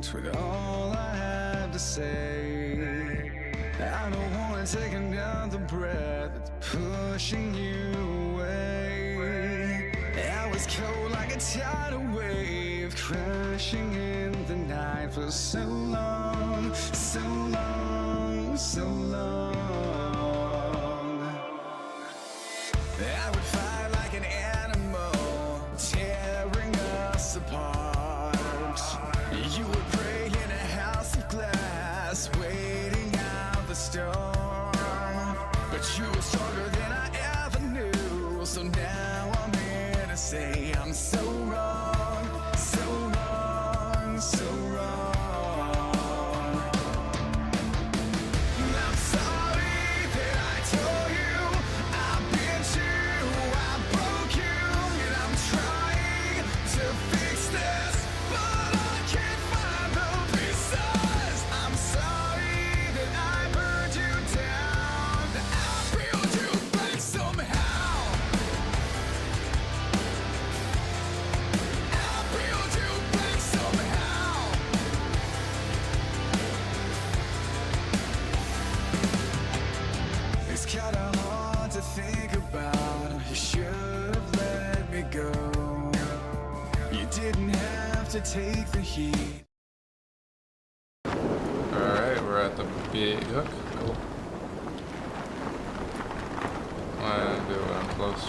silent with all I have to say. I don't wanna take another breath, it's pushing you away. I was cold like a tidal wave, crashing in the night for so long, so long, so long. I would fight like an animal, tearing us apart. You would pray in a house of glass, waiting out the storm. But you were stronger than I ever knew, so now I'm here to say I'm so wrong, so wrong, so wrong. I'm sorry that I told you I bit you, I broke you, and I'm trying to fix this, but I can't find the pieces. I'm sorry that I burned you down, I built you back somehow. I built you back somehow. It's kinda hard to think about. You should have let me go. You didn't have to take the heat. Alright, we're at the big hook. Cool. What am I gonna do when I'm close?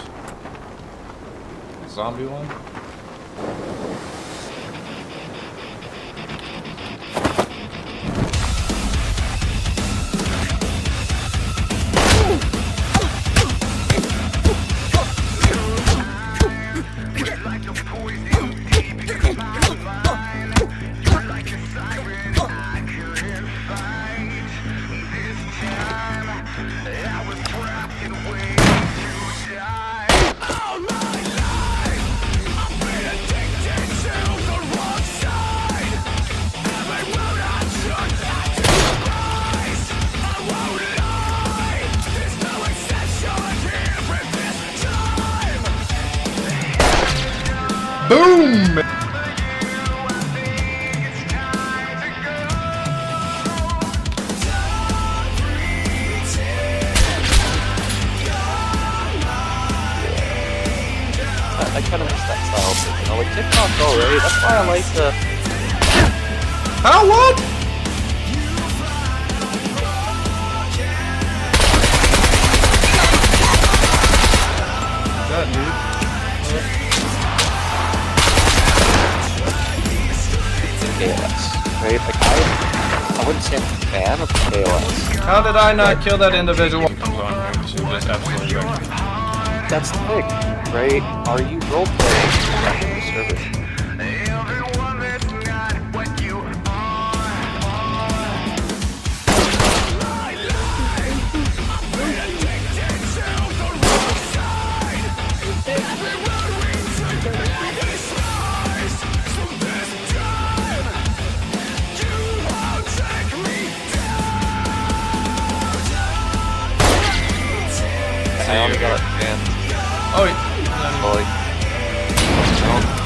Zombie one? Like a poison deep in my mind, like a siren I couldn't fight. This time I was trapped and waiting to die. All my life I've been addicted to the wrong side. Every road I took I despise. I won't lie, there's no exception here for this time. Boom! I kind of miss that style, you know, like TikTok's alright. That's why I like the. How what? That dude. KOS, right? Like I wouldn't say I'm a fan of KOS. How did I not kill that individual? Comes on here, so just absolutely wrecked. That's the thing, right? Are you role playing the server? Everyone that's not what you I only got a fan. Oh, Boy.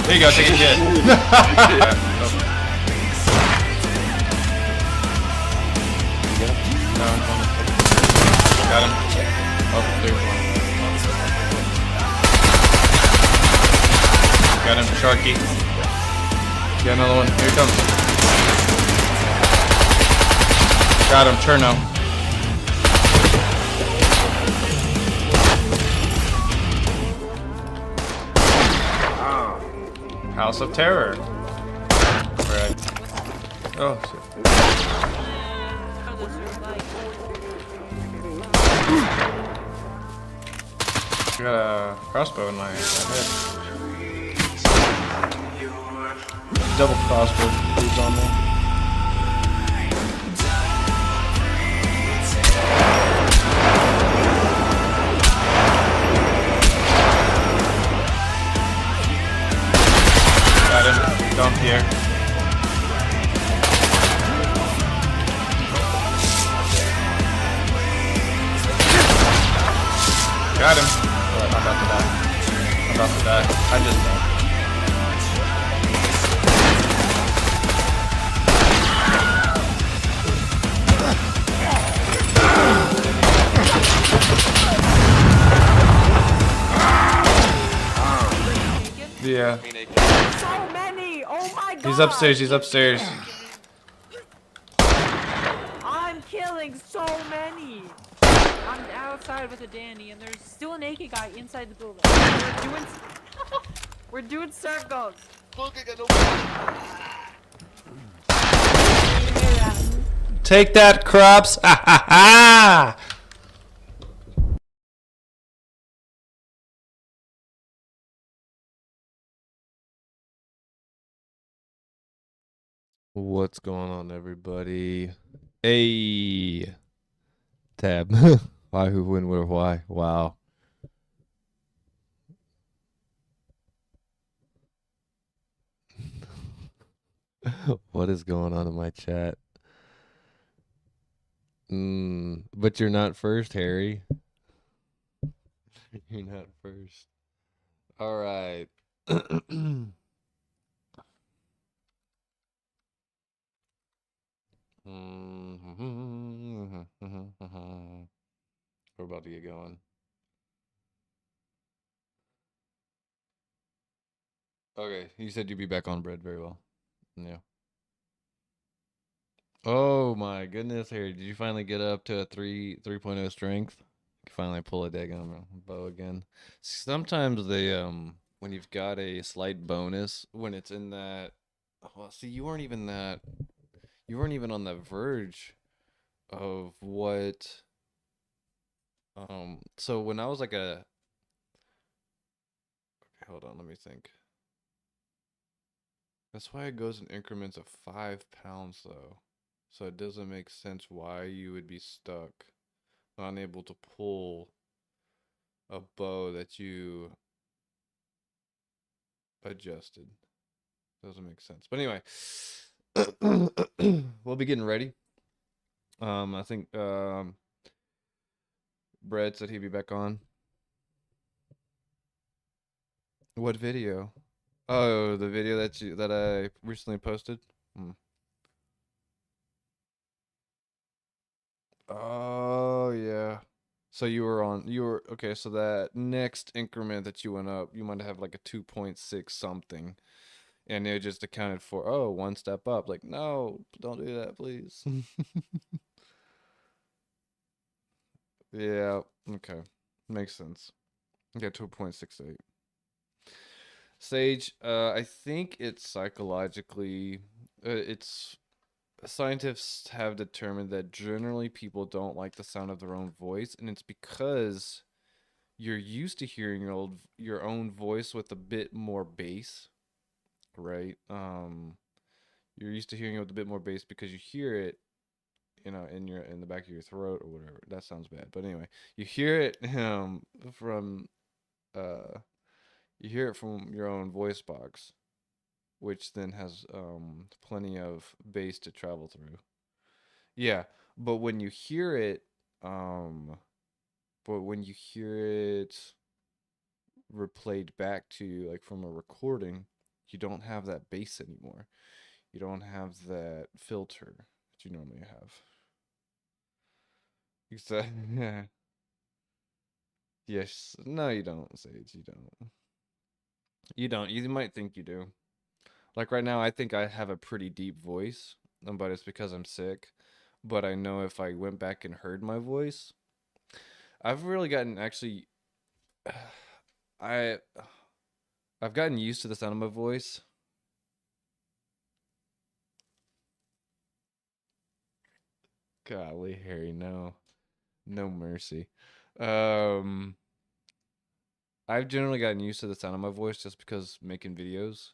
there you go, take a hit. Yeah. No, got him. Oh, there's one. Got him, Sharky. Got another one. Here he comes. Got him, Cherno. House of Terror. Right. Oh, shit. I got a crossbow in my head. Double crossbow dudes on me. Got him. Dump here. Got him. Oh, I'm about to die. I'm about to die. I just died. yeah. So many! Oh my god! He's upstairs. He's upstairs. I'm killing so many! I'm outside with a Danny, and there's still an AK guy inside the building. We're doing circles. Take that, crops. Ha ha ha! What's going on, everybody? Hey, tab. Why? Who? When? Where? Why? Wow. What is going on in my chat? But you're not first, Harry. You're not first. All right. We're about to get going. Okay, you said you'd be back on bread very well. Yeah. Oh my goodness, Harry, did you finally get up to a 3.0 strength? You can finally pull a daggone bow again. Sometimes they when you've got a slight bonus when it's in that, well, see, you weren't even on the verge of what so when I was like a, okay, hold on, let me think. That's why it goes in increments of 5 pounds though. So it doesn't make sense why you would be stuck, unable to pull a bow that you adjusted. Doesn't make sense. But anyway, we'll be getting ready. I think Brad said he'd be back on. What video? Oh, the video that I recently posted. Oh yeah. So you were okay, so that next increment that you went up, you might have like a 2.6 something. And it just accounted for, oh, one step up. Like, no, don't do that, please. Yeah, okay. Makes sense. Yeah, 2.68. Sage, I think it's psychologically, it's scientists have determined that generally people don't like the sound of their own voice, and it's because you're used to hearing your own voice with a bit more bass, right? You're used to hearing it with a bit more bass because you hear it, in the back of your throat or whatever. That sounds bad, but anyway, you hear it from uh you hear it from your own voice box, which then has plenty of bass to travel through. Yeah, but when you hear it, um, but when you hear it replayed back to you, like from a recording, you don't have that bass anymore. You don't have that filter that you normally have. Exactly. Yes. No, you don't, Sage. You don't. You don't. You might think you do. Like right now, I think I have a pretty deep voice, but it's because I'm sick. But I know if I went back and heard my voice, I've really gotten actually, I I've gotten used to the sound of my voice. Golly, Harry, no, no mercy. Um, I've generally gotten used to the sound of my voice just because making videos.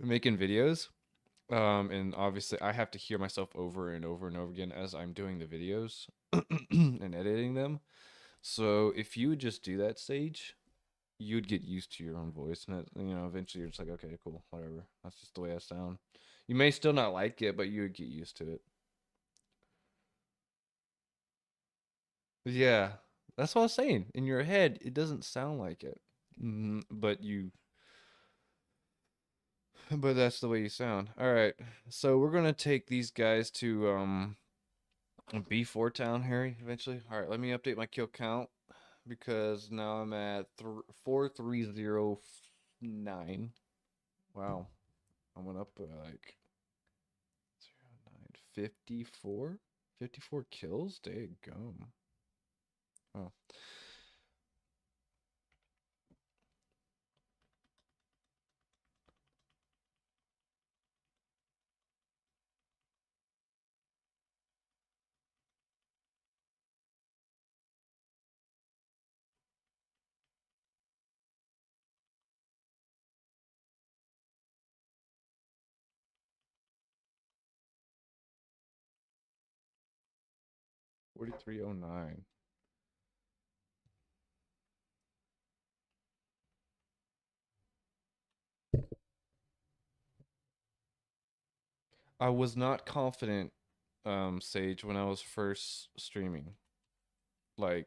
Making videos. And obviously I have to hear myself over and over and over again as I'm doing the videos and editing them. So if you would just do that stage, you'd get used to your own voice, and eventually you're just like, okay, cool, whatever. That's just the way I sound. You may still not like it, but you would get used to it. Yeah, that's what I was saying. In your head, it doesn't sound like it, but that's the way you sound. All right, so we're gonna take these guys to B4 town, Harry. Eventually. All right, let me update my kill count because now I'm at 4309. Wow. I went up like 54? 54 kills? Dang gum. Oh. $43.09. I was not confident, Sage, when I was first streaming. Like,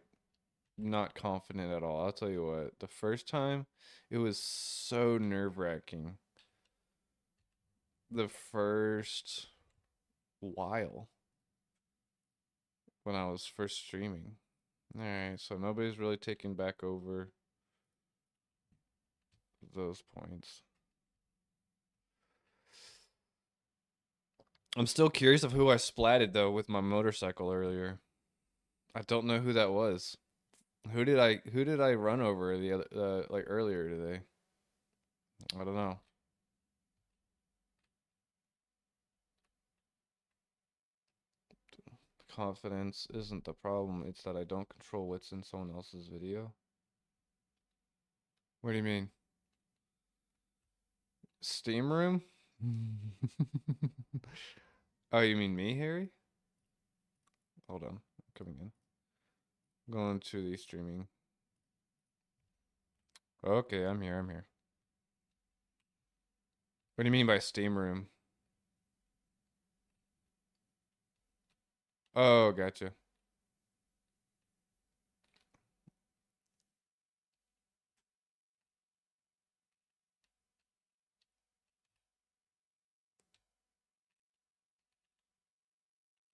not confident at all. I'll tell you what, the first time, it was so nerve-wracking. The first while when I was first streaming. Alright, so nobody's really taking back over those points. I'm still curious of who I splatted though with my motorcycle earlier. I don't know who that was. Who did I run over the other like earlier today? I don't know. Confidence isn't the problem, it's that I don't control what's in someone else's video. What do you mean? Steam room? Oh, you mean me, Harry? Hold on, I'm coming in. Going to the streaming. Okay, I'm here, I'm here. What do you mean by Steam room? Oh, gotcha.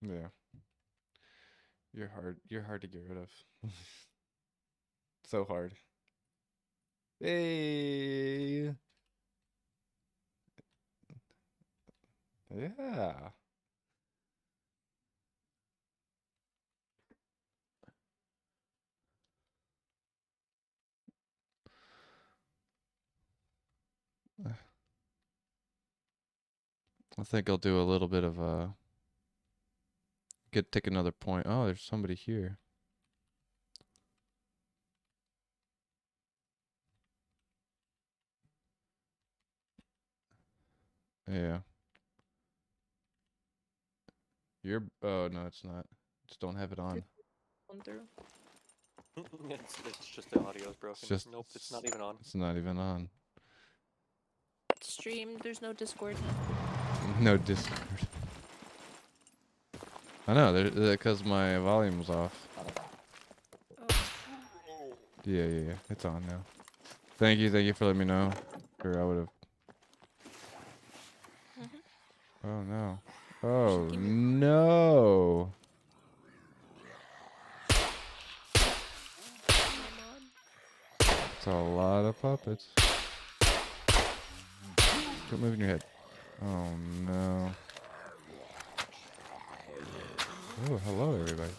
Yeah. You're hard to get rid of. So hard. Hey. Yeah. I think I'll do a little bit of take another point. Oh, there's somebody here. Yeah. Oh no, it's not. Just don't have it on. Come through. It's just the audio is broken. just Nope, it's not even on. It's not even on. Stream. There's no Discord. No Discord. I know, because my volume's off. Oh. Yeah. It's on now. Thank you for letting me know. Or I would have. Oh no. Oh no. It's a lot of puppets. Quit moving your head. Oh no. Oh, hello everybody.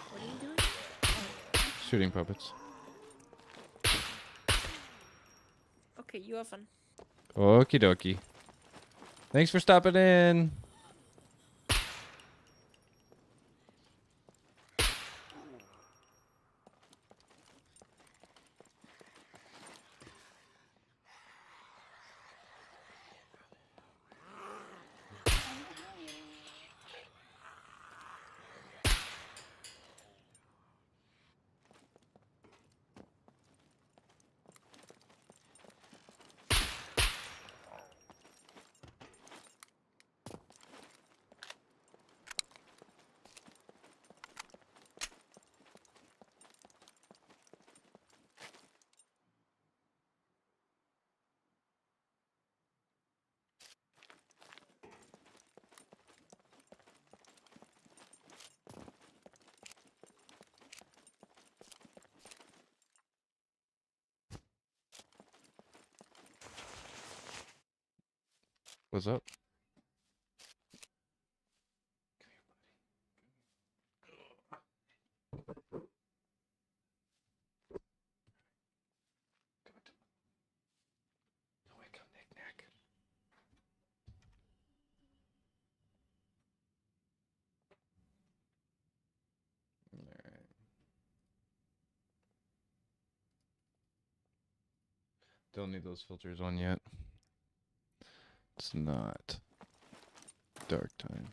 What are you doing? Shooting puppets. Okay, you have fun. Okie dokie. Thanks for stopping in. What's up? Wake up, knick-knack. Alright. Don't need those filters on yet. It's not dark time.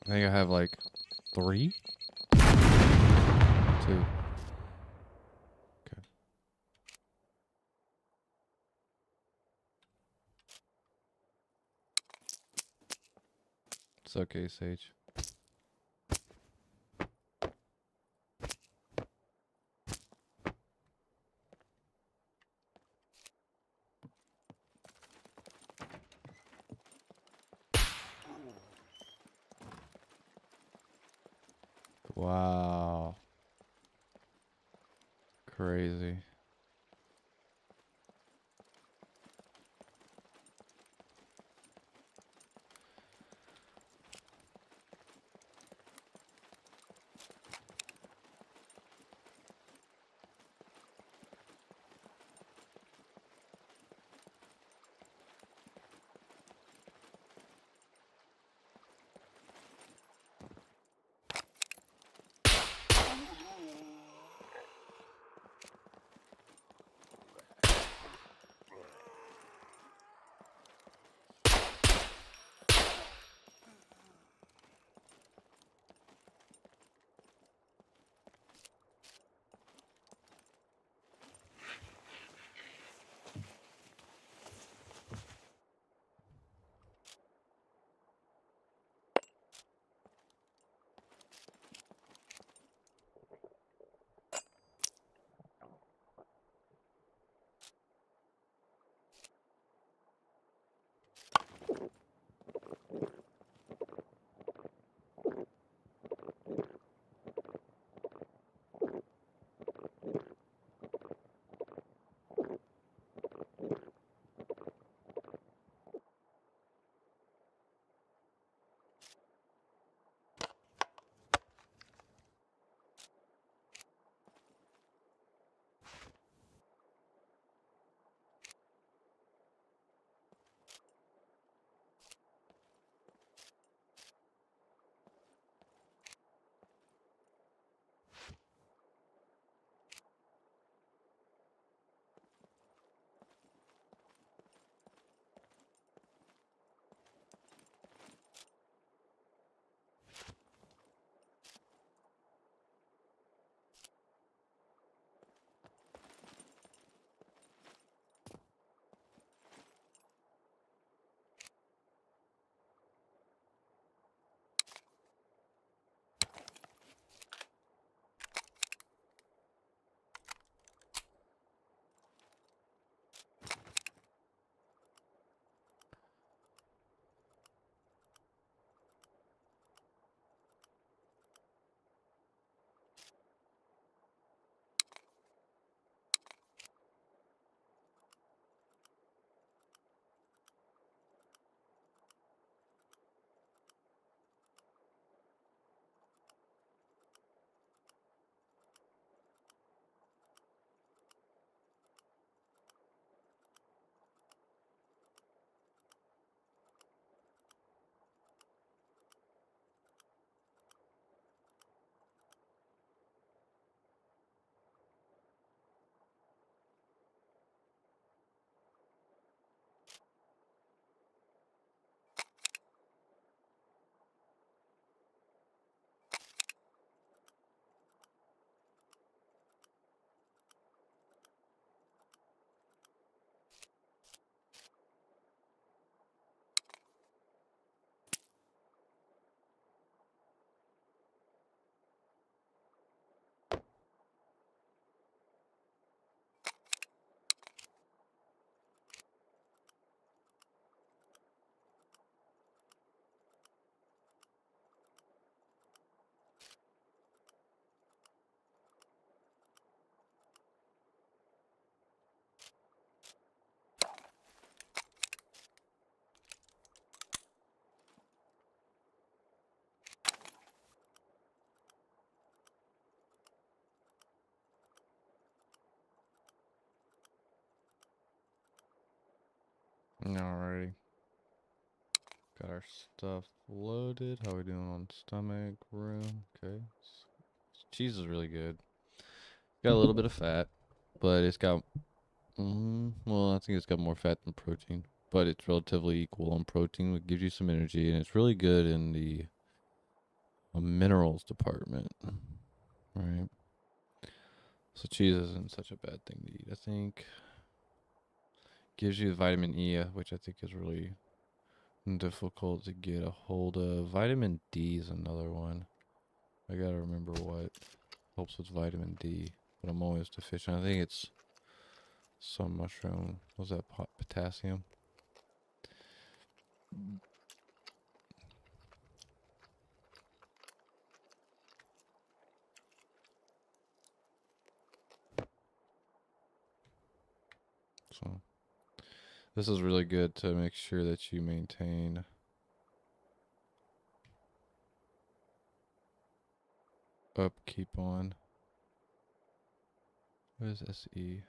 I think I have like 3? 2. Okay. It's okay, Sage. Wow. Crazy. Alrighty. Got our stuff loaded. How we doing on stomach room? Okay. Cheese is really good. Got a little bit of fat, but it's got well, I think it's got more fat than protein, but it's relatively equal on protein. It gives you some energy, and it's really good in the minerals department, right? So cheese isn't such a bad thing to eat, I think. Gives you vitamin E, which I think is really difficult to get a hold of. Vitamin D is another one. I gotta remember what helps with vitamin D, but I'm always deficient. I think it's some mushroom. Was that potassium? So this is really good to make sure that you maintain upkeep on. What is SE?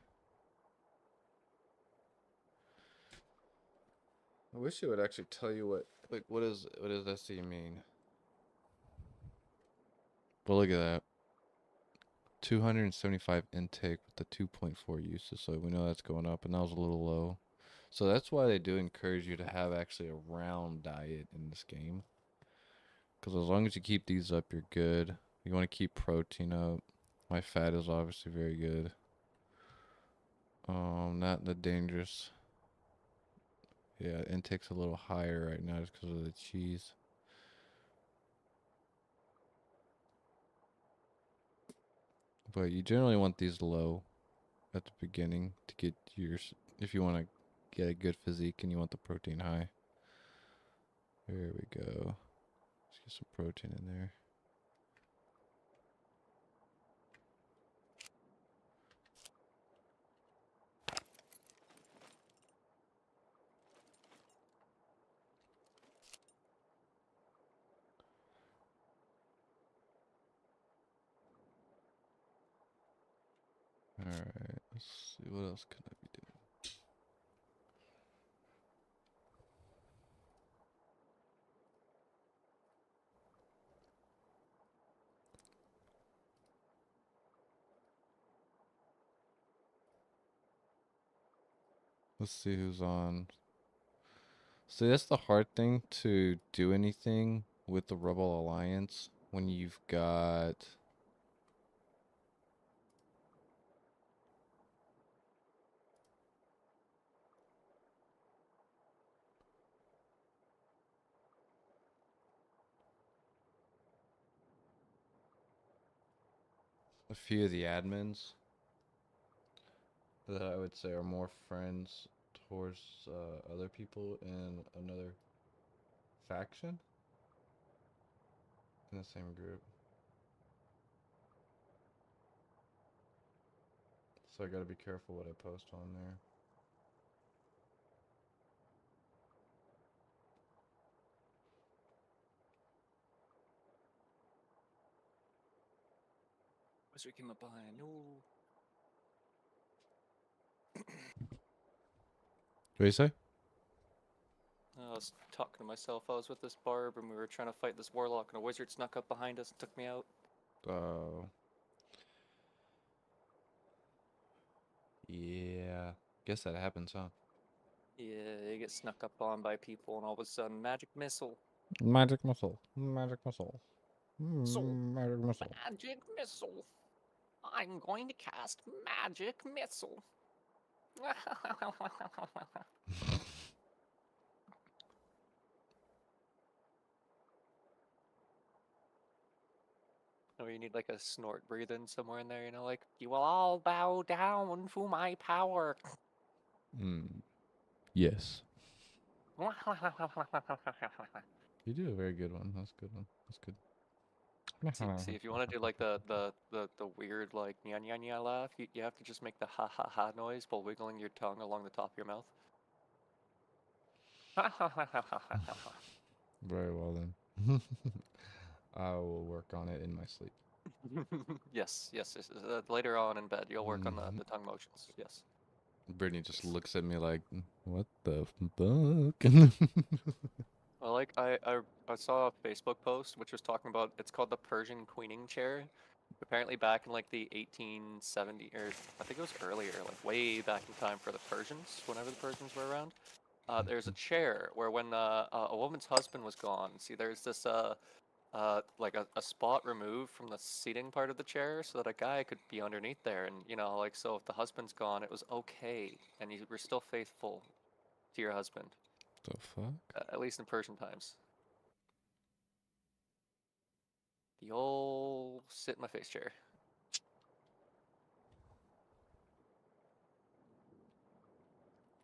I wish it would actually tell you what does SE mean? But look at that. 275 intake with the 2.4 uses, so we know that's going up, and that was a little low. So that's why they do encourage you to have actually a round diet in this game. Because as long as you keep these up, you're good. You want to keep protein up. My fat is obviously very good. Not the dangerous. Yeah, intake's a little higher right now just because of the cheese. But you generally want these low at the beginning to get if you want to get a good physique and you want the protein high. There we go. Let's get some protein in there. Alright, let's see, what else can I be doing? Let's see who's on. See, that's the hard thing to do anything with the Rebel Alliance when you've got a few of the admins that I would say are more friends towards other people in another faction in the same group. So I gotta be careful what I post on there. Wizard came up behind. No. What do you say? I was talking to myself. I was with this barb and we were trying to fight this warlock, and a wizard snuck up behind us and took me out. Yeah. Guess that happens, huh? Yeah, you get snuck up on by people, and all of a sudden, magic missile. Magic missile. Magic missile. So, Magic missile. magic missile. I'm going to cast magic missile. Or you need like a snort breathing somewhere in there, you know, like, you will all bow down to my power. Yes. You do a very good one. That's a good one. That's good. See, if you want to do like the weird like nya nya nya laugh, you have to just make the ha ha ha noise while wiggling your tongue along the top of your mouth. Very well then. I will work on it in my sleep. Yes. Later on in bed, you'll work on the tongue motions. Yes. Brittany just looks at me like, what the fuck? Well, like I saw a Facebook post which was talking about it's called the Persian queening chair. Apparently back in like the 1870 or I think it was earlier, like way back in time for the Persians, whenever the Persians were around. There's a chair where when a woman's husband was gone, see there's this like a spot removed from the seating part of the chair so that a guy could be underneath there, and you know, like, so if the husband's gone, it was okay, and you were still faithful to your husband, The fuck? at least in Persian times. The old sit in my face chair.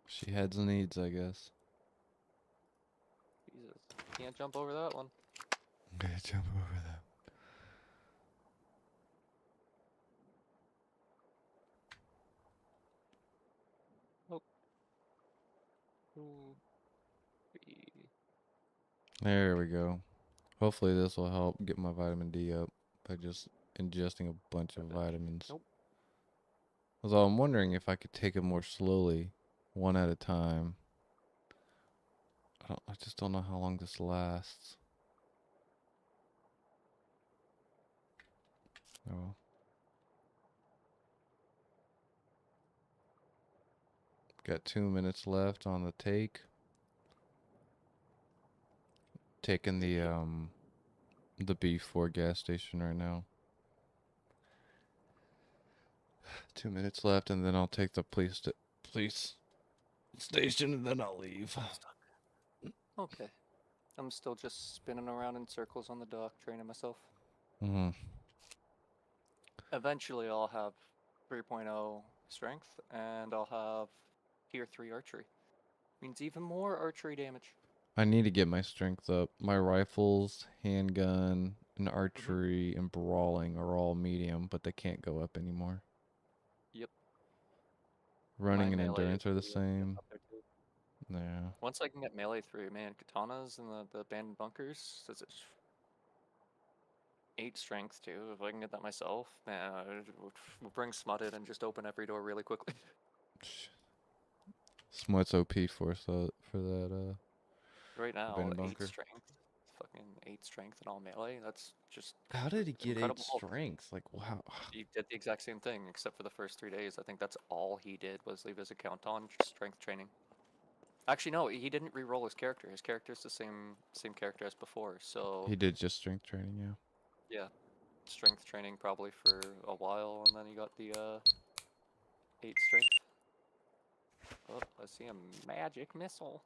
She has needs, I guess. Jesus, can't jump over that one. Okay, jump over that. Oh, 2, 3. There we go. Hopefully this will help get my vitamin D up by just ingesting a bunch of vitamins. Nope. Although I'm wondering if I could take it more slowly, one at a time. I just don't know how long this lasts. Oh. Got 2 minutes left on the take. Taking the B4 gas station right now. 2 minutes left, and then I'll take the police station, and then I'll leave. Okay. I'm still just spinning around in circles on the dock, training myself. Mm-hmm. Eventually, I'll have 3.0 strength, and I'll have tier 3 archery. Means even more archery damage. I need to get my strength up. My rifles, handgun, and archery and brawling are all medium, but they can't go up anymore. Yep. Running My and melee endurance are the is same. up there too. Yeah. Once I can get melee through, man, katanas and the abandoned bunkers, that's 8 strength too. If I can get that myself, man, we'll bring smutted and just open every door really quickly. Smut's OP for that Right now, abandoned 8 bunker. strength. Fucking 8 strength and all melee. That's just How did he get 8 incredible. strengths? Like, wow. He did the exact same thing, except for the first 3 days. I think that's all he did was leave his account on strength training. Actually, no, he didn't re-roll his character. His character's the same character as before. So He did just strength training, yeah. yeah, strength training probably for a while, and then he got the 8 strength. Oh, I see a magic missile.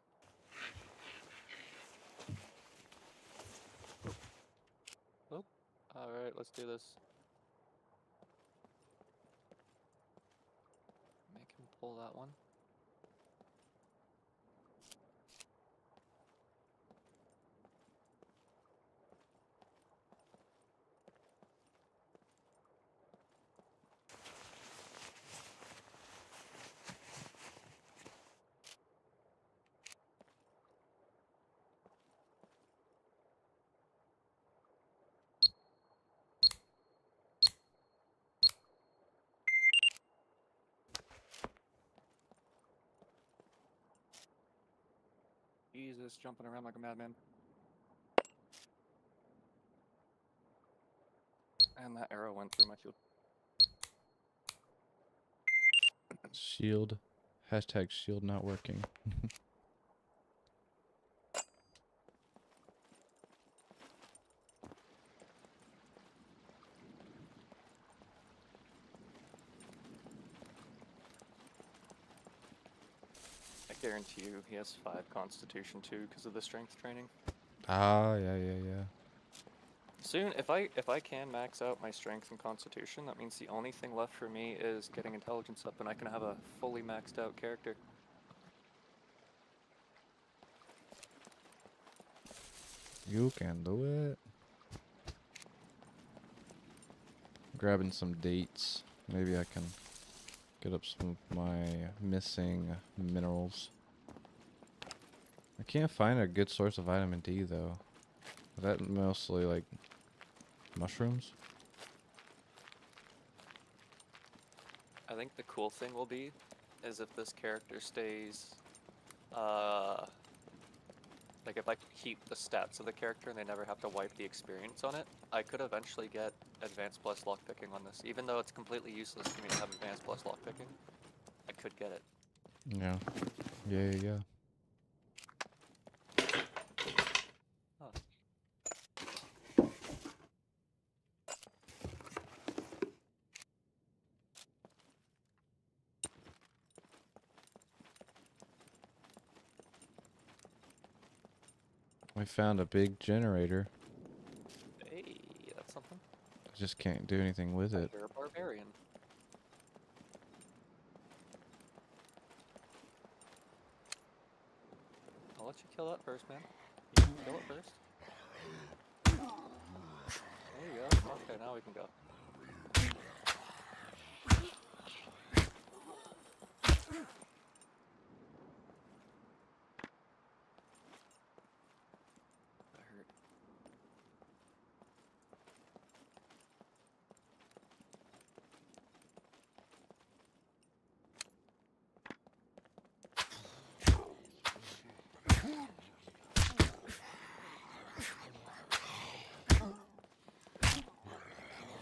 Oh, all right, let's do this. Make him pull that one. Jesus, jumping around like a madman. And that arrow went through my shield. Shield. Hashtag shield not working. I guarantee you he has 5 constitution too because of the strength training. Ah, yeah. Soon, if I can max out my strength and constitution, that means the only thing left for me is getting intelligence up, and I can have a fully maxed out character. You can do it. Grabbing some dates. Maybe I can get up some of my missing minerals. I can't find a good source of vitamin D though. Is that mostly like mushrooms? I think the cool thing will be is if this character stays, like if I keep the stats of the character and they never have to wipe the experience on it, I could eventually get advanced plus lockpicking on this. Even though it's completely useless for me to have advanced plus lockpicking, I could get it. Yeah. Yeah. Huh. We found a big generator. Hey, that's something. I just can't do anything with it. You're a barbarian. I'll let you kill that first, man. You can kill it first. There you go. Okay, now we can go. That hurt.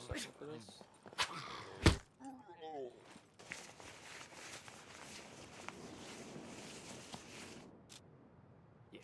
Second for this. Yeah.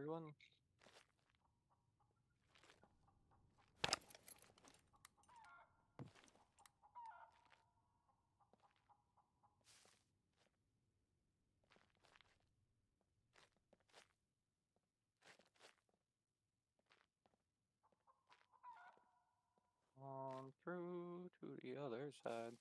Everyone. On through to the other side.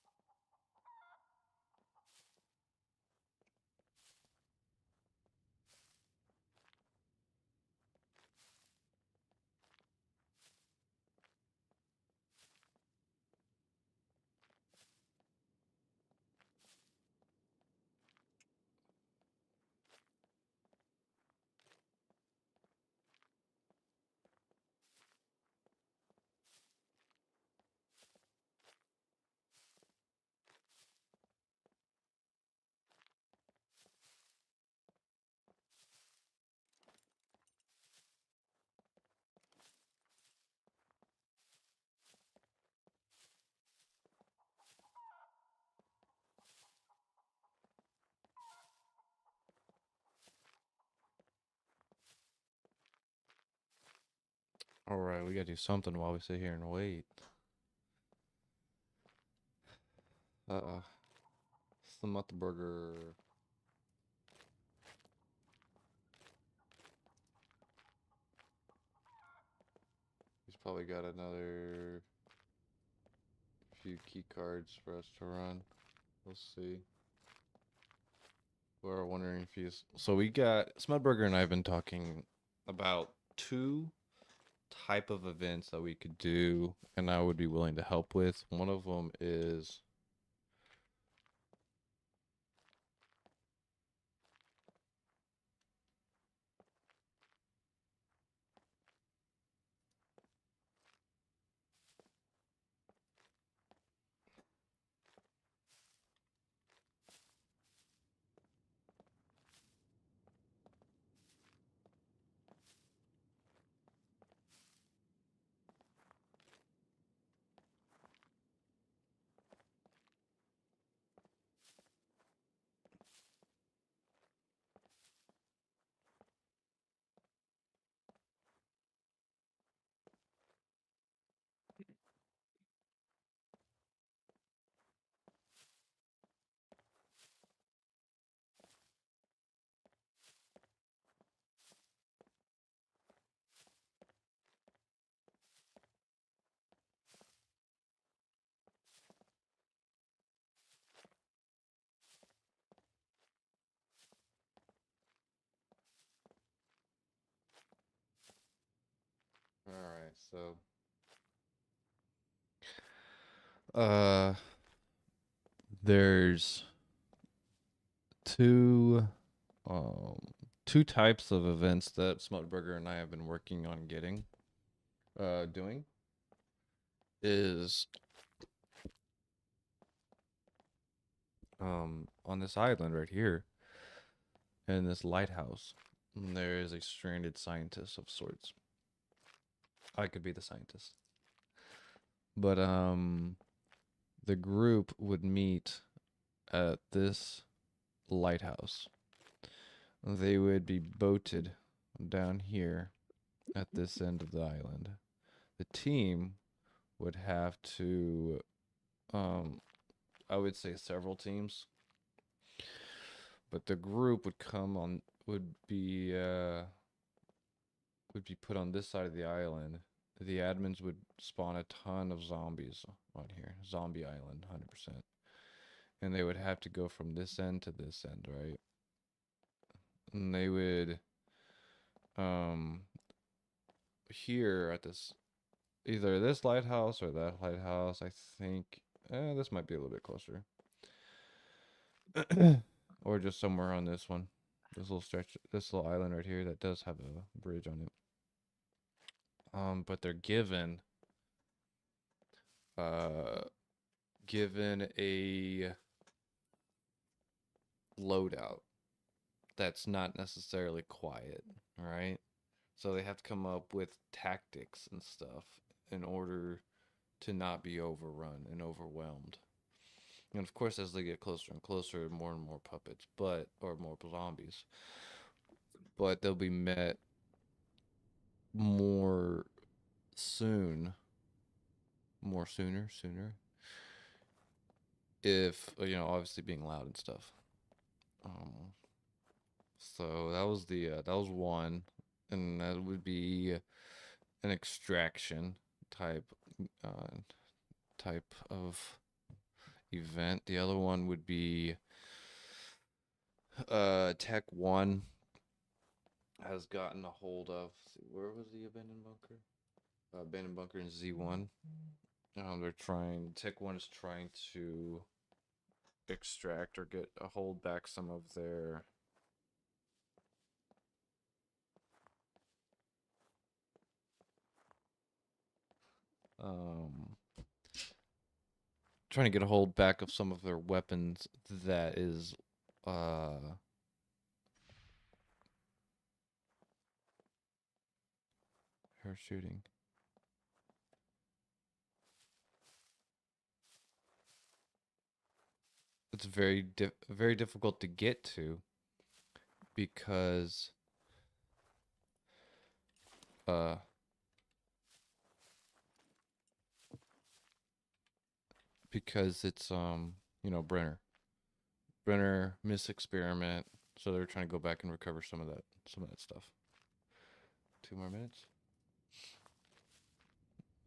All right, we gotta do something while we sit here and wait. Smutberger. He's probably got another few key cards for us to run. We'll see. We're wondering if he's. So we got Smudburger and I have been talking about two type of events that we could do, and I would be willing to help with. One of them is So, uh, there's two, um, two types of events that Smutburger and I have been working on doing is, on this island right here, in this lighthouse, there is a stranded scientist of sorts. I could be the scientist. But the group would meet at this lighthouse. They would be boated down here at this end of the island. The team would have to, I would say several teams, but the group would be put on this side of the island. The admins would spawn a ton of zombies on here. Zombie island, 100%. And they would have to go from this end to this end, right? And they would, here at this, either this lighthouse or that lighthouse, I think, this might be a little bit closer. Or just somewhere on this one. This little stretch, this little island right here that does have a bridge on it. But they're given a loadout that's not necessarily quiet, right? So they have to come up with tactics and stuff in order to not be overrun and overwhelmed. And of course, as they get closer and closer, more and more puppets, or more zombies. But they'll be met more sooner, if, obviously being loud and stuff. So that was that was one, and that would be an extraction type type of event. The other one would be Tech 1 has gotten a hold of, where was the abandoned bunker? Abandoned bunker in Z1. Tech 1 is trying to extract or hold back some of their trying to get a hold back of some of their weapons that is her shooting. It's very difficult to get to because it's Brenner miss experiment, so they're trying to go back and recover some of that stuff. 2 more minutes.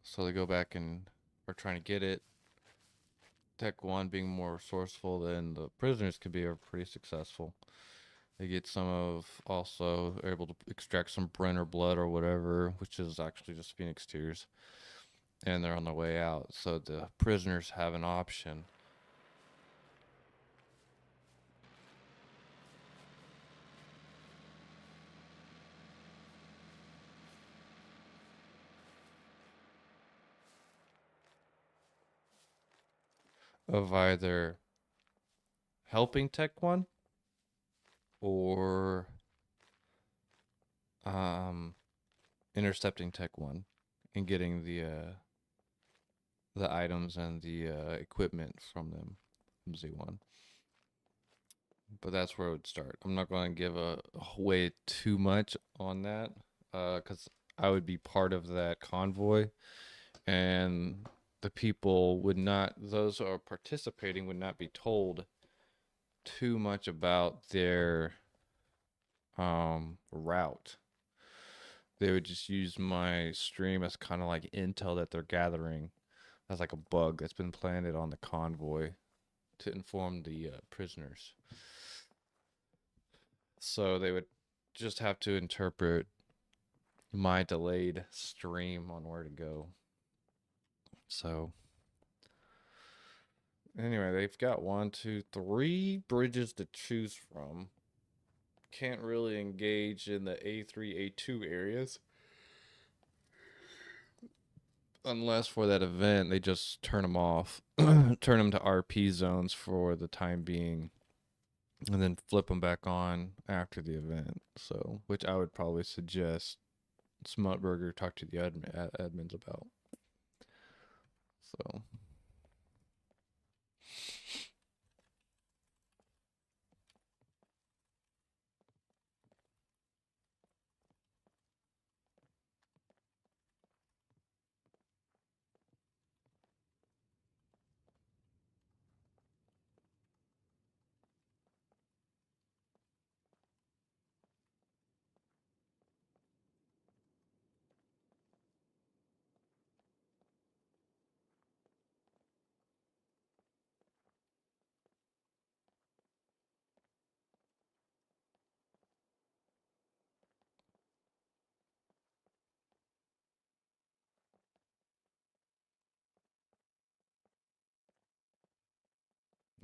So they go back and are trying to get it. Tech 1 being more resourceful than the prisoners could be, are pretty successful. They get also are able to extract some Brenner blood or whatever, which is actually just Phoenix tears. And they're on their way out. So the prisoners have an option of either helping Tech 1 or intercepting Tech 1 and getting the items and the equipment from them, from Z1. But that's where it would start. I'm not going to give away too much on that, because I would be part of that convoy, and the people those who are participating would not be told too much about their route. They would just use my stream as kind of like intel that they're gathering, as like a bug that's been planted on the convoy to inform the prisoners. So they would just have to interpret my delayed stream on where to go. So anyway, they've got 1, 2, 3 bridges to choose from. Can't really engage in the A3, A2 areas. Unless for that event, they just turn them off. Turn them to RP zones for the time being. And then flip them back on after the event. So, which I would probably suggest Smutburger talk to the admins about. So.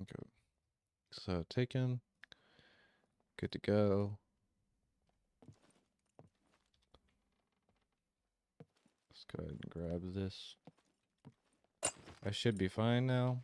Okay. So taken. Good to go. Let's go ahead and grab this. I should be fine now.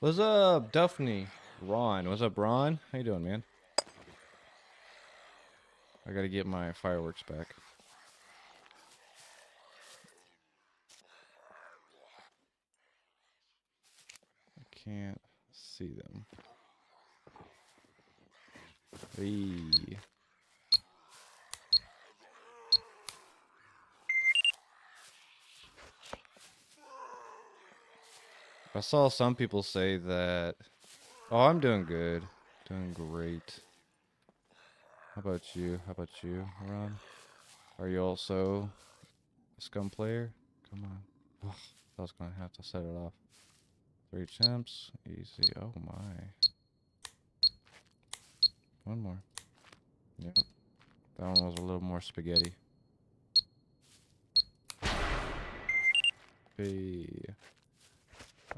What's up, Duffney? Ron. What's up, Ron? How you doing, man? I gotta get my fireworks back. I can't see them. Hey. I saw some people say that. Oh, I'm doing good. Doing great. How about you? How about you, Ron? Are you also a scum player? Come on. Ugh, I was gonna have to set it off. 3 champs. Easy. Oh my. One more. Yep. That one was a little more spaghetti. Hey.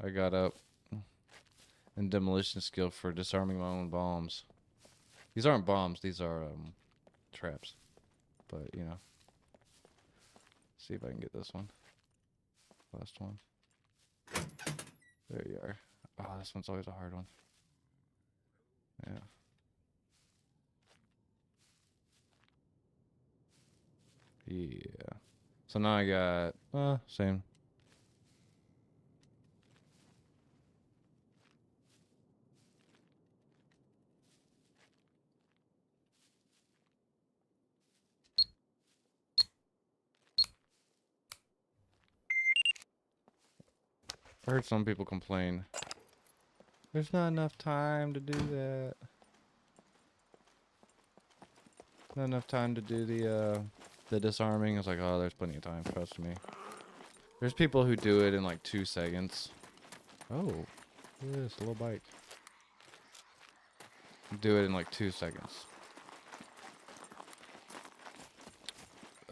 I got up in demolition skill for disarming my own bombs. These aren't bombs, these are traps. But, you know. See if I can get this one. Last one. There you are. Oh, this one's always a hard one. Yeah. Yeah. So now I got, same. I heard some people complain. There's not enough time to do that. Not enough time to do the disarming. I was like, oh, there's plenty of time, trust me. There's people who do it in like 2 seconds. Oh, look at this, a little bike. Do it in like 2 seconds.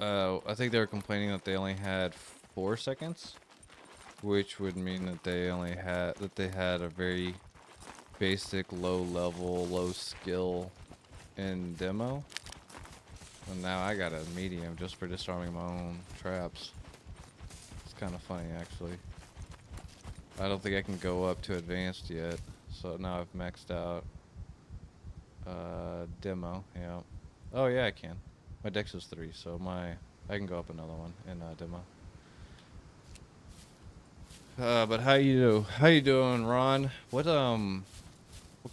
I think they were complaining that they only had 4 seconds. which would mean that they had a very basic, low level, low skill in demo. And now I got a medium just for disarming my own traps. It's kind of funny, actually. I don't think I can go up to advanced yet, so now I've maxed out demo. Yeah. Oh yeah, I can. My dex is 3, so I can go up another one in demo. But how you doing, Ron? What kind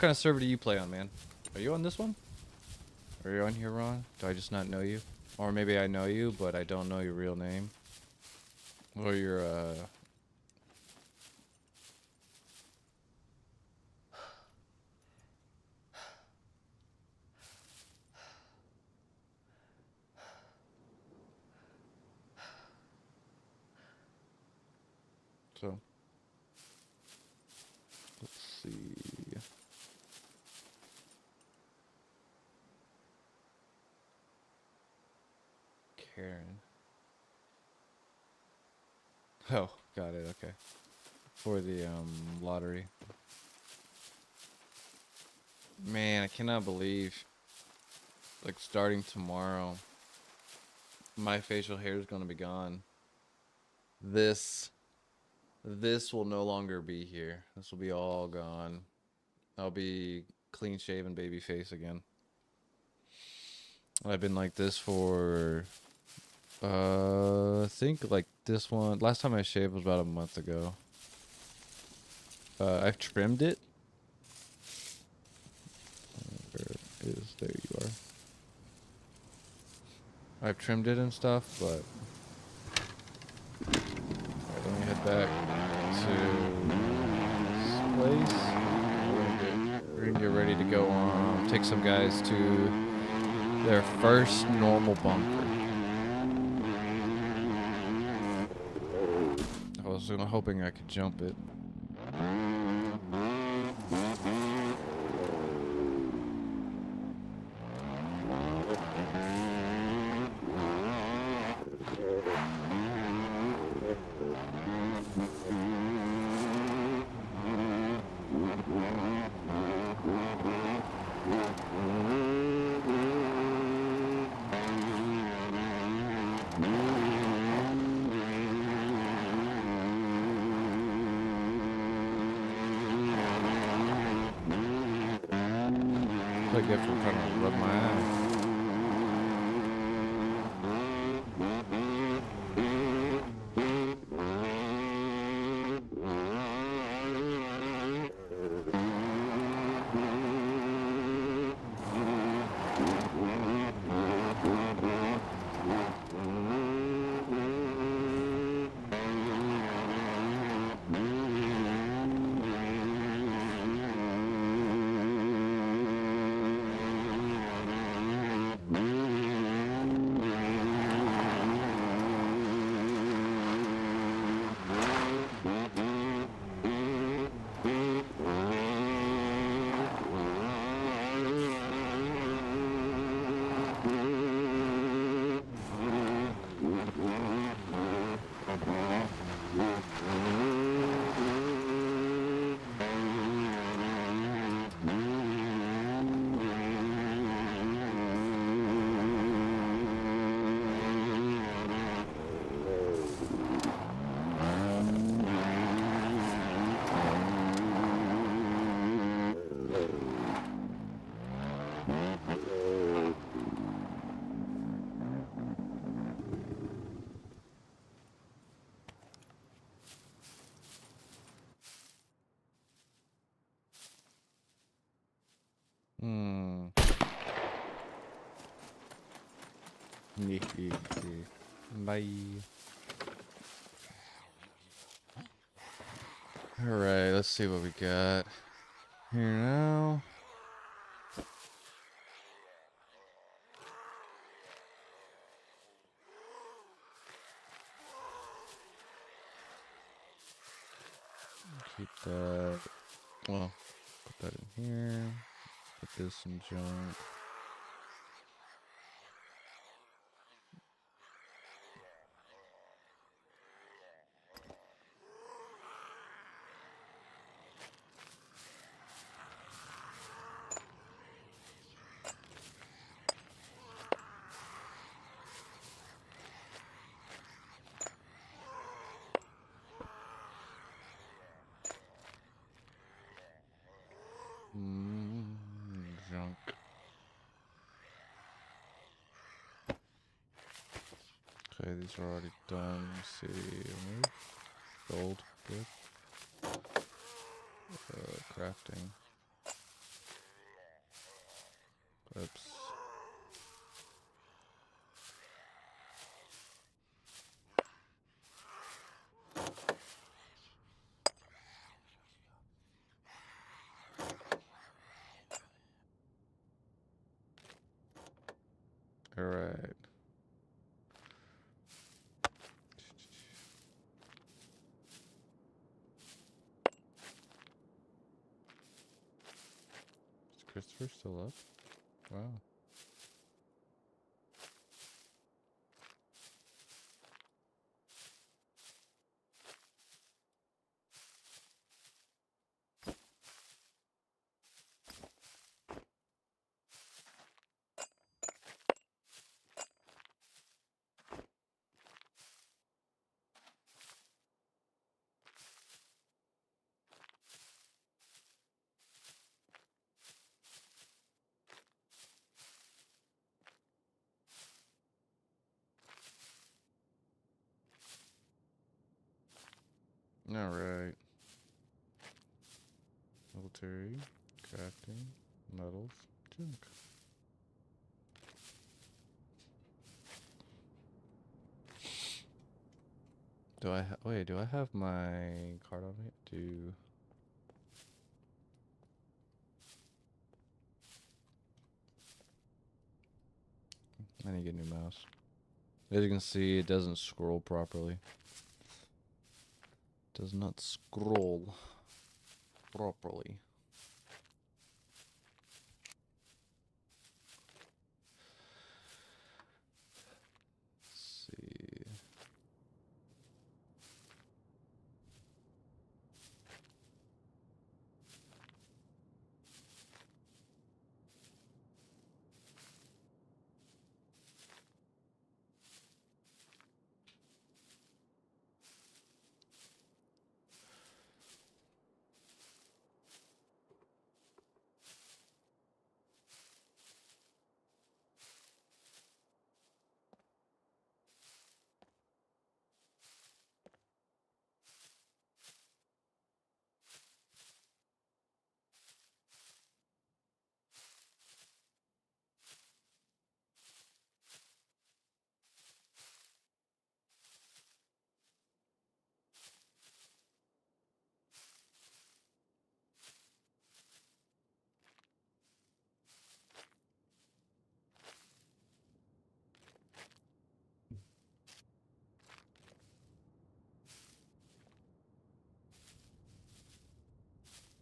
of server do you play on, man? Are you on this one? Are you on here, Ron? Do I just not know you? Or maybe I know you, but I don't know your real name. Or your so let's see. Karen. Oh, got it. Okay. For the lottery. Man, I cannot believe, like, starting tomorrow, my facial hair is gonna be gone. This will no longer be here. This will be all gone. I'll be clean shaven baby face again. I've been like this for I think like this one. Last time I shaved was about a month ago. I've trimmed it. Where it is, there you are. I've trimmed it and stuff, but alright, let me head back to this place. We're gonna get ready to go on. Take some guys to their first normal bunker. I was hoping I could jump it. I get from trying to rub my eye. Bye. Alright, let's see what we got here now. Keep that. Well, put that in here. Put this in junk. Junk. Okay, these are already done. Let's see. Remove. Gold. Good. Crafting. Oops. Alright. Is Christopher still up? Wow. Alright. Military, crafting, metals, junk. Do I wait, do I have my card on me? I need to get a new mouse. As you can see, it doesn't scroll properly. Does not scroll properly. Let's see.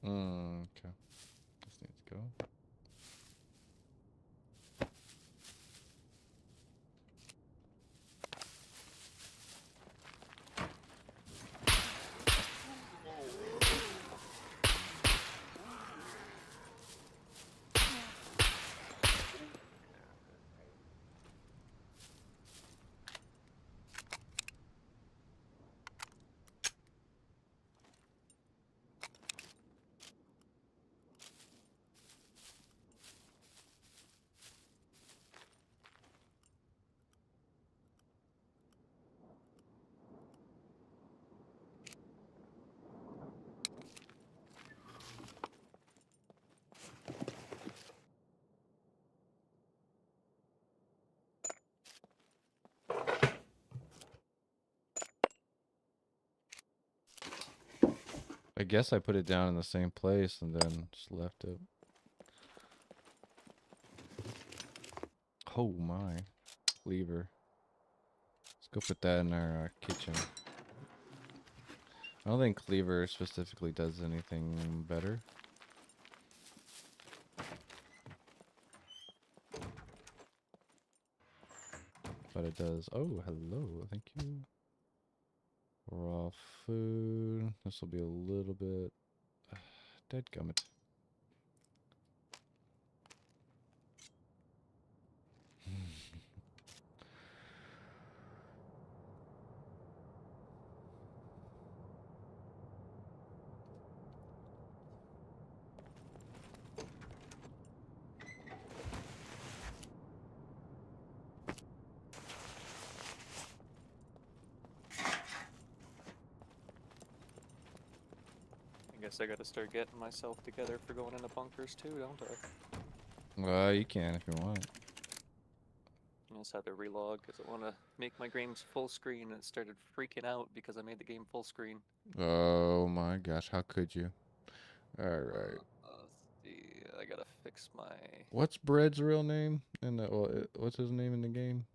Okay. This needs to go. I guess I put it down in the same place and then just left it. Oh my. Lever. Let's go put that in our kitchen. I don't think cleaver specifically does anything better. But it does. Oh, hello. Thank you. Raw food. This will be a little bit... Deadgummit. guess I gotta start getting myself together for going into bunkers too, don't I? Well, you can if you want. I just had to relog because I want to make my games full screen, and it started freaking out because I made the game full screen. Oh my gosh, how could you? All right. Let's see, I gotta fix my. What's Bread's real name? In the what's his name in the game?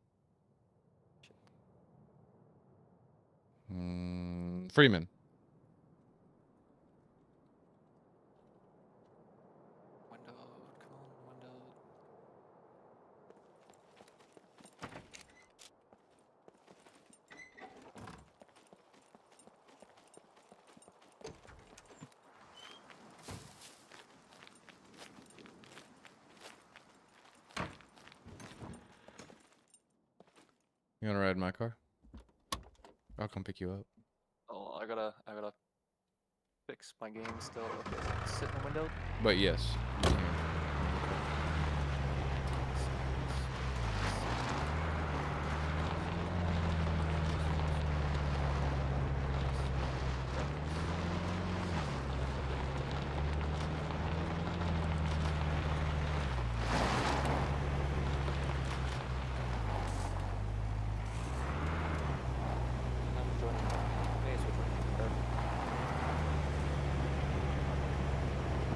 Freeman. Window, come on, window. You wanna ride in my car? I'll come pick you up. Oh, I gotta fix my game still. Okay, sit in the window. But yes. You can. I'm joining the maze with her.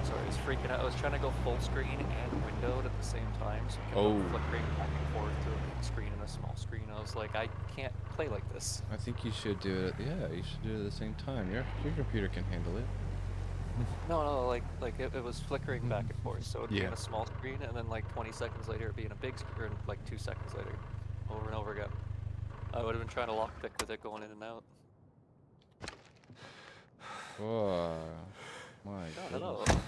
Sorry, I was freaking out. I was trying to go full screen and windowed at the same time, so I kept on Oh. flickering back and forth to a big screen and a small screen. I was like, I can't play like this. I think you should do it. Yeah, you should do it at the same time. Your computer can handle it. No, like it was flickering back and forth, so it'd be Yeah. in a small screen, and then like 20 seconds later it'd be in a big screen, like 2 seconds later, over and over again. I would have been trying to lockpick with it going in and out. Oh my Oh, hello. goodness.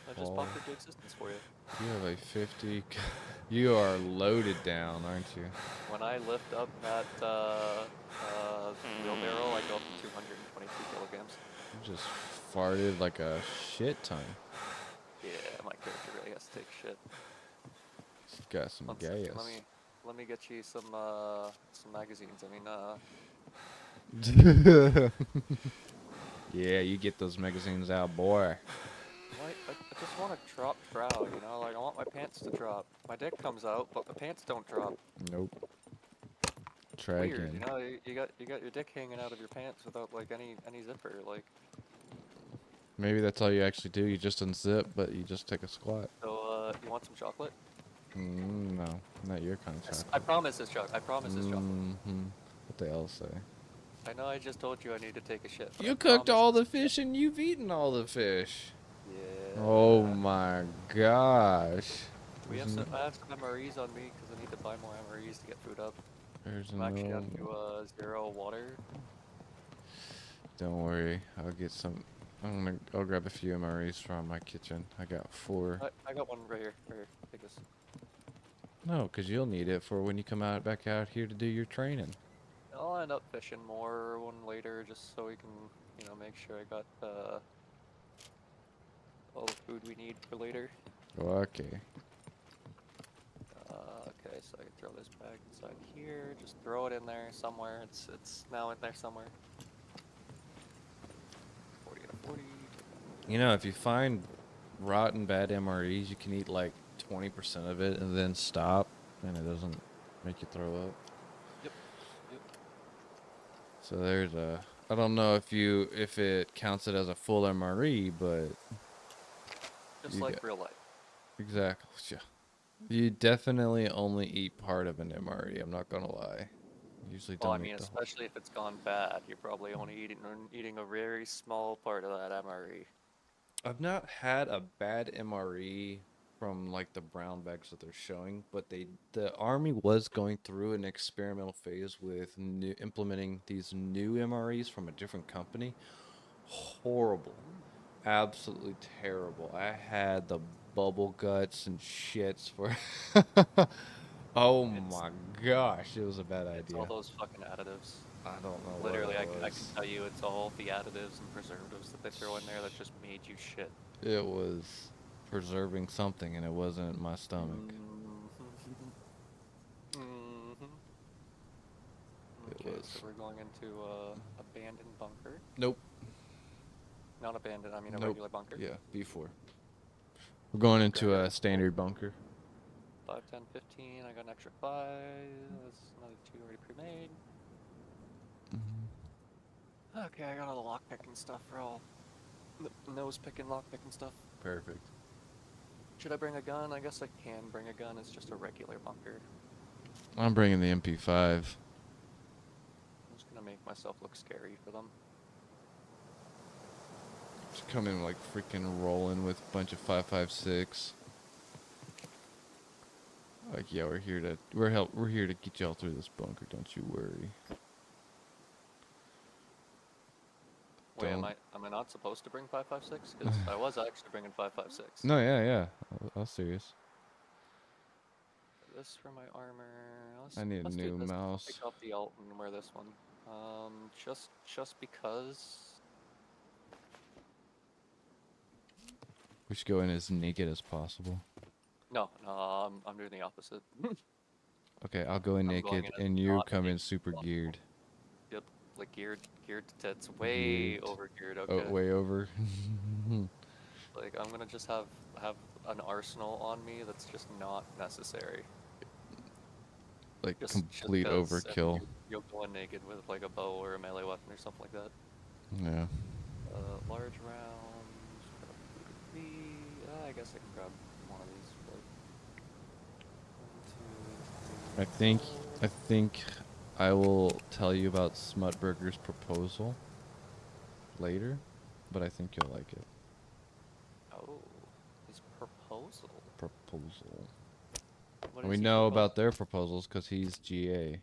I just Oh. popped into existence for you. You have a 50. You are loaded down, aren't you? When I lift up that wheelbarrow, I go up to 222 kilograms. You just farted like a shit ton. Yeah, my character really has to take shit. It's got some One second, gas. let me get you some magazines. I mean, Yeah, you get those magazines out, boy. I just want to drop trow, you know, like I want my pants to drop. My dick comes out, but the pants don't drop. Nope. Try Weird, again. you know, you got your dick hanging out of your pants without like any zipper, like. Maybe that's all you actually do. You just unzip, but you just take a squat. So, you want some chocolate? No, not your kind of Yes, chocolate. I promise it's chocolate. I promise it's chocolate. What they all say. I know I just told you I need to take a shit. But You I cooked promise all the it's- fish and you've eaten all the fish. Yeah. Oh my gosh. I have some MREs on me because I need to buy more MREs to get food up. There's I'm actually no. down to 0 water. Don't worry, I'll get some. I'll grab a few MREs from my kitchen. I got 4. I got one right here. Take this. No, because you'll need it for when you come back out here to do your training. I'll end up fishing more one later just so we can, you know, make sure I got all the food we need for later. Okay. Okay, so I can throw this back inside here. Just throw it in there somewhere. It's now in there somewhere. 40 to 40. You know, if you find rotten bad MREs, you can eat like 20% of it and then stop, and it doesn't make you throw up. Yep. So there's a. I don't know if it counts it as a full MRE, but Just You like got- real life. exactly. Yeah. You definitely only eat part of an MRE. I'm not gonna lie. Usually don't Well, I mean, eat the whole. especially if it's gone bad, you're probably only eating a very small part of that MRE. I've not had a bad MRE from like the brown bags that they're showing, but the army was going through an experimental phase with implementing these new MREs from a different company. Horrible, absolutely terrible. I had the bubble guts and shits for. Oh It's- my gosh, it was a bad It's idea. all those fucking additives. I don't know. Literally, what I it can was. tell you it's all the additives and preservatives that they throw in there that just made you shit. It was preserving something, and it wasn't my stomach. Mhm. It Okay, was. so we're going into abandoned bunker. Nope. Not abandoned. I mean a Nope. regular bunker. Yeah, B4. We're going into Okay. a standard bunker. 5, 10, 15. I got an extra 5. That's another 2 already pre-made. Okay, I got all the lockpicking stuff for all the nose picking, lockpicking stuff. Perfect. Should I bring a gun? I guess I can bring a gun. It's just a regular bunker. I'm bringing the MP5. I'm just gonna make myself look scary for them. Just come in like freaking rolling with a bunch of 5.56. Like, yeah, we're here to get y'all through this bunker. Don't you worry. Wait, Don't- am I not supposed to bring 5.56? Because I was actually bringing 5.56. No, yeah. I was serious. This for my armor. I need a let's new do this. mouse. Take off the alt and wear this one. Just because. We should go in as naked as possible. No, I'm doing the opposite. Okay, I'll go in I'm going naked, in as and you not come in naked super as possible. geared. Yep, like geared to tits, way Geared. over geared. Oh, Okay. way over. Like I'm gonna just have an arsenal on me that's just not necessary. Like Just complete 'cause, and overkill. You'll go in naked with like a bow or a melee weapon or something like that. Yeah. Large rounds. I guess I can grab one of these. But 1, 2, 3, I think 4. I think I will tell you about Smutburger's proposal later, but I think you'll like it. Oh, his proposal. Proposal. What And is we he know propos- about their proposals because he's GA.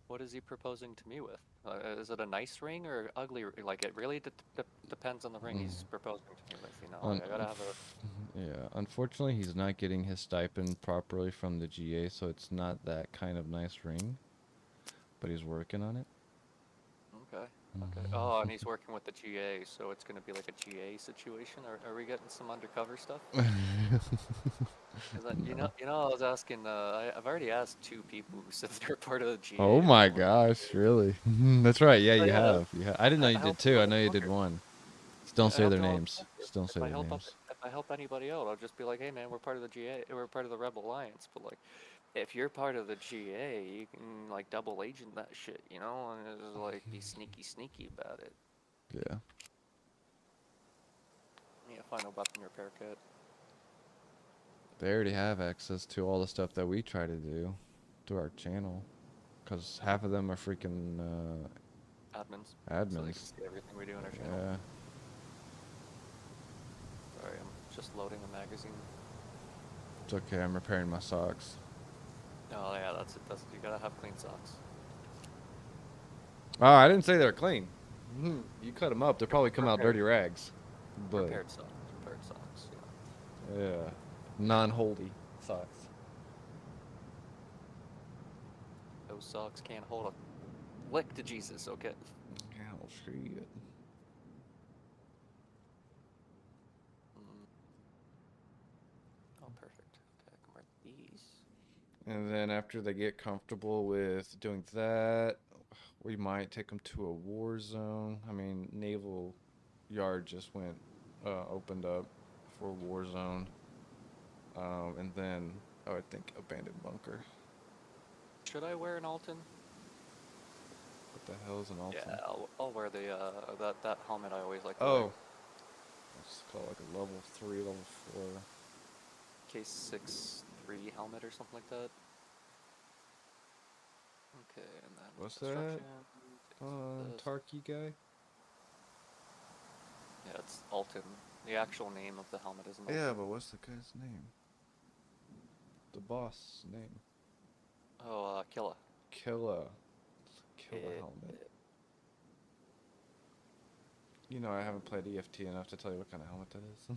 What is he proposing to me with? Is it a nice ring or ugly? Like it really depends on the ring he's proposing to me with. You know, like, I gotta have a. Yeah, unfortunately, he's not getting his stipend properly from the GA, so it's not that kind of nice ring. But he's working on it. Okay. Okay. Oh, and he's working with the GA, so it's gonna be like a GA situation. Are we getting some undercover stuff? 'Cause you know, I was asking. I've already asked 2 people who said they're part of the GA. Oh my gosh, really? That's right. Yeah, Oh, you yeah. have. I didn't know you I did helped too. I out know you with did bunker. one. Just don't I say their helped him out with names. bunker. Just don't say If I their help names. if I help anybody out, I'll just be like, hey man, we're part of the GA. We're part of the Rebel Alliance. But like, if you're part of the GA, you can like double agent that shit, you know, and just like be sneaky about it. Yeah. Yeah, find a weapon repair kit. They already have access to all the stuff that we try to do through our channel. Because half of them are freaking Admins. So they can admins. see everything we do on our channel. Yeah. Sorry, I'm just loading the magazine. It's okay. I'm repairing my socks. Oh yeah, that's it. You gotta have clean socks. Oh, I didn't say they're clean. You cut them up. They'll probably come out dirty rags. But Prepared socks. Prepared socks. Yeah. yeah, non-holdy socks. Those socks can't hold a lick to Jesus. Okay. Oh shit. Oh, perfect. Okay, I can wear these. And then after they get comfortable with doing that, we might take them to a war zone. I mean, Naval Yard just opened up for a war zone. And then I would think abandoned bunker. Should I wear an Alton? What the hell is an Alton? Yeah, I'll wear the that helmet I always like to Oh. wear. It's called like a level 3, level 4. Case 6-3 helmet or something like that. Okay, and then What's that? construction, this. Tarky guy? Yeah, it's Alton. The actual name of the helmet isn't Alton. Yeah, but what's the guy's name? The boss name. Oh, Killa. Killa. Killa helmet. You know, I haven't played EFT enough to tell you what kind of helmet that is.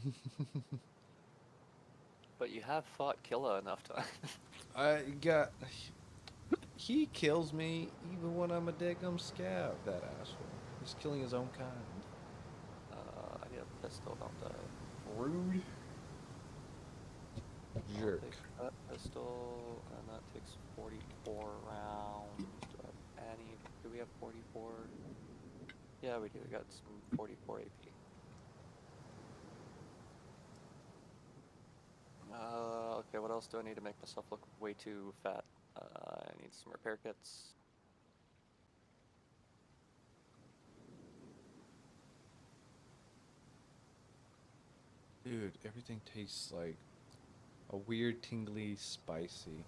But you have fought Killa enough times. He kills me even when I'm a daggum scav, that asshole. He's killing his own kind. I need a pistol, don't I? Rude. I'll Jerk. take that pistol, and that takes 44 rounds. Do I have any? Do we have 44? Yeah, we do. We got some 44 AP. else do I need to make myself look way too fat? I need some repair kits. Dude, everything tastes like a weird, tingly, spicy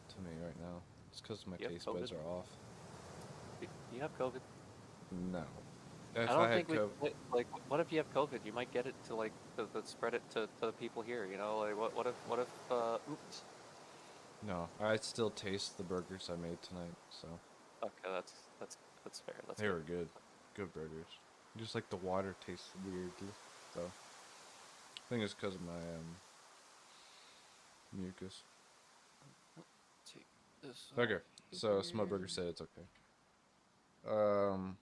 to me right now. It's because my You have taste buds COVID? are off. You have COVID? No. I If I don't had think we COVID, like. What if you have COVID? You might get it to like to spread it to the people here. You know, like what if oops. no, I'd still taste the burgers I made tonight. So Okay, that's fair. That's they good. were good, good burgers. Just like the water tastes weirdly, though. I think it's because of my mucus. Take this Okay, off so here. Smudburger said it's okay. Um,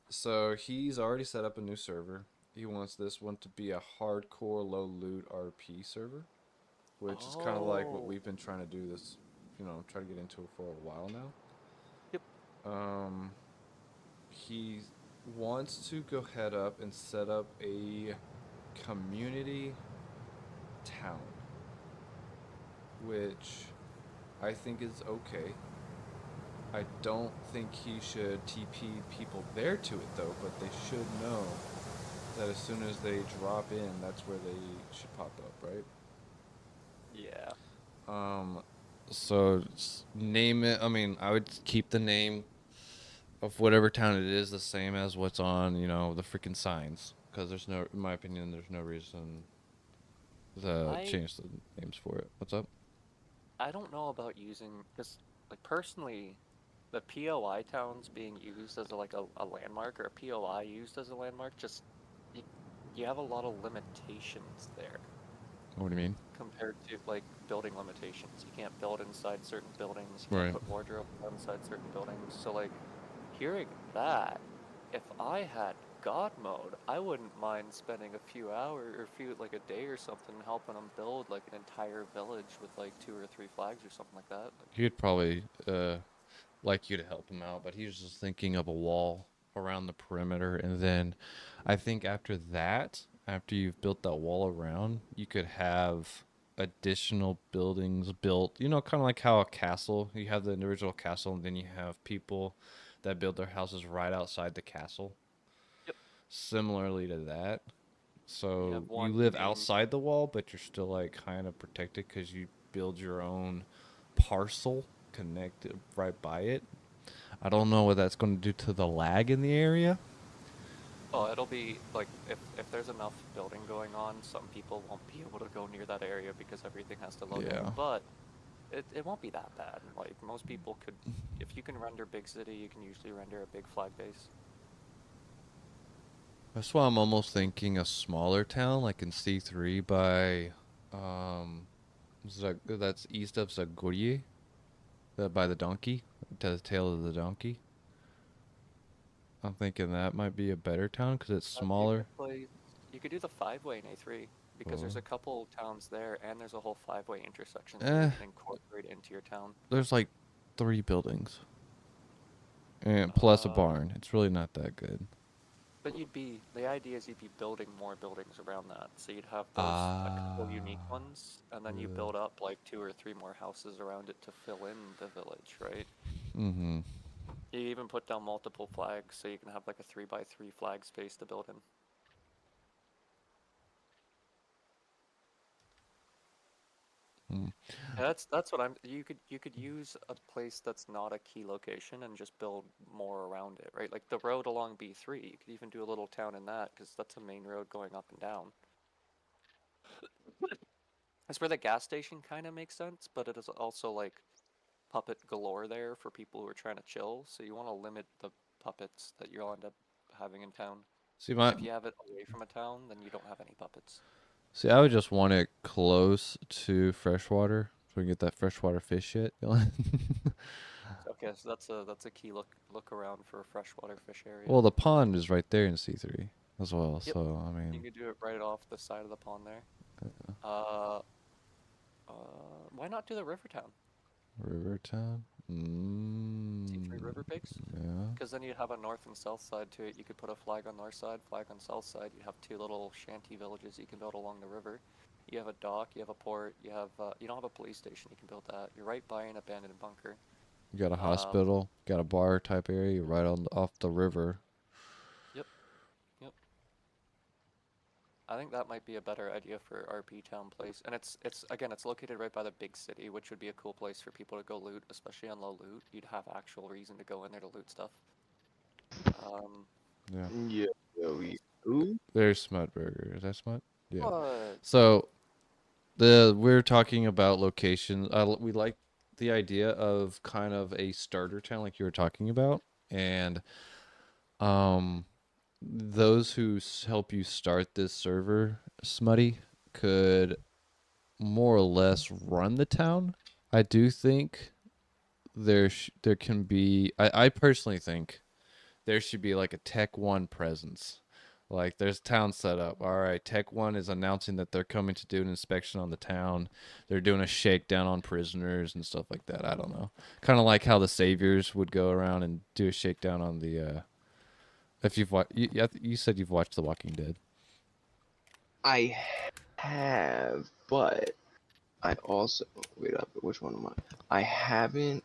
so he's already set up a new server. He wants this one to be a hardcore low loot RP server, which is kind of like what Oh. we've been trying to do this, try to get into it for a while now. Yep. He wants to go head up and set up a community town, which I think is okay. I don't think he should TP people there to it though, but they should know that as soon as they drop in, that's where they should pop up, right? Yeah. So name it. I mean, I would keep the name of whatever town it is the same as what's on, the freaking signs, because there's no, in my opinion, there's no reason to I change the names for it. What's up? I don't know about using because like personally, the POI towns being used as a landmark or a POI used as a landmark just you, you have a lot of limitations there What do you mean? compared to like building limitations. You can't build inside certain buildings. You can't Right. put wardrobe inside certain buildings. So like hearing that, if I had God mode, I wouldn't mind spending a few hours or like a day or something helping them build like an entire village with like 2 or 3 flags or something like that. Like, He'd probably like you to help him out, but he was just thinking of a wall around the perimeter, and then I think after that, after you've built that wall around, you could have additional buildings built. Kind of like how a castle, you have the original castle, and then you have people that build their houses right outside the castle. yep, Similarly to that. you So have you one live main. outside the wall, but you're still like kind of protected because you build your own parcel connected right by it. I don't know what that's going to do to the lag in the area. Oh, it'll be like if there's enough building going on, some people won't be able to go near that area because everything has to load in. Yeah. But it won't be that bad. Like most people could, if you can render big city, you can usually render a big flag base. That's why I'm almost thinking a smaller town, like in C3 by, that's east of Zagorje, by the donkey, to the tail of the donkey. I'm thinking that might be a better town because it's That'd be a smaller. good place. You could do the 5-way in A3 because there's Oh. a couple towns there and there's a whole 5-way intersection that Eh, you can incorporate into your town. there's like 3 buildings. And plus a Uh, barn. It's really not that good. but the idea is you'd be building more buildings around that. So you'd have those, a couple unique Ah. ones, and then you Yeah. build up like 2 or 3 more houses around it to fill in the village, right? Mm-hmm. You even put down multiple flags so you can have like a 3x3 flag space to build in. Mm. Yeah, that's what I'm. You could use a place that's not a key location and just build more around it, right? Like the road along B3, you could even do a little town in that because that's a main road going up and down. That's where the gas station kind of makes sense, but it is also like puppet galore there for people who are trying to chill. So you want to limit the puppets that you'll end up having in town. See, If you have it away from a town, then you don't have any puppets. I would just want it close to freshwater so we can get that freshwater fish shit going. Okay, so that's a key look around for a freshwater fish area. Well, the pond is right there in C3 as well, Yep. so I You mean, could do it right off the side of the pond there. Uh, why not do the river town? River Town. See 3 river Mm, pigs? yeah. Because then you'd have a north and south side to it. You could put a flag on north side, flag on south side. You have 2 little shanty villages you can build along the river. You have a dock, you have a port, you have you don't have a police station, you can build that. You're right by an abandoned bunker. You got a Um, hospital, got a bar type area, you're right on off the river. yep, yep. I think that might be a better idea for RP Town Place. And it's again, it's located right by the big city, which would be a cool place for people to go loot, especially on low loot. You'd have actual reason to go in there to loot stuff. Um, Yeah. Yeah. Ooh. There's Smutburger. Is that Smut? Yeah. what? So we're talking about location. We like the idea of kind of a starter town, like you were talking about, and those who help you start this server, Smutty, could more or less run the town. I do think there can be. I personally think there should be like a Tech 1 presence. Like there's town set up. All right, Tech 1 is announcing that they're coming to do an inspection on the town. They're doing a shakedown on prisoners and stuff like that. I don't know. Kind of like how the saviors would go around and do a shakedown on the if you've watched you said you've watched The Walking Dead. I have, but I also wait up. Which one am I? I haven't.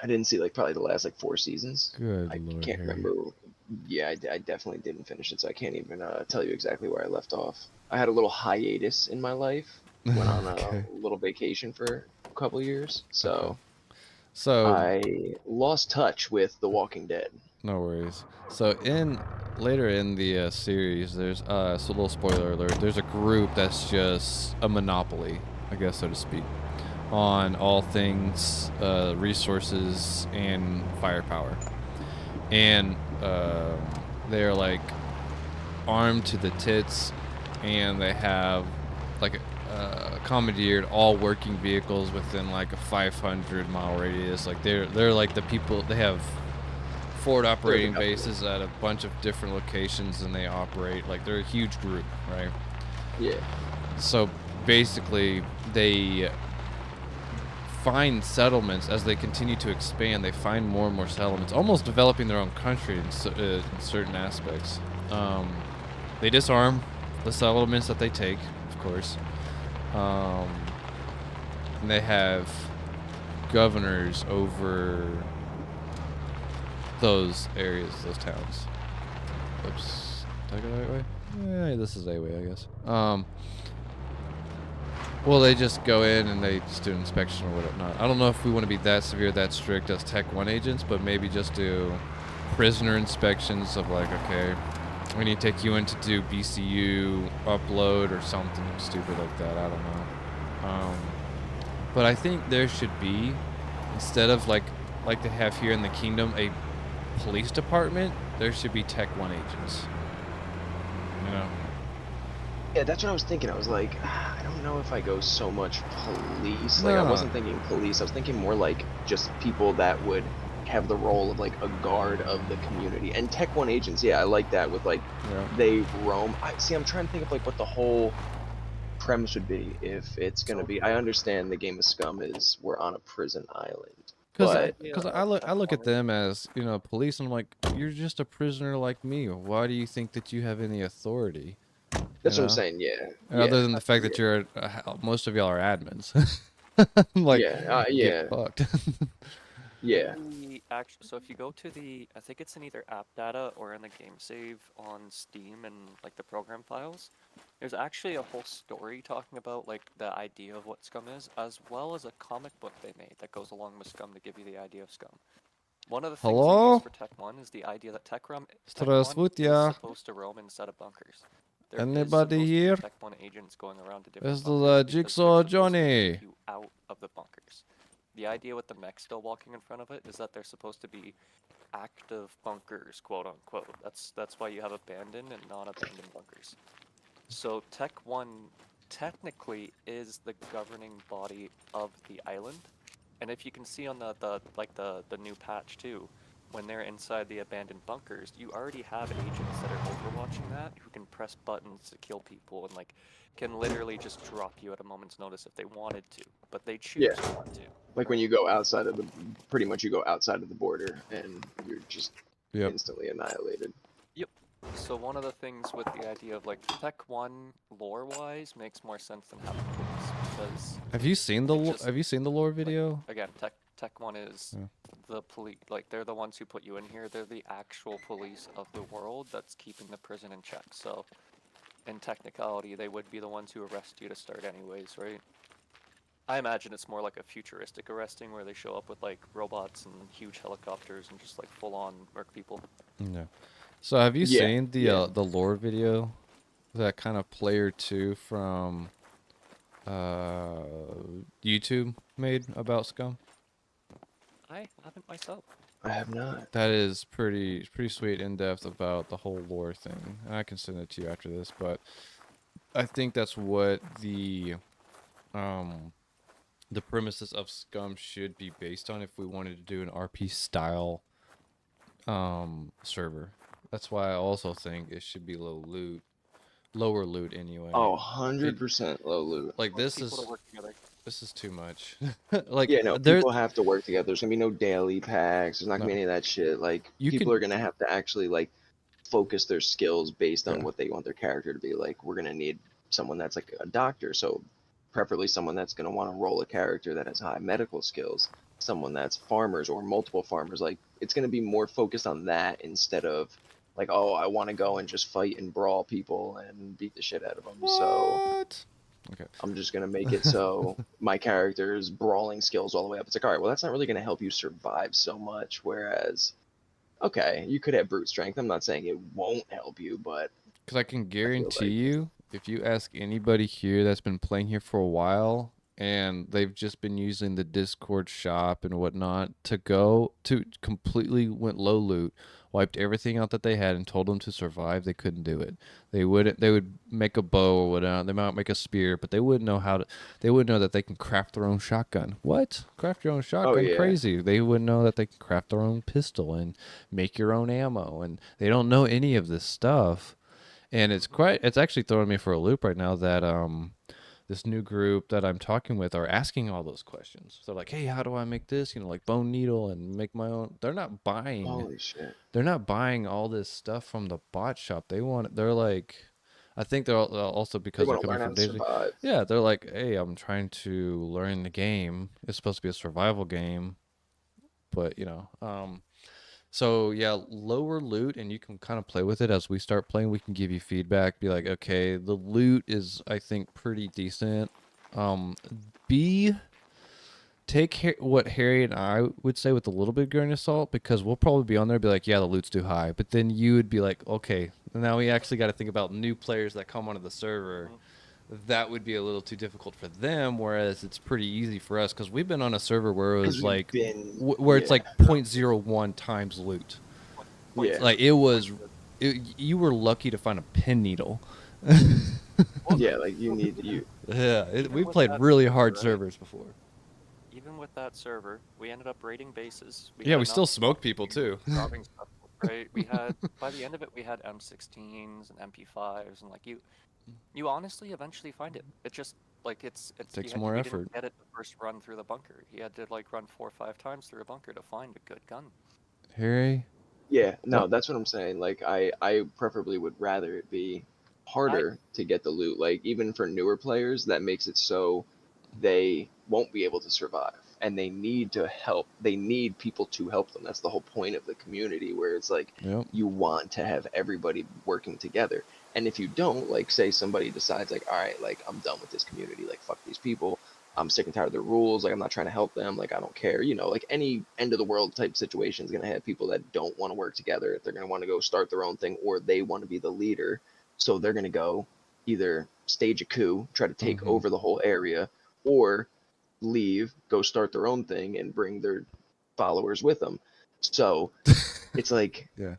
I didn't see like probably the last like 4 seasons. Good I Lord, can't Harry. remember. Yeah, I definitely didn't finish it, so I can't even tell you exactly where I left off. I had a little hiatus in my life. Went on Okay. a little vacation for a couple years, so So I lost touch with The Walking Dead. no worries. So later in the series, there's so a little spoiler alert. There's a group that's just a monopoly, I guess so to speak, on all things resources and firepower, and they're like armed to the tits, and they have like commandeered all working vehicles within like a 500-mile radius. Like they're like the people. They have forward operating bases at a bunch of different locations, and they operate like they're a huge group, right? Yeah. So basically, they find settlements as they continue to expand. They find more and more settlements, almost developing their own country in certain aspects. They disarm the settlements that they take, of course. And they have governors over those areas, those towns. Oops. Did I go the right way? Yeah, this is a way, I guess. Well, they just go in and they just do an inspection or whatnot. I don't know if we want to be that severe, that strict as Tech 1 agents, but maybe just do prisoner inspections of like, okay, we need to take you in to do BCU upload or something stupid like that. I don't know. But I think there should be, instead of like they have here in the kingdom, a police department, there should be Tech 1 agents. You know? Yeah, that's what I was thinking. I was like, I don't know if I go so much police. Like, I No. wasn't thinking police. I was thinking more like just people that would have the role of like a guard of the community. And Tech 1 agents, yeah, I like that with like Yeah. they roam. I'm trying to think of like what the whole premise would be if it's gonna be. I understand the game of SCUM is we're on a prison island, but Because I look at them as, you know, police, and I'm like, you're just a prisoner like me. Why do you think that you have any authority? that's You what I'm know? saying. Yeah. Other than the fact that you're, most of y'all are admins. Like, yeah. get fucked. Yeah. So if you go to the, I think it's in either app data or in the game save on Steam and like the program files, there's actually a whole story talking about like the idea of what SCUM is, as well as a comic book they made that goes along with SCUM to give you the idea of SCUM. One of the things they Hello? use for Tech 1 is the idea that Tech 1 is Здравствуйте. supposed to roam inside of bunkers. There is Anybody supposed to be here? Tech 1 agents going around to different This is bunkers the because Jigsaw they're supposed to Johnny. keep you out of the bunkers. The idea with the mech still walking in front of it is that they're supposed to be active bunkers, quote unquote. That's why you have abandoned and non-abandoned bunkers. So Tech 1 technically is the governing body of the island. And if you can see on the new patch too, when they're inside the abandoned bunkers, you already have agents that are over overwatching that who can press buttons to kill people and like can literally just drop you at a moment's notice if they wanted to, but they choose Yeah. not to. Like when right? you go outside of the, pretty much you go outside of the border and you're just Yep. instantly annihilated. So one of the things with the idea of like Tech 1 lore-wise makes more sense than having police because Have you seen the Like, lo- just- Have you seen the lore video? again, Tech 1 is Yeah. the police. Like they're the ones who put you in here. They're the actual police of the world that's keeping the prison in check. So, in technicality, they would be the ones who arrest you to start, anyways, right? I imagine it's more like a futuristic arresting where they show up with like robots and huge helicopters and just like full-on murk people. No. So have you Yeah, seen yeah. the lore video that kind of player 2 from YouTube made about Scum? I haven't myself. I have not. That is pretty sweet in depth about the whole lore thing. And I can send it to you after this, but I think that's what the premises of Scum should be based on if we wanted to do an RP style server. That's why I also think it should be lower loot anyway. Oh, 100% low loot. Like Want this people is to work together. too much. Like Yeah, no, there people have to work together. There's gonna be no daily packs. There's not gonna be No. any of that shit. Like You people could- are gonna have to actually like focus their skills based on Yeah. what they want their character to be. Like we're gonna need someone that's like a doctor, so preferably someone that's gonna want to roll a character that has high medical skills. Someone that's farmers or multiple farmers. Like it's gonna be more focused on that instead of like, oh, I want to go and just fight and brawl people and beat the shit out of them. So What? Okay. I'm just gonna make it so my character's brawling skills all the way up. It's like, all right, well, that's not really gonna help you survive so much. Whereas, okay, you could have brute strength. I'm not saying it won't help you, but Because I can guarantee like- you, if you ask anybody here that's been playing here for a while and they've just been using the Discord shop and whatnot to completely went low loot, wiped everything out that they had and told them to survive, they couldn't do it. They would make a bow or whatever. They might make a spear, but they wouldn't know they wouldn't know that they can craft their own shotgun. What? Craft your own shotgun? yeah. Crazy. They wouldn't know that they can craft their own pistol and make your own ammo, and they don't know any of this stuff. And it's actually throwing me for a loop right now that this new group that I'm talking with are asking all those questions. So like, hey, how do I make this? Like bone needle and make my own. They're not buying. holy shit. They're not buying all this stuff from the bot shop. They're like, I think they're also They because they're want to coming learn how from to Daisy. survive. Yeah, they're like, hey, I'm trying to learn the game. It's supposed to be a survival game, but so yeah, lower loot, and you can kind of play with it as we start playing. We can give you feedback, be like, okay, the loot is, I think, pretty decent. Take what Harry and I would say with a little bit of grain of salt, because we'll probably be on there and be like, yeah, the loot's too high. But then you would be like, okay, now we actually got to think about new players that come onto the server. That would be a little too difficult for them, whereas it's pretty easy for us because we've been on a server where it 'Cause was we've like been- where it's yeah. like 0.01 times loot. Yeah. Like you were lucky to find a pin needle. Yeah, like you need you. Yeah, Even we've with played that really server, hard right? servers before. Even with that server, we ended up raiding bases. Yeah, had we still enough smoked people too. dropping stuff, right? We had by the end of it, we had M16s and MP5s, and like you honestly eventually find it. It just like it's Takes you more we didn't effort. get it the first run through the bunker. He had to like run 4 or 5 times through a bunker to find a good gun. Harry, Yeah, no, What? that's what I'm saying. Like I preferably would rather it be harder to get the loot. Like even for newer players, that makes it so they won't be able to survive, and they need to help. They need people to help them. That's the whole point of the community, where it's like Yep. you want to have everybody working together. And if you don't, like say somebody decides like, all right, like I'm done with this community, like fuck these people. I'm sick and tired of their rules. Like I'm not trying to help them. Like I don't care. Like any end of the world type situation is gonna have people that don't want to work together. They're gonna want to go start their own thing, or they want to be the leader. So they're gonna go either stage a coup, try to take Mhm. over the whole area, or leave, go start their own thing, and bring their followers with them. So it's like, Yeah.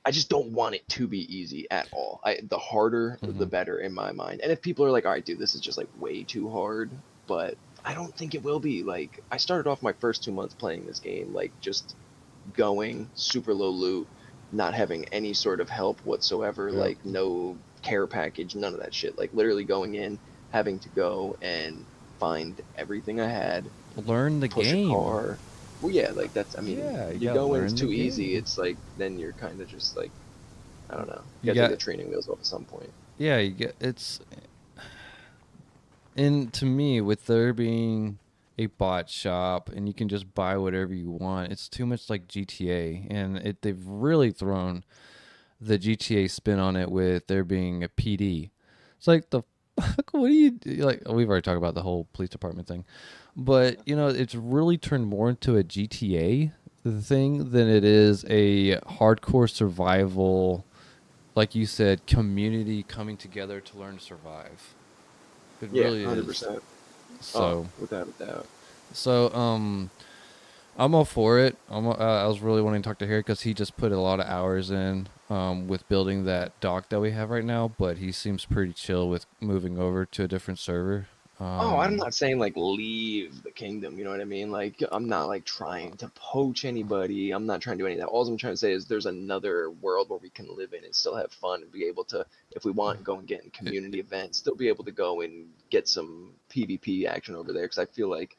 I just don't want it to be easy at all. The harder, the Mhm. better in my mind. And if people are like, all right, dude, this is just like way too hard, but I don't think it will be. Like, I started off my first 2 months playing this game, like just going super low loot, not having any sort of help whatsoever, Yep. like no care package, none of that shit. Like literally going in, having to go and find everything I had, Learn the push a game. car. Well, yeah, like that's. I mean, Yeah, you you gotta go in, it's learn the too easy. game. It's like then you're kind of just like, I don't know. You You gotta take got- the training wheels off at some point. Yeah, you get it's. And to me, with there being a bot shop and you can just buy whatever you want, it's too much like GTA, and they've really thrown the GTA spin on it with there being a PD. It's like the fuck, what do you do? Like we've already talked about the whole police department thing, but you know it's really turned more into a GTA thing than it is a hardcore survival, like you said, community coming together to learn to survive. It Yeah, really 100%. is. Oh, So without a doubt. so I'm all for it. I was really wanting to talk to Harry because he just put a lot of hours in with building that dock that we have right now, but he seems pretty chill with moving over to a different server. Oh, I'm not saying like leave the kingdom, you know what I mean? Like I'm not like trying to poach anybody. I'm not trying to do any of that. All I'm trying to say is there's another world where we can live in and still have fun and be able to, if we want, go and get in community events, still be able to go and get some PvP action over there. Because I feel like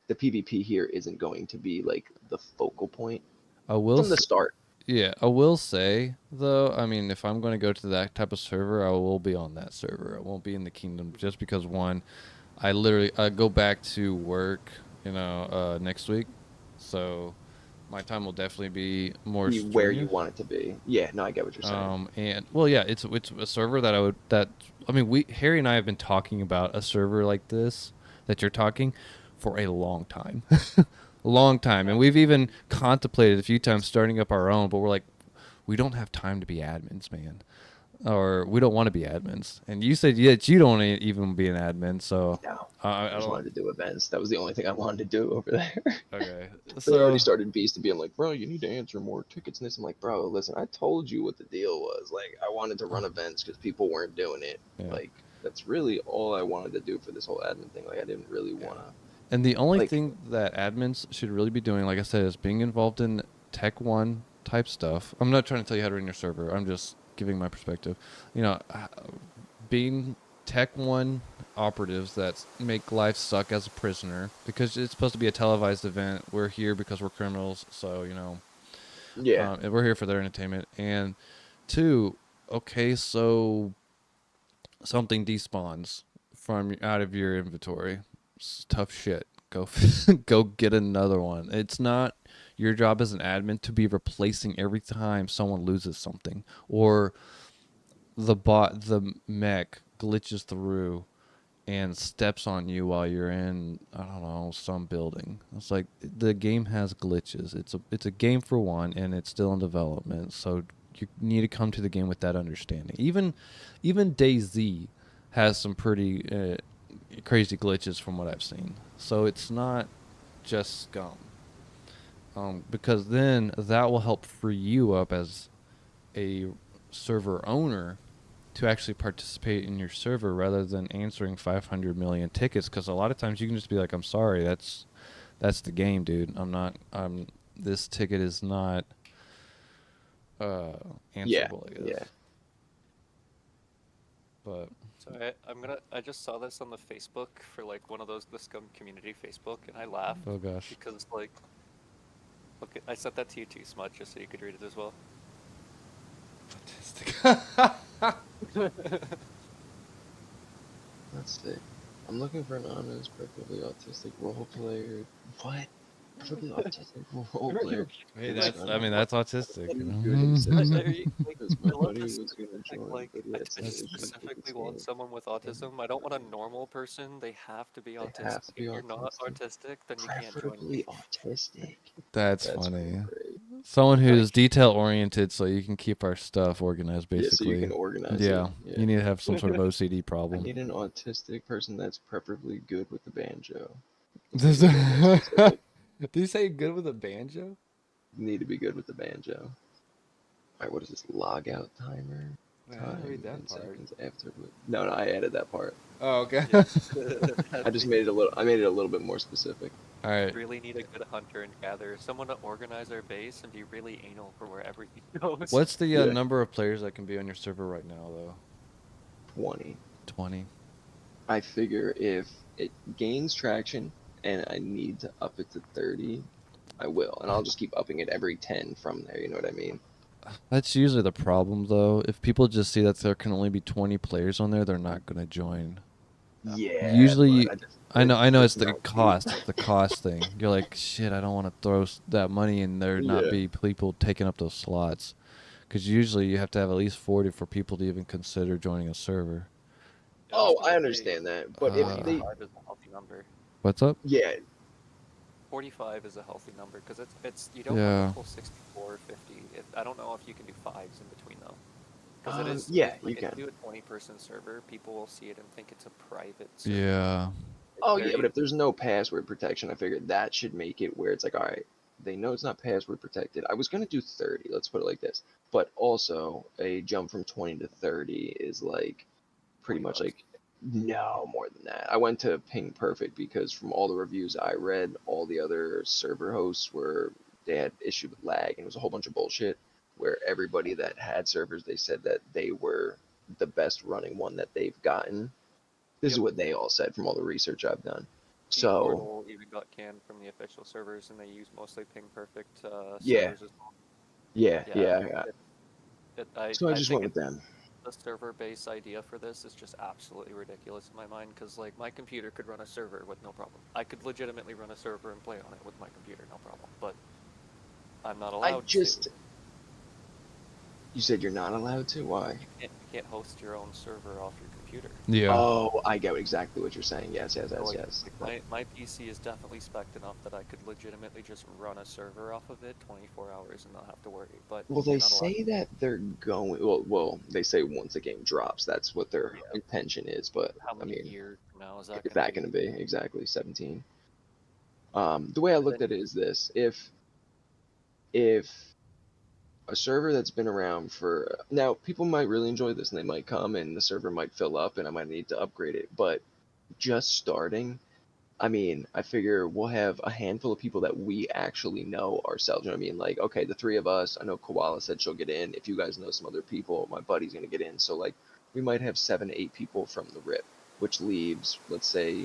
the PvP here isn't going to be like the focal point I will from the start. Yeah, I will say though, I mean, if I'm going to go to that type of server, I will be on that server. I won't be in the kingdom just because one, I go back to work, next week, so my time will definitely be more Be where you strenuous. want it to be. Yeah, no, I get what you're saying. And well, yeah, it's a server I mean, Harry and I have been talking about a server like this that you're talking for a long time. A long time. And we've even contemplated a few times starting up our own, but we're like, we don't have time to be admins, man. Or we don't want to be admins. And you said that you don't even be an admin, so No, I I just don't. wanted to do events. That was the only thing I wanted to do over there. Okay. They already So, started Beast to being like, bro, you need to answer more tickets and this. I'm like, bro, listen, I told you what the deal was. Like, I wanted to run events because people weren't doing it. yeah. Like, that's really all I wanted to do for this whole admin thing. Like, I didn't really want to. And the only Like, thing that admins should really be doing, like I said, is being involved in Tech 1 type stuff. I'm not trying to tell you how to run your server. I'm just giving my perspective. Being Tech 1 operatives that make life suck as a prisoner because it's supposed to be a televised event. We're here because we're criminals, so, yeah. and we're here for their entertainment. And two, okay, so something despawns from out of your inventory. It's tough shit. Go go get another one. It's not your job as an admin to be replacing every time someone loses something or the mech glitches through and steps on you while you're in, I don't know, some building. It's like the game has glitches. It's a game for one, and it's still in development. So you need to come to the game with that understanding. Even DayZ has some pretty crazy glitches from what I've seen. So it's not just scum. Because then that will help free you up as a server owner to actually participate in your server rather than answering 500 million tickets, because a lot of times you can just be like, I'm sorry, that's the game, dude. This ticket is not answerable, I guess. Yeah. But So I just saw this on the Facebook for like one of those the SCUM community Facebook, and I laughed oh gosh. because like, okay, I sent that to you too, Smudge, just so you could read it as well. Let's see. I'm looking for an honest, preferably autistic role player. What? Preferably autistic role player. Hey, Yes, that's autistic. You know? Good, he says. Like, Because my I love buddy this was gonna join, like, but he I had some issues with specifically his want game. someone with autism. I don't want a normal person. They have to be They autistic. have to be If you're not autistic. autistic, then you can't join. Preferably autistic. That's That's funny. great. Someone who's detail oriented, so you can keep our stuff organized. Yeah, so Basically, you can organize yeah. it. You need to have some sort of OCD I problem. need an autistic person that's preferably good with the banjo. Does Specific. Did you say good with a banjo? Need to be good with the banjo. Alright, what is this? Log out timer? Wait, I didn't Time read that and part. seconds after. No, I added that part. Oh, okay. I just made it a little. I made it a little bit more specific. All right. Really need a good hunter and gatherer, someone to organize our base and be really anal for where everything goes. What's the Yeah. number of players that can be on your server right now, though? 20. 20. I figure if it gains traction and I need to up it to 30, I will, and I'll just keep upping it every 10 from there. You know what I mean? That's usually the problem, though. If people just see that there can only be 20 players on there, they're not gonna join. Yeah. Usually, but I know it's the personality. cost. It's the cost thing. You're like, shit, I don't want to throw that money and there not Yeah. be people taking up those slots. Because usually you have to have at least 40 for people to even consider joining a server. Yeah, I was Oh, gonna I say understand that, but if they, 45 is a healthy number. What's up? yeah, 45 is a healthy number because it's you don't run Yeah. the full 64, 50. I don't know if you can do fives in between though. Because it is, yeah, like, you if can. you do a 20-person server, people will see it and think it's a private server. Yeah. It's Oh yeah, very- but if there's no password protection, I figured that should make it where it's like, all right, they know it's not password protected. I was gonna do 30, let's put it like this, but also a jump from 20 to 30 is like pretty 20 much bucks. like no more than that. I went to Ping Perfect because from all the reviews I read, all the other server hosts were they had issue with lag and it was a whole bunch of bullshit. Where everybody that had servers, they said that they were the best running one that they've gotten. This is Yep. what they all said from all the research I've done. Team So Portal even got canned from the official servers, and they use mostly Ping Perfect yeah, servers as well. yeah. So I I just think went with them. the server base idea for this is just absolutely ridiculous in my mind because like my computer could run a server with no problem. I could legitimately run a server and play on it with my computer, no problem. But I'm not allowed to. You said you're not allowed to? Why? You can't host your own server off your computer. Yeah. Oh, I get exactly what you're saying. Yes. So, like, my PC is definitely spec'd enough that I could legitimately just run a server off of it 24 hours and not have to worry. But Well, you're they not allowed. say that they're going. Well, they say once the game drops, that's what their Yeah. intention is. But How I many mean, years from now is that is going that to going be? to be exactly 17? The way I And looked then at it is this: if a server that's been around for now, people might really enjoy this and they might come and the server might fill up and I might need to upgrade it. But just starting, I mean, I figure we'll have a handful of people that we actually know ourselves. You know what I mean? Like, okay, the three of us, I know Koala said she'll get in. If you guys know some other people, my buddy's going to get in. So, like, we might have 7 to 8 people from the RIP, which leaves, let's say,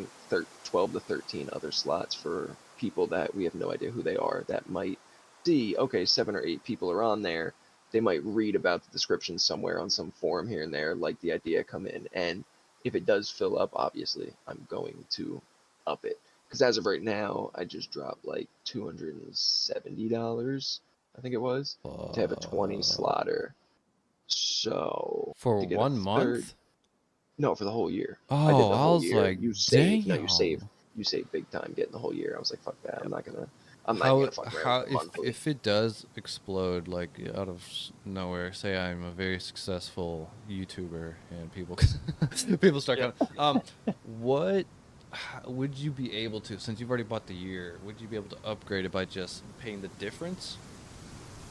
12 to 13 other slots for people that we have no idea who they are that might see, okay, 7 or 8 people are on there. They might read about the description somewhere on some forum here and there, like the idea, come in. And if it does fill up, obviously, I'm going to up it because as of right now I just dropped like $270, I think it was, to have a 20 slotter. So For to get a 1 month? no, for the whole year. I did Oh, the I whole was year. like, You save. No, damn. you save big time getting the whole year. I was like, fuck that. I'm not even How gonna fuck around how with the monthly. if it does explode like out of nowhere, say I'm a very successful YouTuber and people people start Yeah. coming, what would you be able to, since you've already bought the year, would you be able to upgrade it by just paying the difference?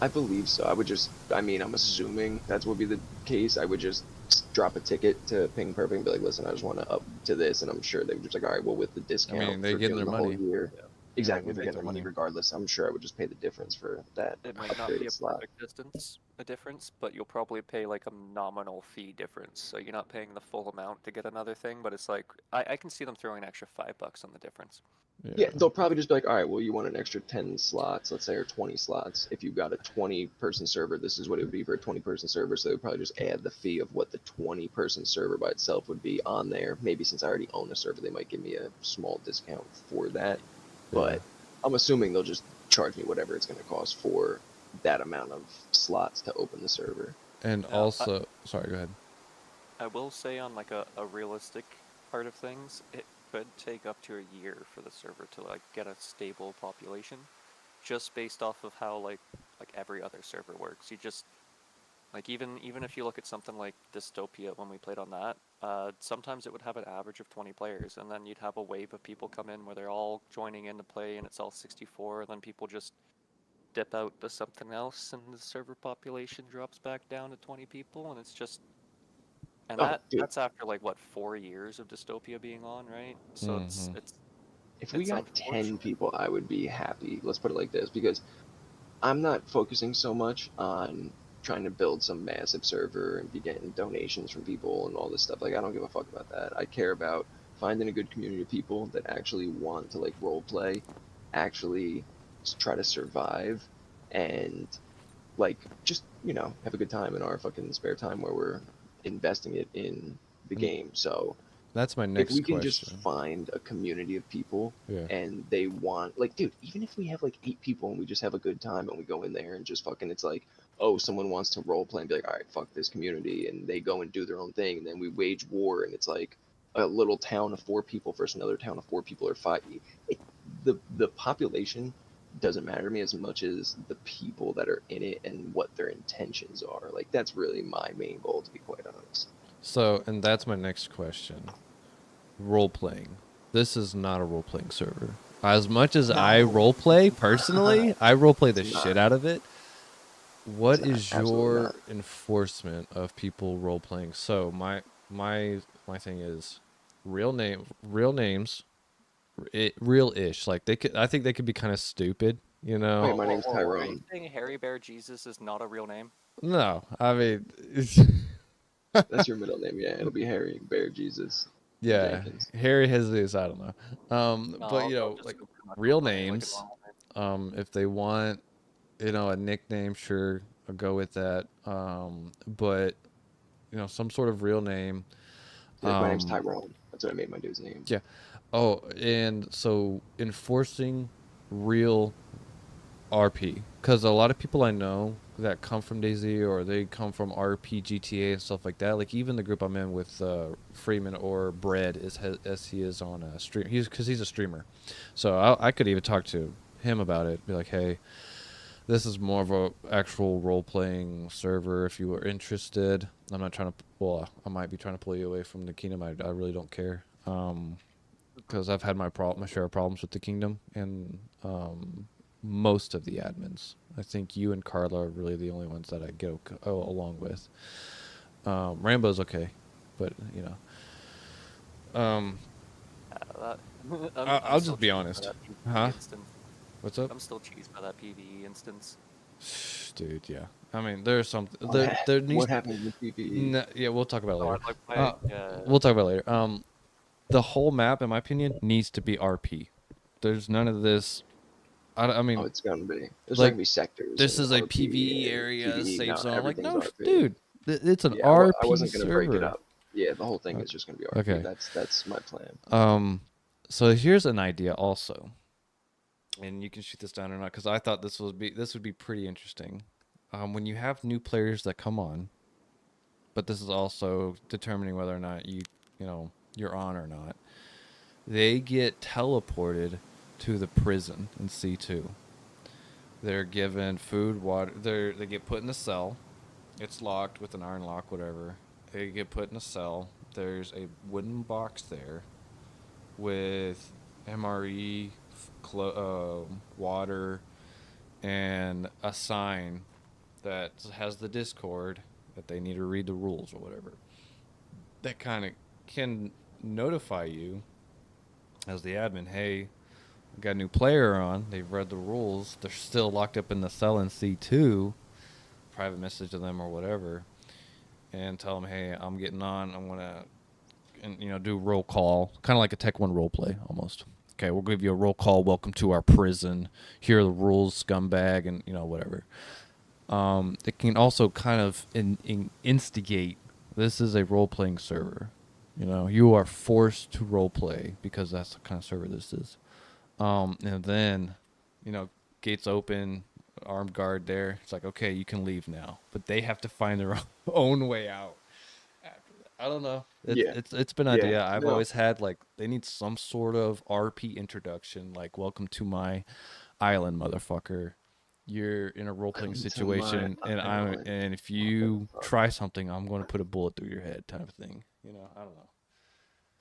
I believe so. I mean, I'm assuming that's what would be the case. I would just drop a ticket to Ping Perfect and be like, listen, I just want to up to this. And I'm sure they would just like, all right, well, with the I discount mean, they're for getting doing their the whole money. year. Yeah. Exactly, they they're make getting their their money money. regardless. I'm sure I would just pay the difference for that It might not be upgraded a slot. perfect difference, but you'll probably pay like a nominal fee difference. So you're not paying the full amount to get another thing, but it's like I can see them throwing an extra $5 on the difference. Yeah, they'll probably just be like, all right, well, you want an extra 10 slots, let's say, or 20 slots. If you've got a 20-person server, this is what it would be for a 20-person server. So they would probably just add the fee of what the 20-person server by itself would be on there. Maybe since I already own the server, they might give me a small discount for that. But I'm assuming they'll just charge me whatever it's going to cost for that amount of slots to open the server. And Now, also, sorry, go ahead. I will say on like a realistic part of things, it could take up to a year for the server to like get a stable population, just based off of how like every other server works. You just like even if you look at something like Dystopia when we played on that, sometimes it would have an average of 20 players, and then you'd have a wave of people come in where they're all joining in to play, and it's all 64, and then people just dip out to something else, and the server population drops back down to 20 people, and it's just And Oh, dude. that's after like what 4 years of dystopia being on, right? So Mhm. If we it's got 10 unfortunate. people, I would be happy. Let's put it like this, because I'm not focusing so much on trying to build some massive server and be getting donations from people and all this stuff. Like, I don't give a fuck about that. I care about finding a good community of people that actually want to like role play, actually try to survive, and like just have a good time in our fucking spare time where we're investing it in the Mm. game. So That's my if next we can just question. find a community of people Yeah. and they want, like, dude, even if we have like 8 people and we just have a good time and we go in there and just fucking, it's like, oh, someone wants to role play and be like, all right, fuck this community, and they go and do their own thing, and then we wage war, and it's like a little town of 4 people versus another town of 4 people or 5. The population doesn't matter to me as much as the people that are in it and what their intentions are. Like, that's really my main goal, to be quite honest. So, and that's my next question. Role playing. This is not a role playing server. As much as I No, role play personally, I role play the It's shit not. out of it. What It's not. is Absolutely your not. enforcement of people role playing? So my thing is real names, real-ish. Like they could, I think they could be kind of stupid, you Hey, know. my name's Whoa. Are you Tyrone. saying Harry Bear Jesus is not a real name? No, I mean, That's your middle name, yeah. It'll be Harry Bear Jesus yeah, Jenkins. Harry Jesus. I don't know. No, But you I'll know, just like go for my real name, like a names. normal name. If they want, a nickname, sure, I'll go with that. But some sort of real name. Like, my name's Um, Tyrone. That's what I made my dude's name. yeah. Oh, and so enforcing real RP, because a lot of people I know that come from DayZ or they come from RP, GTA, and stuff like that. Like even the group I'm in with Freeman or Bread as he is on a stream. He's a streamer, so I could even talk to him about it. Be like, hey, this is more of a actual role playing server. If you were interested, I'm not trying to. Well, I might be trying to pull you away from the kingdom. I really don't care. Because I've had my share of problems with the kingdom and most of the admins. I think you and Carla are really the only ones that I get along with. Rambo's okay, but um, I'll still just be cheesed by honest. that PvE Huh? instance. What's up, I'm still cheesed by that PvE instance. dude? Yeah, I mean, there's some What, there needs. what happened with PvE? Yeah, we'll talk about it No, later. like We'll talk about it later. The whole map, in my opinion, needs to be RP. There's none of this. I Oh, mean, it's gonna be. There's not like gonna be sectors this and is a RP PVE and area, PvE. safe No, zone. Like, everything's no, RP. dude, it's an Yeah, I RP wasn't gonna break it server. up. Yeah, the whole thing Okay. is just gonna be RP. Okay. That's my plan. So here's an idea also, and you can shoot this down or not, because I thought this would be pretty interesting. When you have new players that come on, but this is also determining whether or not you're on or not. They get teleported to the prison in C2. They're given food, water. They get put in a cell. It's locked with an iron lock, whatever. They get put in a cell. There's a wooden box there with MRE, water, and a sign that has the Discord that they need to read the rules or whatever. That kind of can notify you as the admin, hey, we got a new player on. They've read the rules. They're still locked up in the cell in C2. Private message to them or whatever, and tell them, hey, I'm getting on. I'm gonna, do roll call, kind of like a Tech 1 role play almost. Okay, we'll give you a roll call. Welcome to our prison. Here are the rules, scumbag, and whatever. It can also kind of instigate. This is a role playing server. You are forced to role play because that's the kind of server this is. And then, gates open, armed guard there. It's like, okay, you can leave now, but they have to find their own way out after that. I don't know. It's been an idea. I've No. always had like they need some sort of RP introduction, like welcome to my island, motherfucker. You're in a role playing Welcome to situation, my and island, if you try something, I'm going to put a bullet through your head, type of thing. I don't know.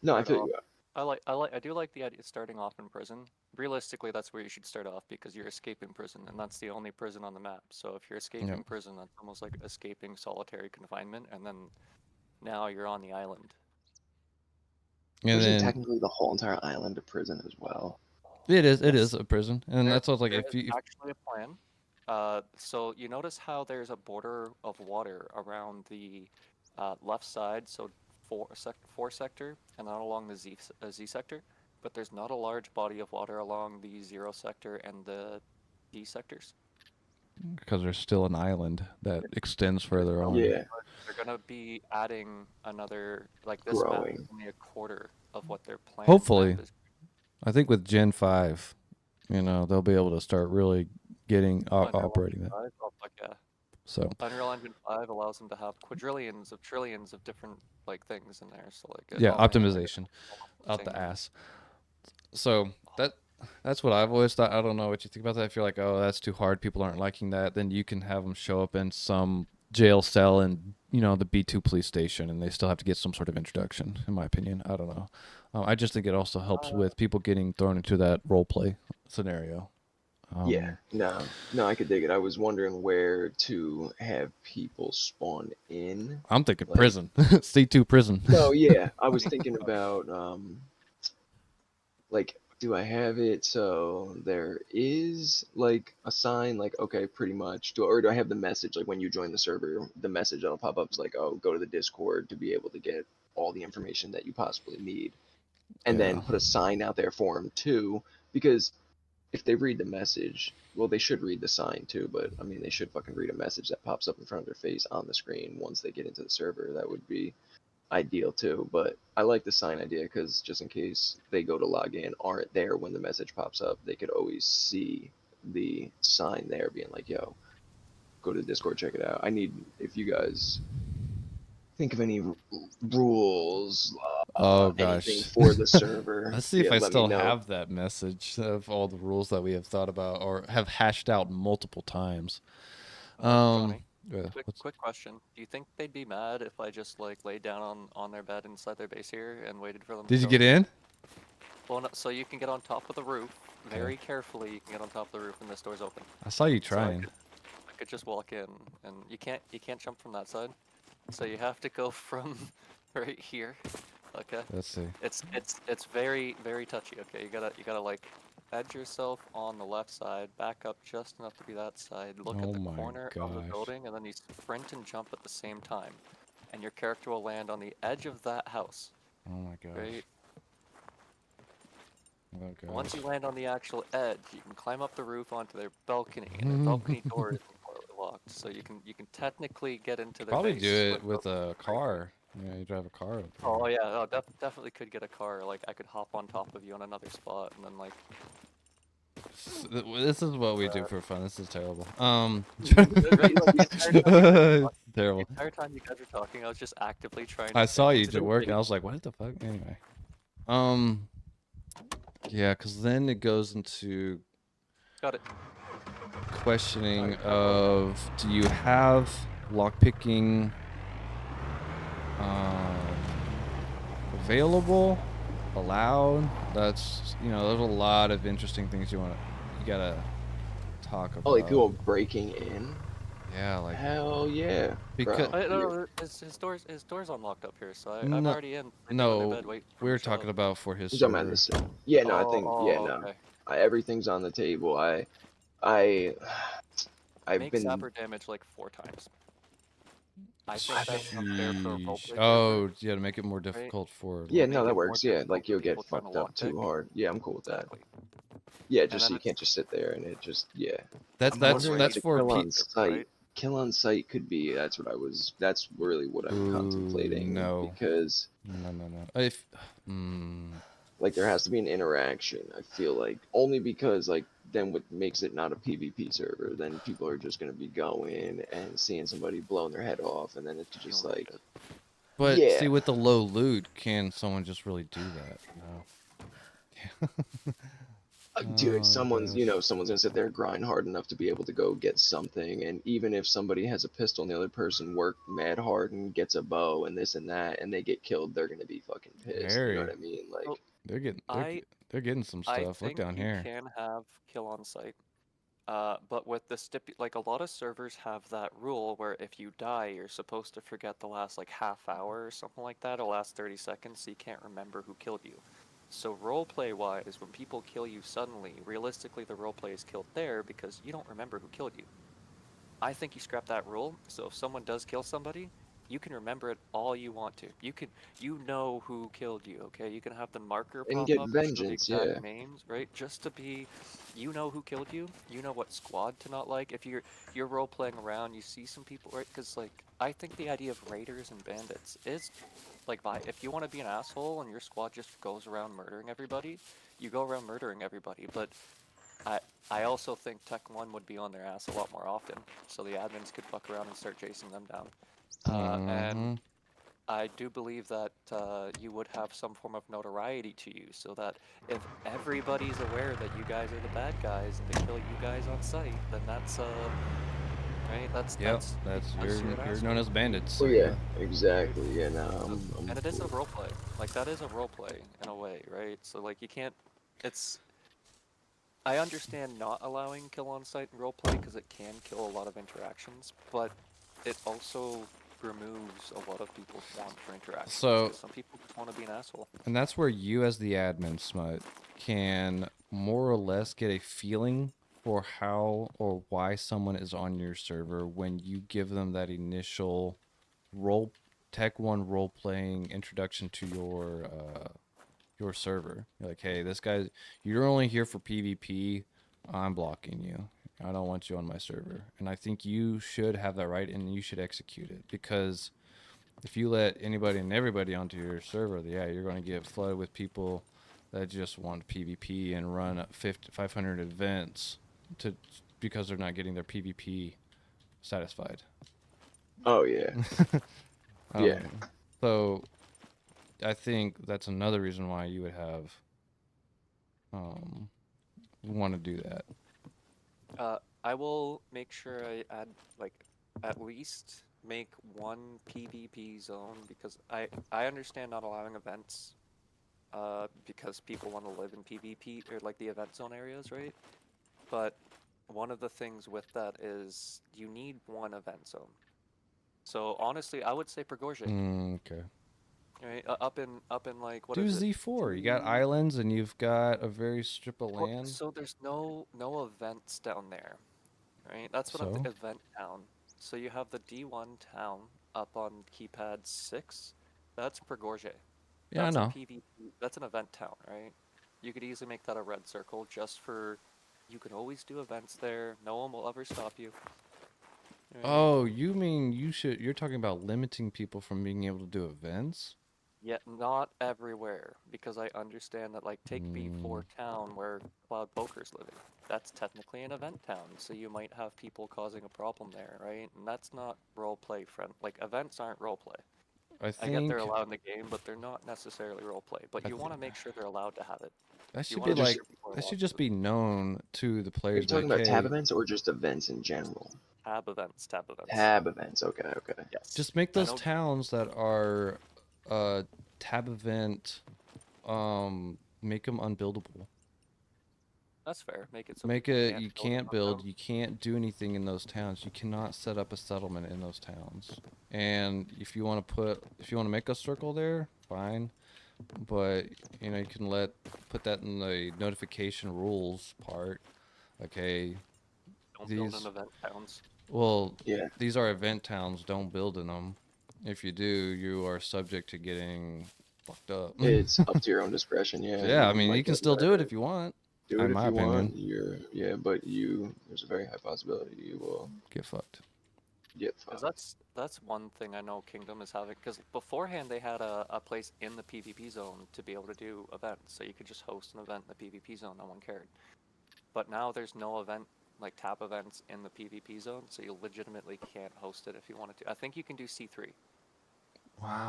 No, I Right feel off. you. I do like the idea of starting off in prison. Realistically, that's where you should start off because you're escaping prison, and that's the only prison on the map. So if you're escaping prison, that's almost like escaping solitary confinement, and then now you're on the island. And Isn't then technically the whole entire island a prison as well? it is Yes. a prison, and There, that's what like there if is you actually a plan. So you notice how there's a border of water around the left side, so four sector, and not along the Z sector. But there's not a large body of water along the 0 sector and the D sectors. because there's still an island that extends further on. Yeah, They're gonna be adding another, like this map is growing. only a quarter of what their planned Hopefully. map is. I think with Gen 5, they'll be able to start really getting Unreal operating Engine that. 5, oh, fuck yeah. So Unreal Engine 5 allows them to have quadrillions of trillions of different like things in there. So like yeah, oh man, optimization out the ass. So that's what I've always thought. I don't know what you think about that. If you're like, oh, that's too hard, people aren't liking that, then you can have them show up in some jail cell in the B2 police station, and they still have to get some sort of introduction. In my opinion, I don't know. I just think it also helps with people getting thrown into that role play scenario. Yeah, no, I could dig it. I was wondering where to have people spawn in. I'm thinking Like- prison, C2 prison. No, yeah, I was thinking about like, do I have it so there is like a sign like, okay, pretty much, or do I have the message like when you join the server, the message that'll pop up is like, oh, go to the Discord to be able to get all the information that you possibly need, and then Yeah. put a sign out there for them too, because if they read the message, well, they should read the sign too, but I mean, they should fucking read a message that pops up in front of their face on the screen once they get into the server. That would be ideal too. But I like the sign idea because just in case they go to log in, aren't there when the message pops up, they could always see the sign there being like, yo, go to the Discord, check it out. I need, if you guys think of any rules, Oh gosh. anything for the server. Let's see if I let me still know. have that message of all the rules that we have thought about or have hashed out multiple times. Johnny, Yeah, quick question. Do you think they'd be mad if I just like laid down on their bed inside their base here and waited for them did to you go? get in? Well, no, so you can get on top of the roof. Okay. Very carefully, you can get on top of the roof and this door's open. I saw you So I trying. could just walk in, and you can't jump from that side. So you have to go from right here. Okay. Let's see. It's very very touchy. Okay, you gotta like edge yourself on the left side, back up just enough to be that side. Look Oh at the my corner of the gosh. building, and then you sprint and jump at the same time, and your character will land on the edge of that house. Oh my gosh. Right. Oh And once gosh. you land on the actual edge, you can climb up the roof onto their balcony, and their balcony door isn't completely locked, so you can technically get into their Probably base do it without- with a car. Yeah, you drive a car up there. Oh yeah, oh, definitely could get a car. Like I could hop on top of you on another spot, and then like This is what we do for fun. This is terrible. The Terrible. entire time you guys were talking, I was just actively trying to I saw think you of at work, and I things. was like, "What the fuck?" Anyway, yeah, because then it goes into Got it. questioning of do you have lockpicking available, allowed? That's there's a lot of interesting things you gotta talk about. Oh, like people breaking in? Yeah, like Hell yeah. because Bro. No, his door's unlocked up here, so I'm No- already in. sleeping on their no, bed, waiting for we him were to show talking up. about for his I'm talking about server. this. Yeah, no, I think, yeah, no. Okay. Everything's on the table. I've Make been. zapper damage like 4 times. I think that's up there for a Sheesh. roleplay Oh, yeah, to make it more difficult for. Yeah, make no, it that more works. Yeah, difficult like for you'll get people trying to fucked up too lockpick. hard. Yeah, I'm cool with that. Exactly. Yeah, And just so then you can't just sit there and it just, yeah. That's I'm that's wondering that's if for kill on people. site. right? Kill on site could be. That's really what I'm contemplating. no. Because No. If like there has to be an interaction. I feel like only because like then what makes it not a PvP server, then people are just gonna be going and seeing somebody blowing their head off, and then it's just Killing like, shit. but Yeah. see, with the low loot, can someone just really do that? dude, Oh, someone's gosh. someone's gonna sit there and grind hard enough to be able to go get something, and even if somebody has a pistol and the other person worked mad hard and gets a bow and this and that, and they get killed, they're gonna be fucking pissed. You Very. know what I mean? Like, Well, They're getting I they're getting some I stuff. Look think down you here. can have kill on site. But with the like a lot of servers have that rule where if you die, you're supposed to forget the last like half hour or something like that, or last 30 seconds, so you can't remember who killed you. So roleplay wise, when people kill you suddenly, realistically the roleplay is killed there because you don't remember who killed you. I think you scrap that rule, so if someone does kill somebody, you can remember it all you want to. You know who killed you, okay? You can have the marker And pop get up and show the vengeance, exact yeah. names, right? Just to be, you know who killed you. You know what squad to not like. If you're role playing around, you see some people, right? Because like I think the idea of raiders and bandits is like if you want to be an asshole and your squad just goes around murdering everybody, you go around murdering everybody. But I I also think Tech 1 would be on their ass a lot more often, so the admins could fuck around and start chasing them down. And I do believe that you would have some form of notoriety to you, so that if everybody's aware that you guys are the bad guys and they kill you guys on sight, then that's right. Yep, You that's guys are an you're asshole. known as bandits. Well, yeah, Right? exactly. Yeah, no, I'm And it is a cool. role play. Like that is a role play in a way, right? So like you can't. It's I understand not allowing kill on site in roleplay because it can kill a lot of interactions, but it also removes a lot of people's want for interactions So, because some people just want to be an asshole. and that's where you as the admin, Smut, can more or less get a feeling for how or why someone is on your server when you give them that initial role Tech 1 role playing introduction to your server. You're like, hey, this guy, you're only here for PvP. I'm blocking you. I don't want you on my server. And I think you should have that right and you should execute it, because if you let anybody and everybody onto your server, yeah, you're going to get flooded with people that just want PvP and run 500 events to because they're not getting their PvP satisfied. Oh yeah, yeah. So I think that's another reason why you would have want to do that. I will make sure I add like at least make one PvP zone because I understand not allowing events because people want to live in PvP or like the event zone areas, right? But one of the things with that is you need one event zone. So honestly, I would say Prigozhin, Okay. right? Up in like what Do is it? Z4. You got islands and you've got a very strip of Well, land. so there's no events down there, right? That's what I'm So event town. So you have the D1 town up on keypad 6. That's Prigozhin. yeah, I That's a know. PvP. That's an event town, right? You could easily make that a red circle just for. You can always do events there. No one will ever stop you. Right? Oh, you mean you're talking about limiting people from being able to do events? Yet not everywhere, because I understand that, like, take Mm, B4 town where Cloud Poker's living. That's technically an event town, so you might have people causing a problem there, right? And that's not roleplay friend. Like, events aren't roleplay. I I get they're think allowed in the game, but they're not necessarily roleplay. But I you th- want to make sure they're allowed to have it. that You should want be to make Just like sure people are that allowed should just to. be known to the are you players. Be talking like, about tab hey, events or just events in general? Tab events, tab events. Tab events. Okay, okay. Yes. just make I those know towns that are tab event, make them unbuildable. that's fair. Make it so Make people it can't you build in can't those build, towns. you can't do anything in those towns. You cannot set up a settlement in those towns. And if you want to make a circle there, fine. But you can put that in the notification rules part. Okay, Don't build in these event towns. well, Yeah, these are event towns. Don't build in them. If you do, you are subject to getting fucked up. it's up to your own discretion. Yeah, Yeah, I mean, you like can that's still what I do it heard. if you want. Do it In if my you want. opinion, But there's a very high possibility you will get fucked. get Because fucked. that's one thing I know Kingdom is having. Because beforehand they had a place in the PvP zone to be able to do events, so you could just host an event in the PvP zone, no one cared. But now there's no event like tab events in the PvP zone, so you legitimately can't host it if you wanted to. I think you can do C3.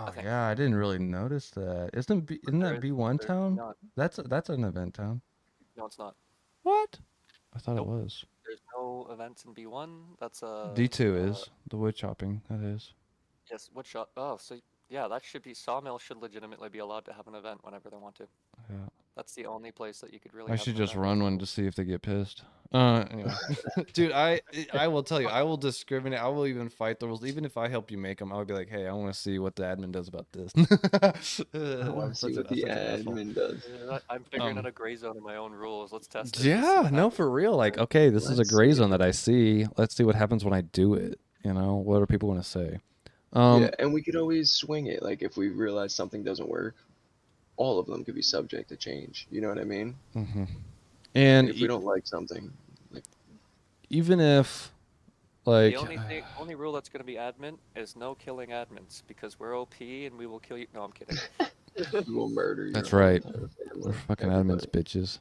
I Wow, think. yeah, I didn't really notice that. Isn't There that is B1 there's town? not. That's an event town. No, it's not. What? I thought it Nope. was. There's no events in B1. That's D2 is the wood chopping. That is. yes. What shot? Oh, so yeah, that should be Sawmill should legitimately be allowed to have an event whenever they want to. Yeah. That's the only place that you could really. I have should an just event. run one to see if they get pissed. Anyway, dude, I will tell you, I will discriminate. I will even fight the rules, even if I help you make them. I'll be like, hey, I want to see what the admin does about this. I want to see what the admin does. I'm figuring out a gray zone in my own rules. Let's test it. Let's see Yeah, what no, happens. for real. Like, okay, this is a Let's gray see zone it. that I see. Let's see what happens when I do it. You know, what are people going to say? Yeah, and we could always swing it. Like if we realize something doesn't work, all of them could be subject to change. You know what I mean? mhm. Like, And if we don't like something, like even if, The like, only rule that's going to be admin is no killing admins because we're OP and we will kill you. No, I'm kidding. we will murder your that's whole right. entire We're family, fucking everybody. admins, bitches.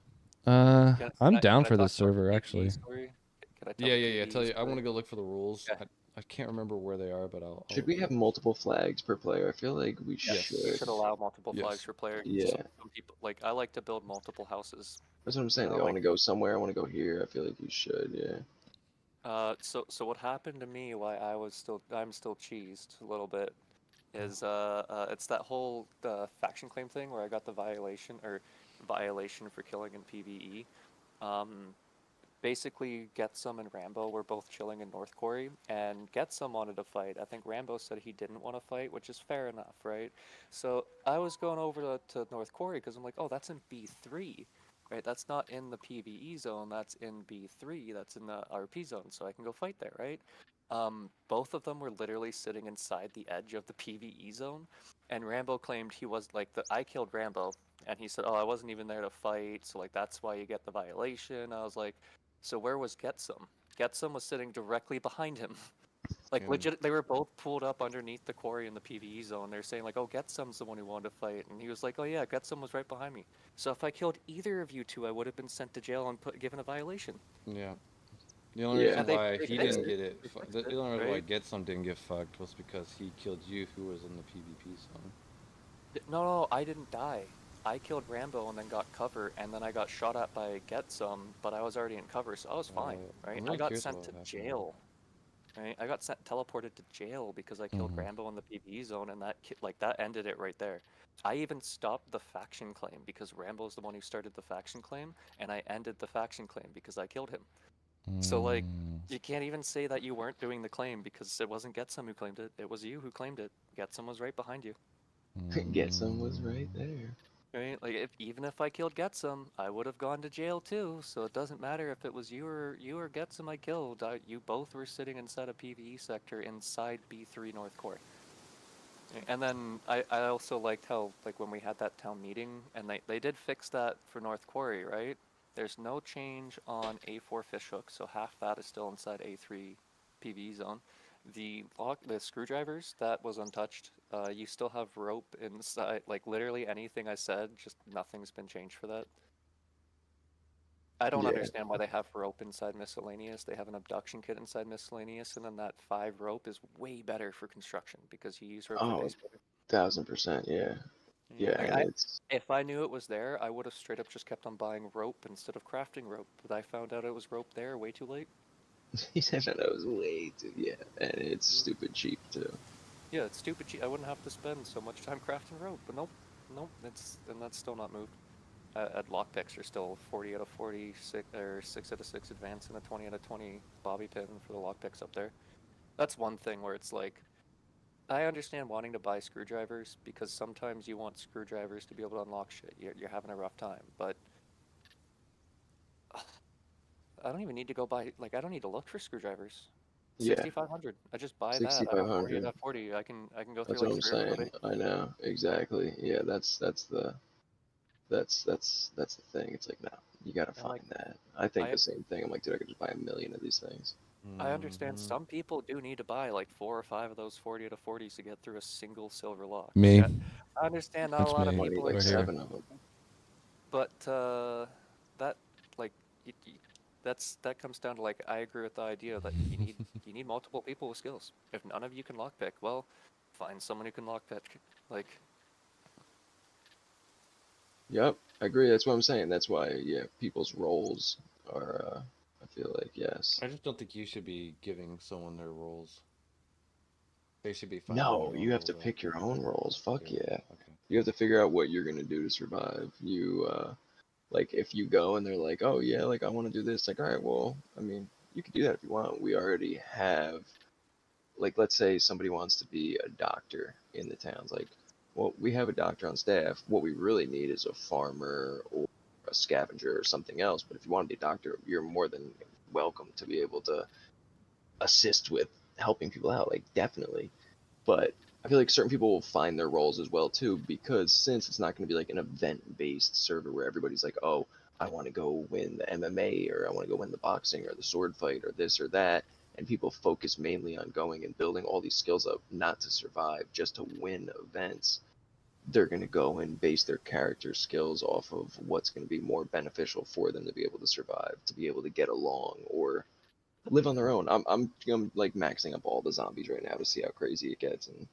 Can I'm I down can I for talk this about the server, PvE actually. story? Can I tell Yeah, the yeah, yeah. PvE Tell you, I want story? to go look for the rules. Okay. I can't remember where they are, but I'll. Should we have multiple flags per player? I feel like we Yes, should. we should allow multiple flags Yes. per player. Yeah. Some people like I like to build multiple houses. That's what I'm saying. Like, I Like want to go somewhere. I want to go here. I feel like you should. Yeah. so what happened to me why I'm still cheesed a little bit is it's that whole faction claim thing where I got the violation for killing in PvE. Um, Basically, Getsum and Rambo were both chilling in North Quarry, and Getsum wanted to fight. I think Rambo said he didn't want to fight, which is fair enough, right? So I was going over to North Quarry because I'm like, oh, that's in B3, right? That's not in the PvE zone, that's in B3, that's in the RP zone, so I can go fight there, right? Both of them were literally sitting inside the edge of the PvE zone, and Rambo claimed he was like I killed Rambo, and he said, oh, I wasn't even there to fight, so like that's why you get the violation. I was like, so where was Getsum? Getsum was sitting directly behind him. Like legit, they were both pulled up underneath the quarry in the PvE zone. They're saying like, "Oh, Getsum's the one who wanted to fight," and he was like, "Oh yeah, Getsum was right behind me." So if I killed either of you two, I would have been sent to jail and given a violation. Yeah. The only Yeah. reason And they why he fixed didn't it. get it, They fixed the it, only reason why right? Getsum didn't get fucked was because he killed you, who was in the PvP zone. No, I didn't die. I killed Rambo and then got cover, and then I got shot at by Getsum, but I was already in cover, so I was fine, right? I'm I really got curious sent about to what happened. jail. Right? I got teleported to jail because I killed Rambo in the PvE zone, and that ended it right there. I even stopped the faction claim because Rambo's the one who started the faction claim, and I ended the faction claim because I killed him. So like, you can't even say that you weren't doing the claim because it wasn't Getsum who claimed it; it was you who claimed it. Getsum was right behind you. Getsum was right there. Right? Like, even if I killed Getsum, I would have gone to jail too. So it doesn't matter if it was you or Getsum I killed. You both were sitting inside a PvE sector inside B3 North Core. And then I also liked how like when we had that town meeting and they did fix that for North Quarry, right? There's no change on A4 fishhook, so half that is still inside A3 PvE zone. The screwdrivers, that was untouched. You still have rope inside, like literally anything I said, just nothing's been changed for that. I don't Yeah. understand why they have rope inside miscellaneous. They have an abduction kit inside miscellaneous, and then that 5 rope is way better for construction because you use rope for Oh, base building. 1000%. Yeah. Yeah. Like, And it's if I knew it was there, I would have straight up just kept on buying rope instead of crafting rope. But I found out it was rope there way too late. he said that was way too. Yeah, and it's stupid cheap too. Yeah, it's stupid cheap. I wouldn't have to spend so much time crafting rope, but nope, that's still not moved. At lockpicks are still 40 out of 46 or 6 out of 6 advance and a 20 out of 20 bobby pin for the lockpicks up there. That's one thing where it's like, I understand wanting to buy screwdrivers because sometimes you want screwdrivers to be able to unlock shit. You're having a rough time, but I don't even need to go buy, like, I don't need to look for screwdrivers. Yeah. 6,500. I just buy that. I have 40 6,500. out of 40. I can go through That's like what I'm 3 or 4 saying. days. I know exactly. Yeah, that's the thing. It's like, no, you gotta And find like, that. I think I the same thing. I'm like, dude, I could just buy a million of these things. I understand some people do need to buy like 4 or 5 of those 40 out of 40s to get through a single silver lock. Me. Like, I understand not That's a lot of me. I need people like Right are here. 7 of them. but that like that comes down to like I agree with the idea that you need multiple people with skills. If none of you can lockpick, well, find someone who can lockpick. Like, Yep, I agree. That's what I'm saying. That's why, yeah, people's roles are. I feel like yes. I just don't think you should be giving someone their roles. They should be finding No, their you own have to roles out. pick your own roles. Fuck yeah. Okay. You have to figure out what you're gonna do to survive. Like if you go and they're like, oh yeah, like I want to do this, like all right, well, I mean, you can do that if you want. We already have, like, let's say somebody wants to be a doctor in the towns, like, well, we have a doctor on staff. What we really need is a farmer or a scavenger or something else. But if you want to be a doctor, you're more than welcome to be able to assist with helping people out, like definitely. But I feel like certain people will find their roles as well too, because since it's not going to be like an event-based server where everybody's like, oh, I want to go win the MMA or I want to go win the boxing or the sword fight or this or that, and people focus mainly on going and building all these skills up not to survive, just to win events. They're going to go and base their character skills off of what's going to be more beneficial for them to be able to survive, to be able to get along, or live on their own. I'm like maxing up all the zombies right now to see how crazy it gets, and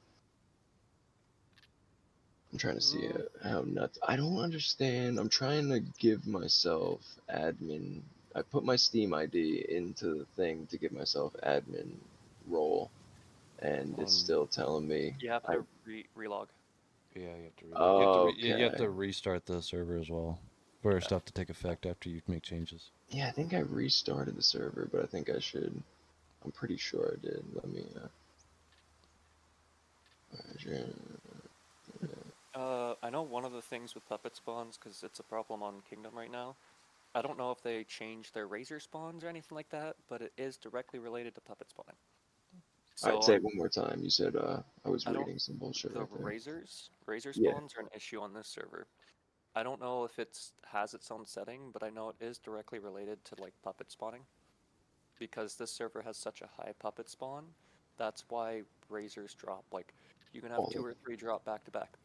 I'm trying to see how nuts. I don't understand. I'm trying to give myself admin. I put my Steam ID into the thing to give myself admin role, and it's still telling me You have I. to relog. Yeah, you have to relog. You have Okay. to restart the server as well for Yeah. stuff to take effect after you make changes. Yeah, I think I restarted the server, but I think I should. I'm pretty sure I did. Let me. I know one of the things with puppet spawns, because it's a problem on Kingdom right now. I don't know if they changed their razor spawns or anything like that, but it is directly related to puppet spawning. All So right, say it one more time. You said I was I don't. reading some bullshit The right there. razor Yeah. spawns are an issue on this server. I don't know if it's has its own setting, but I know it is directly related to like puppet spawning. Because this server has such a high puppet spawn, that's why razors drop. Like you can have All 2 or 3 drop back to back.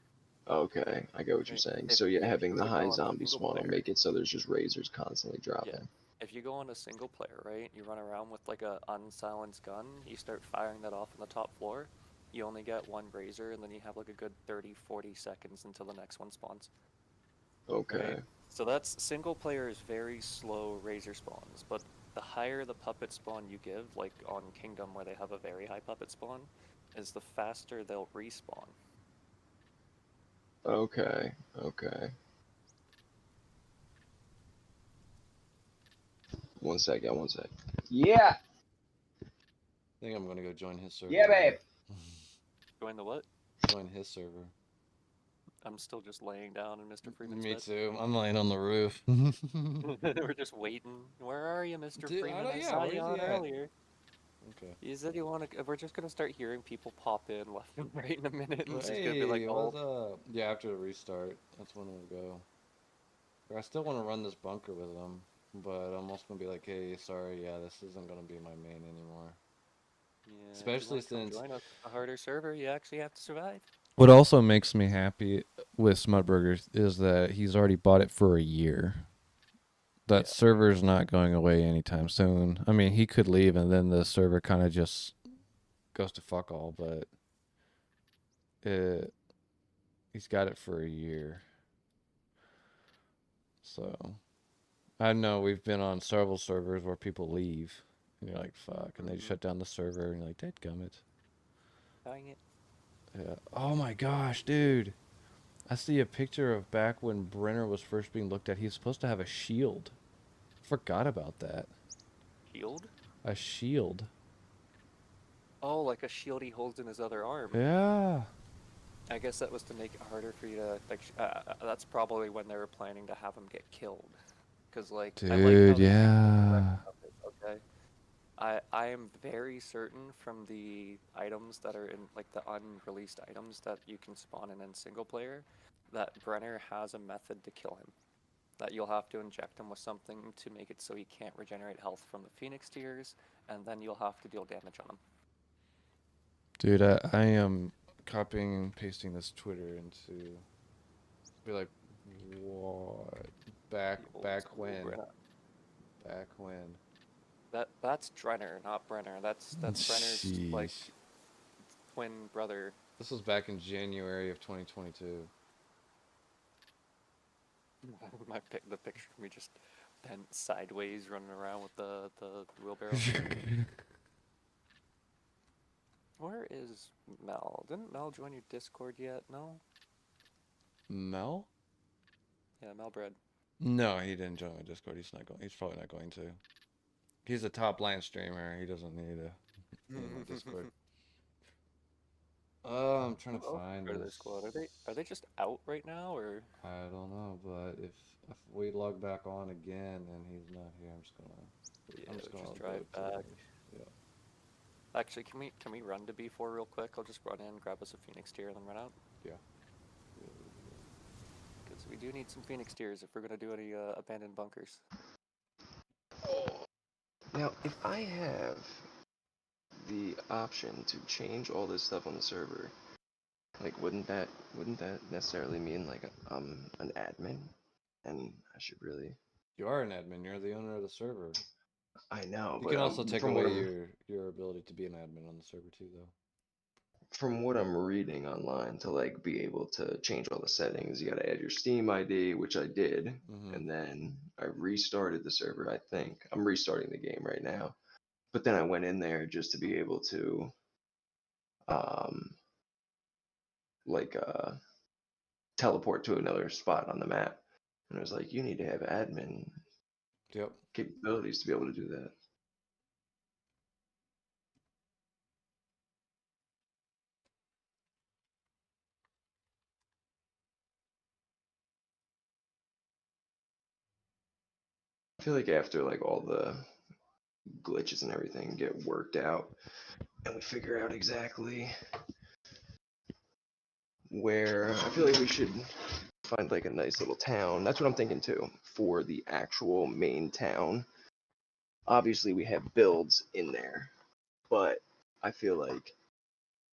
Okay, I get what you're Right? saying. So yeah, If you having were the to go high on zombie single spawn will player, make it so there's just razors constantly yeah. dropping. If you go on a single player, right, you run around with like a unsilenced gun, you start firing that off on the top floor, you only get 1 razor, and then you have like a good 30-40 seconds until the next one spawns. Right? Okay. So that's single player is very slow razor spawns, but the higher the puppet spawn you give, like on Kingdom where they have a very high puppet spawn, is the faster they'll respawn. Okay. Okay. One sec, yeah, one sec. Yeah. I think I'm gonna go join his server. Yeah, babe. Join the what? Join his server. I'm still just laying down in Mr. Freeman's Me bed. too. I'm laying on the roof. We're just waiting. Where are you, Mr. Dude, Freeman? I yeah, saw where you is on he at? earlier. Okay. You said you want to. We're just gonna start hearing people pop in left and right in a minute, and it's just gonna be like, Hey, oh, what's up? Yeah, after the restart, that's when we'll go. I still want to run this bunker with them, but I'm also gonna be like, hey, sorry, yeah, this isn't gonna be my main anymore. yeah. If you Especially want to come since join us, a harder server, you actually have to survive. what also makes me happy with Smudburgers is that he's already bought it for a year. That Yeah. server's not going away anytime soon. I mean, he could leave and then the server kind of just goes to fuck all, but he's got it for a year. So I know we've been on several servers where people leave and you're like, fuck, and they shut down the server and you're like, dadgummit. Dang it. Yeah. Oh my gosh, dude. I see a picture of back when Brenner was first being looked at. He was supposed to have a shield. Forgot about that. Shield? A shield. Oh, like a shield he holds in his other arm. Yeah. I guess that was to make it harder for you to like. That's probably when they were planning to have him get killed. Cause like I like how Dude, yeah. okay. I am very certain from the items that are in like the unreleased items that you can spawn in single player, that Brenner has a method to kill him. That you'll have to inject him with something to make it so he can't regenerate health from the Phoenix tears, and then you'll have to deal damage on him. Dude, I am copying and pasting this Twitter into be like, what? Back The old back school when? Brenner. Back when? That's Drenner, not Brenner. That's Brenner's like Sheesh. twin brother. This was back in January of 2022. The picture of me just bent sideways running around with the wheelbarrow. Where is Mel? Didn't Mel join your Discord yet? No? Mel? Yeah, Melbred. No, he didn't join my Discord. He's not going. He's probably not going to. He's a top line streamer. He doesn't need to be in my Discord. I'm trying to Oh, find go to this. their squad. Are they just out right now, or I don't know, but if we log back on again and he's not here, yeah, I'm just gonna just go drive to back? yeah. Actually, can we run to B4 real quick? I'll just run in, grab us a Phoenix tier, and then run out. Yeah. Because we do need some Phoenix tiers if we're gonna do any abandoned bunkers. Now, if I have the option to change all this stuff on the server, like, wouldn't that necessarily mean like I'm an admin, and I should really? You are an admin. You're the owner of the server. I know, You but can also take from what away I'm your ability to be an admin on the server too, though. from what I'm reading online, to like be able to change all the settings, you gotta add your Steam ID, which I did, Mm-hmm. and then I restarted the server. I think I'm restarting the game right now, but then I went in there just to be able to, um, like teleport to another spot on the map, and it was like you need to have admin Yep. capabilities to be able to do that. I feel like after like all the glitches and everything get worked out, and we figure out exactly where, I feel like we should find like a nice little town. That's what I'm thinking too, for the actual main town. Obviously, we have builds in there, but I feel like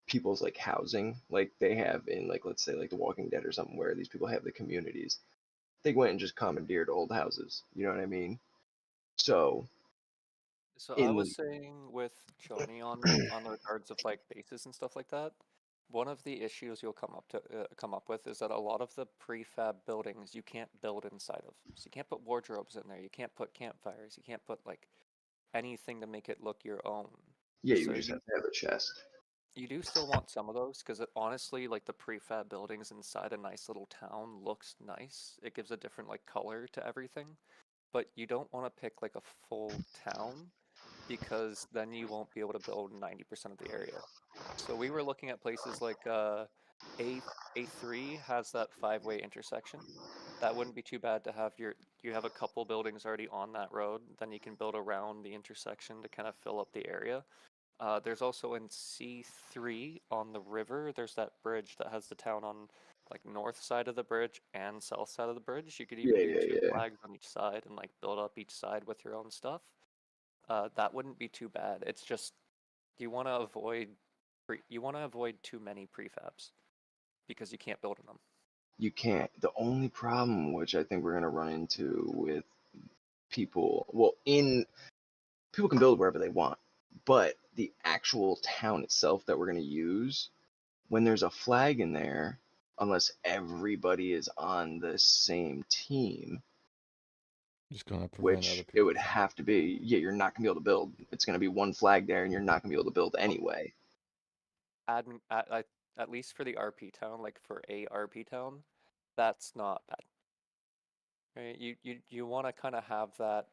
people's like housing, like they have in like, let's say like The Walking Dead or something, where these people have the communities. They went and just commandeered old houses. You know what I mean? So So I in was the saying with Johnny on the regards of like bases and stuff like that, one of the issues you'll come up with is that a lot of the prefab buildings you can't build inside of. So you can't put wardrobes in there. You can't put campfires. You can't put like anything to make it look your own. yeah, you So would just have to have a chest. you do still want some of those because honestly, like the prefab buildings inside a nice little town looks nice. It gives a different like color to everything. But you don't want to pick like a full town because then you won't be able to build 90% of the area. So we were looking at places like A A3 has that five-way intersection. That wouldn't be too bad to have you have a couple buildings already on that road, then you can build around the intersection to kind of fill up the area. There's also in C3 on the river, there's that bridge that has the town on like north side of the bridge and south side of the bridge. You could even Yeah, do yeah, two yeah. flags on each side and like build up each side with your own stuff. That wouldn't be too bad. It's just you want to avoid you want to avoid too many prefabs because you can't build in them. You can't. The only problem, which I think we're gonna run into with people, well, in people can build wherever they want, but the actual town itself that we're going to use, when there's a flag in there, unless everybody is on the same team, Just gonna prevent other which it people would from. have to be, yeah, you're not going to be able to build. It's going to be one flag there, and you're not going to be able to build Well, anyway. at least for the RP town, like for a RP town, that's not bad. Right? You want to kind of have that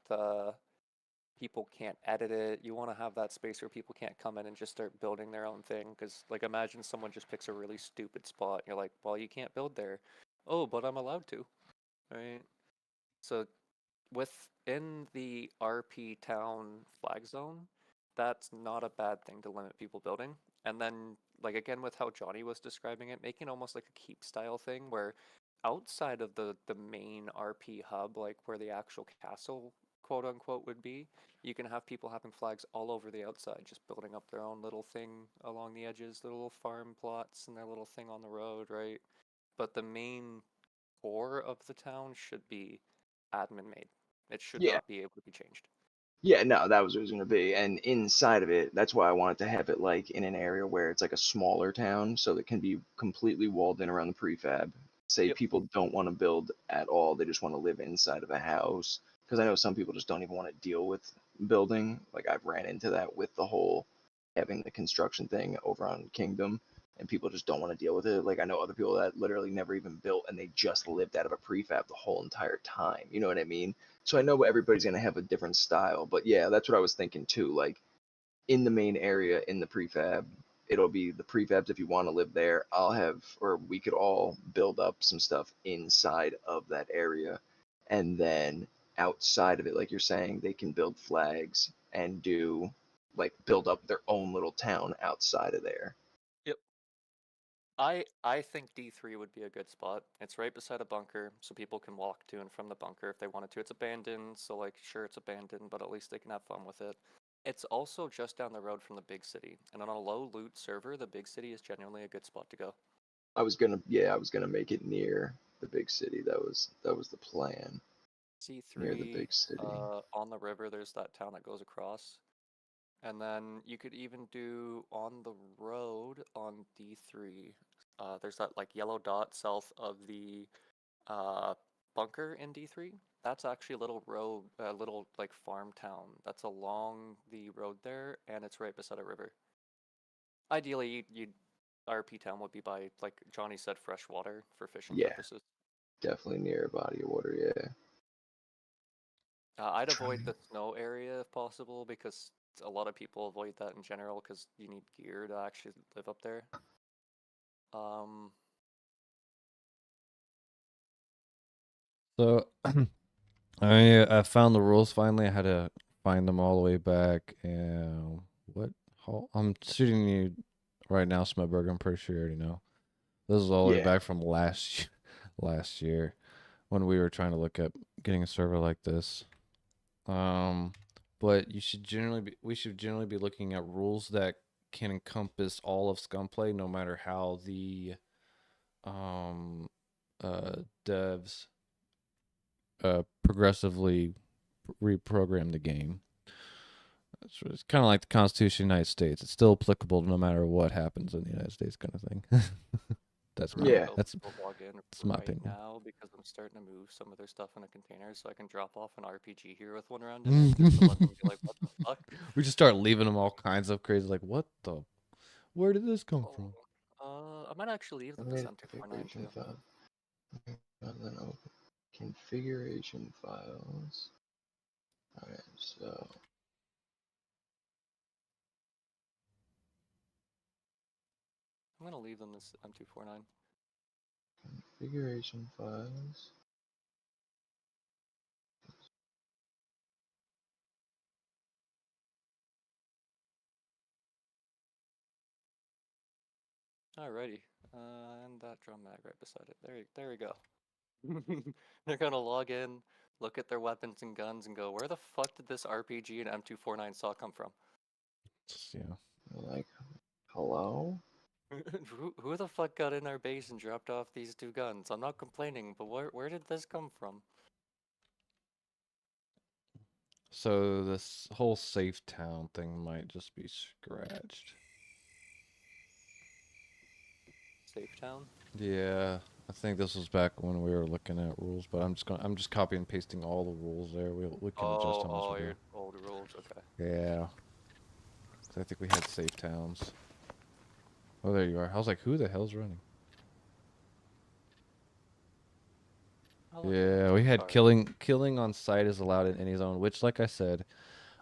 people can't edit it. You want to have that space where people can't come in and just start building their own thing. Because like imagine someone just picks a really stupid spot. You're like, well, you can't build there. Oh, but I'm allowed to, right? So within the RP town flag zone, that's not a bad thing to limit people building. And then, like again, with how Johnny was describing it, making almost like a keep style thing where outside of the main RP hub, like where the actual castle quote unquote would be, you can have people having flags all over the outside, just building up their own little thing along the edges, their little farm plots and their little thing on the road, right? But the main core of the town should be admin made. It should Yeah. not be able to be changed. Yeah, no, that was what it was going to be. And inside of it, that's why I wanted to have it like in an area where it's like a smaller town, so that can be completely walled in around the prefab. Say Yep. people don't want to build at all, they just want to live inside of a house. Because I know some people just don't even want to deal with building. Like I've ran into that with the whole having the construction thing over on Kingdom. and people just don't want to deal with it. Like I know other people that literally never even built and they just lived out of a prefab the whole entire time. You know what I mean? So I know everybody's gonna have a different style, but yeah, that's what I was thinking too. Like in the main area in the prefab, it'll be the prefabs if you want to live there. I'll have, or we could all build up some stuff inside of that area, and then outside of it, like you're saying, they can build flags and do like build up their own little town outside of there. Yep. I think D3 would be a good spot. It's right beside a bunker, so people can walk to and from the bunker if they wanted to. It's abandoned, so like sure it's abandoned, but at least they can have fun with it. It's also just down the road from the big city, and on a low loot server, the big city is genuinely a good spot to go. I was gonna make it near the big city. That was the plan. Near the C3, big city. on the river, there's that town that goes across. And then you could even do on the road on D3. There's that like yellow dot south of the bunker in D3. That's actually a little road, a little like farm town that's along the road there, and it's right beside a river. Ideally, you'd RP town would be by, like Johnny said, fresh water for fishing Yeah, purposes. definitely near a body of water. Yeah. I'd avoid the snow area if possible because a lot of people avoid that in general because you need gear to actually live up there. Um, So I found the rules finally. I had to find them all the way back. And what? I'm shooting you right now, Smedberg. I'm pretty sure you already know. This is all the way Yeah. back from last year when we were trying to look at getting a server like this. But we should generally be looking at rules that can encompass all of scum play, no matter how the devs progressively reprogram the game. It's kind of like the Constitution of the United States. It's still applicable no matter what happens in the United States, kind of thing. That's my Yeah. that's log in my right opinion. now because I'm starting to move some of their stuff in a container so I can drop off an RPG here with one around in it just to let them be like, what the fuck? We just start leaving them all kinds of crazy, like what the? Where did this come from? I might actually leave them this M249 too. File. Then open configuration files. Alright, so I'm gonna leave them this M249. configuration files. Alrighty, and that drum mag right beside it. There we go. They're gonna log in, look at their weapons and guns, and go, where the fuck did this RPG and M249 saw come from? Yeah. Like, hello? Who the fuck got in our base and dropped off these two guns? I'm not complaining, but where did this come from? So this whole safe town thing might just be scratched. Safe town? Yeah, I think this was back when we were looking at rules, but I'm just copy and pasting all the rules there. We can adjust them as we your go. old rules, okay. Yeah. So I think we had safe towns. Oh, there you are. I was like, who the hell's running? Yeah, we had killing on site is allowed in any zone, which, like I said,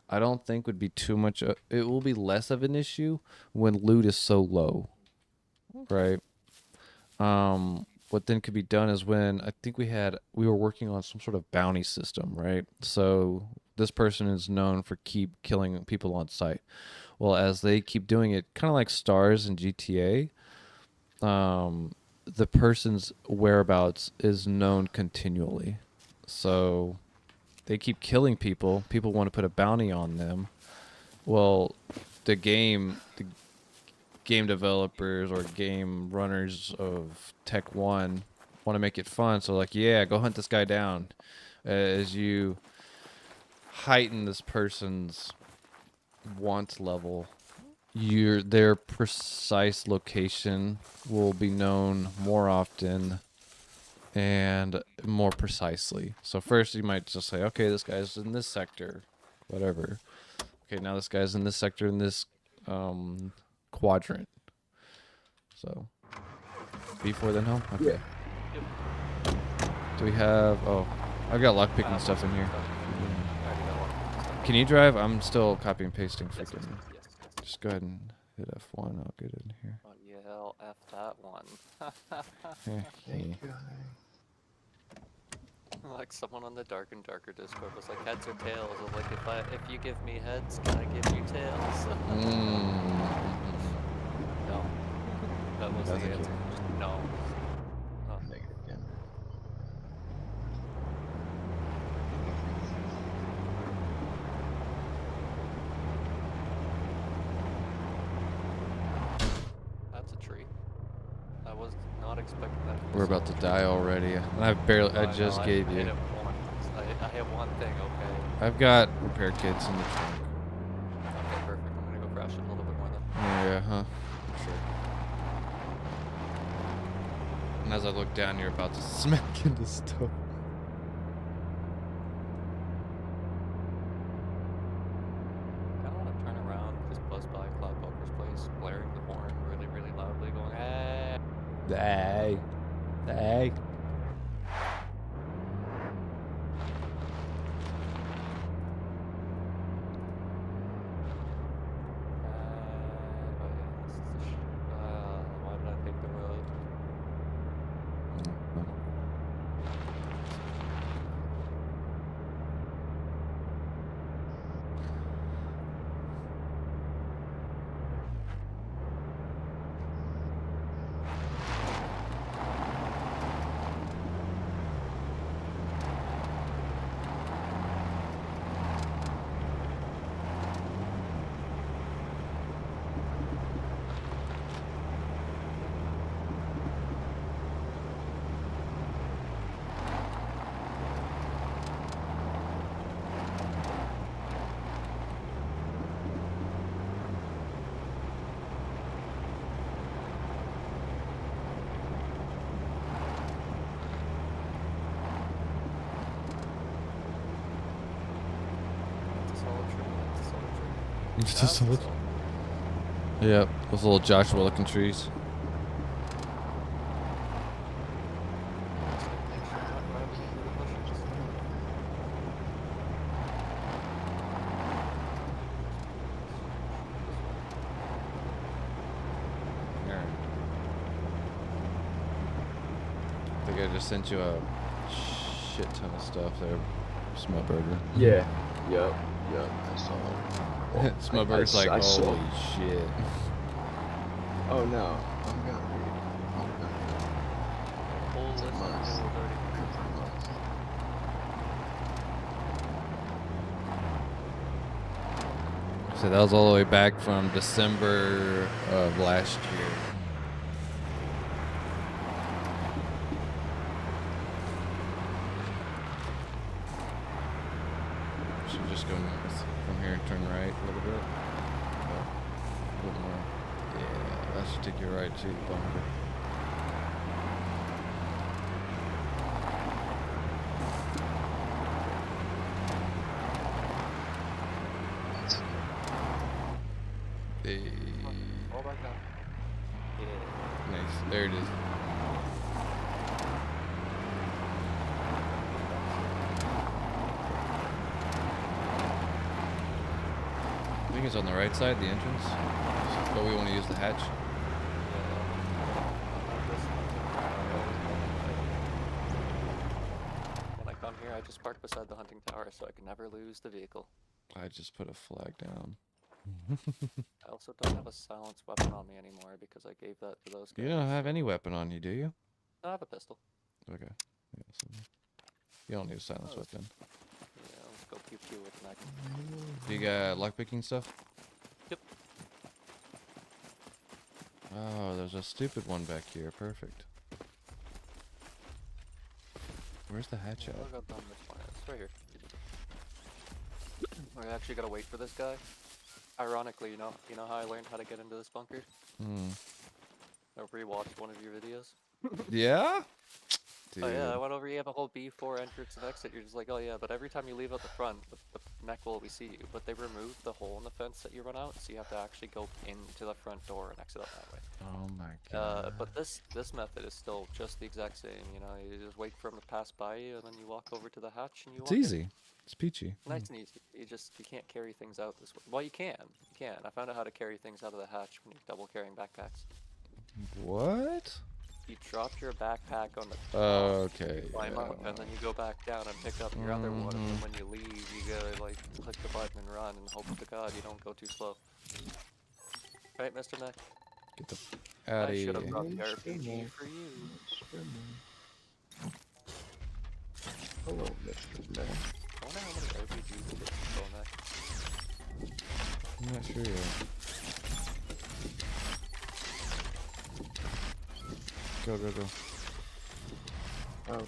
I don't think would be too much. It will be less of an issue when loot is so low, right? What then could be done is when I think we were working on some sort of bounty system, right? So this person is known for keep killing people on site. Well, as they keep doing it, kind of like stars in GTA, the person's whereabouts is known continually. So they keep killing people. People want to put a bounty on them. Well, the game developers or game runners of Tech 1 want to make it fun. So like, yeah, go hunt this guy down. As you heighten this person's want level, their precise location will be known more often and more precisely. So first you might just say, okay, this guy's in this sector, whatever. Okay, now this guy's in this sector in this quadrant. So B4 then home. Okay. Yeah. Do we have? Oh, I've got lockpicking stuff in here. I already got one. Can you drive? I'm still copy and pasting Yes, freaking. yes. Just go ahead and hit F1. I'll get in here. Oh yeah, I'll F that one. Thank you. Like someone on the Dark and Darker Discord was like, heads or tails? I was like, if you give me heads, can I give you tails? No. That was the That's a answer. kid. Just no. Oh. Negative again. That's a tree. I was not expecting that. be We're about to so die already. And I barely. I know, just gave I you. hit it once. I hit one thing, okay. I've got repair kits in the trunk. Okay, perfect. I'm gonna go crash it a little bit more then. Yeah, huh? Sure. And as I look down, you're about to smack into stuff. I don't want to turn around because Buzz by Cloud Poker's place, blaring the horn really, really loudly, going, hey. Hey. Hey. Why did I take the road? It's a solid tree. It's a solid tree. It's That's just a solid. solid- Yep, those little Joshua looking trees. I think I just sent you a shit ton of stuff there. Smellburger. Yeah. Yep. I saw it. Smellburger's I- like, I saw- holy shit. Oh no. I'm gonna read. I'm gonna Whole It's a list of must. things already. So that was all the way back from December of last year. Should just go north from here and turn right a little bit. A little more. Yeah, that should take you right to the bunker. Hey. All back down. Yeah. Nice. There it is. I think it's on the right side, the entrance. But we want to use the hatch. When I come here, I just park beside the hunting tower so I can never lose the vehicle. I just put a flag down. I also don't have a silenced weapon on me anymore because I gave that to those guys. You don't have any weapon on you, do you? I have a pistol. Okay. Yeah, so you don't need a silence Oh. weapon. Yeah, let's go pew pew with the neck. Do you got lockpicking stuff? Yep. Oh, there's a stupid one back here. Perfect. Where's the hatch at? I'll go down this one. It's right here. I actually gotta wait for this guy. Ironically, you know how I learned how to get into this bunker? Hmm. I rewatched one of your videos. Yeah? Dude. Oh yeah, I went over. You have a whole B4 entrance and exit. You're just like, oh yeah, but every time you leave out the front, the mech will always see you. But they removed the hole in the fence that you run out, so you have to actually go into the front door and exit out that way. Oh my god. But this method is still just the exact same. You know, you just wait for them to pass by you, and then you walk over to the hatch and you It's walk in. easy. It's peachy. Nice and easy. You can't carry things out this way. Well, you can. You can. I found out how to carry things out of the hatch when you're double carrying backpacks. What? You drop your backpack on the top. Okay. You climb out, and then you go back down and pick up your other one. And then when you leave, you gotta like click the button and run, and hope to God you don't go too slow. Right, Mr. Mech? Get the out of I here. should have brought the RPG for you. Hello, Mr. Man. I wonder how many RPGs you get from Mech. I'm not sure yet. Go, go, go. Okay.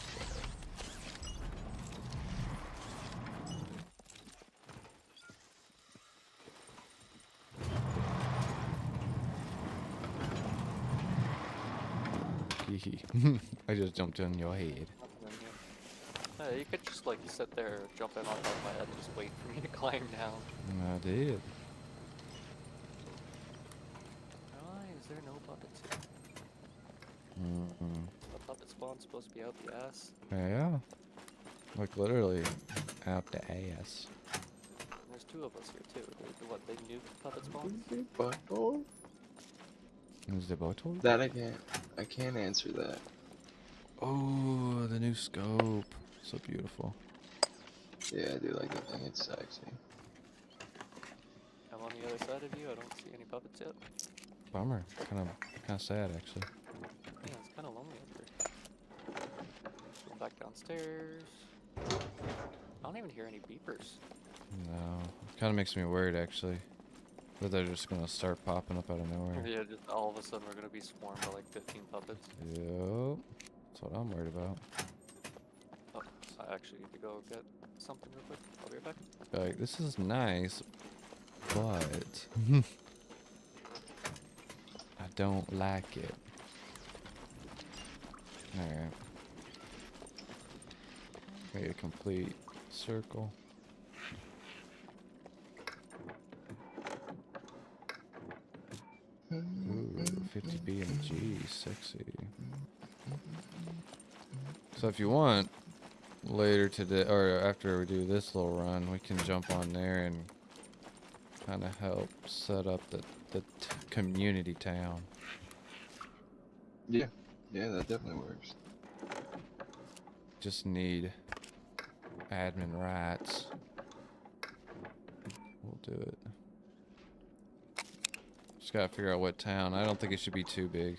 I just jumped on your head. You could just like sit there, jump in on top of my head, and just wait for me to climb down. I did. Why is there no puppets here? Mm-mm. The puppet spawn's supposed to be out the ass. Yeah. Like literally out the ass. And there's two of us here too. What, they nuked puppet spawns? Butthole? Is the bottle? That I can't answer that. Oh, the new scope. So beautiful. Yeah, I do like that thing. It's sexy. I'm on the other side of you. I don't see any puppets yet. Bummer. Kind of sad actually. Yeah, it's kind of lonely up there. Going back downstairs. I don't even hear any beepers. No. Kind of makes me worried actually. That they're just gonna start popping up out of nowhere. Yeah, just all of a sudden we're gonna be swarmed by like 15 puppets. Yep. That's what I'm worried about. Oh, I actually need to go get something real quick. I'll be right back. Like, this is nice, but I don't like it. Alright. Made a complete circle. Ooh, 50 BMG, sexy. So if you want, later today, or after we do this little run, we can jump on there and kind of help set up the community town. Yeah, that definitely works. Just need admin rights. We'll do it. Just gotta figure out what town. I don't think it should be too big.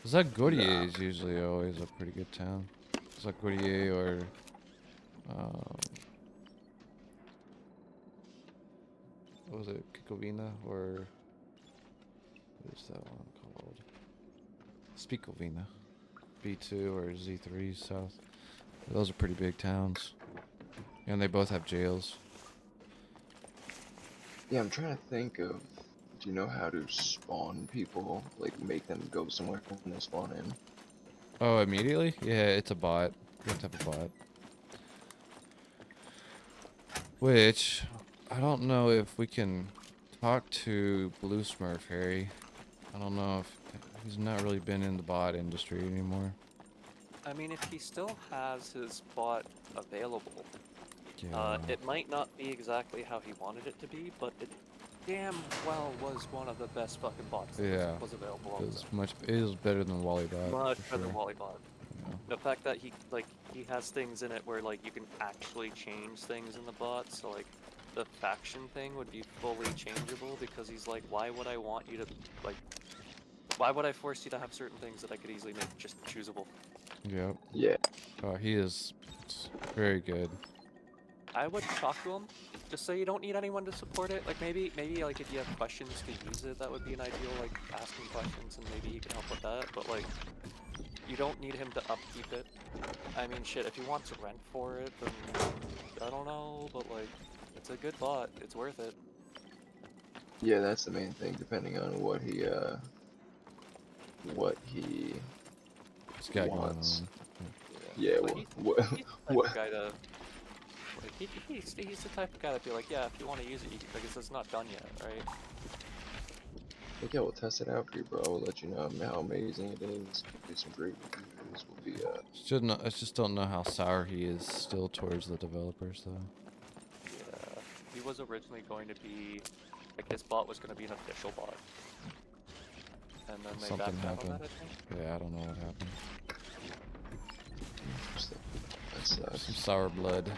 Zagorje is usually always a pretty good town. Zagorje or what was it? Kikovina or what is that one called? Spikovina. B2 or Z3 south. Those are pretty big towns. And they both have jails. Yeah, I'm trying to think of. Do you know how to spawn people? Like make them go somewhere when they spawn in? Oh, immediately? Yeah, it's a bot. You have to have a bot. Which, I don't know if we can talk to Blue Smurf, Harry. I don't know if he's not really been in the bot industry anymore. I mean, if he still has his bot available, Yeah. it might not be exactly how he wanted it to be, but it damn well was one of the best fucking bots that Yeah. was available. on It is better than Wally Bot. much for better than sure. Wally Bot. Yeah. The fact that he has things in it where like you can actually change things in the bot, so like the faction thing would be fully changeable because he's like, why would I want you to like? Why would I force you to have certain things that I could easily make just choosable? Yep. Yeah. Oh, he is very good. I would talk to him, just so you don't need anyone to support it. Like maybe like if you have questions to use it, that would be an ideal, like asking questions and maybe he can help with that. But like, you don't need him to upkeep it. I mean, shit, if he wants to rent for it, then I don't know. But like, it's a good bot. It's worth it. Yeah, that's the main thing. Depending on what he what he It's got going wants. on. Yeah, Like, what he's the type what of guy to, like, he's the type of guy to be like, yeah, if you want to use it, like, it's not done yet, right? Like, yeah, we'll test it out for you, bro. We'll let you know how amazing it is. Give you some great reviews. We'll be Should not. I just don't know how sour he is still towards the developers, though. Yeah, he was originally going to be, like, his bot was going to be an official bot. And then they Something backed down on happened. that, I think. Yeah, I don't know what happened. that sucks. Some sour blood.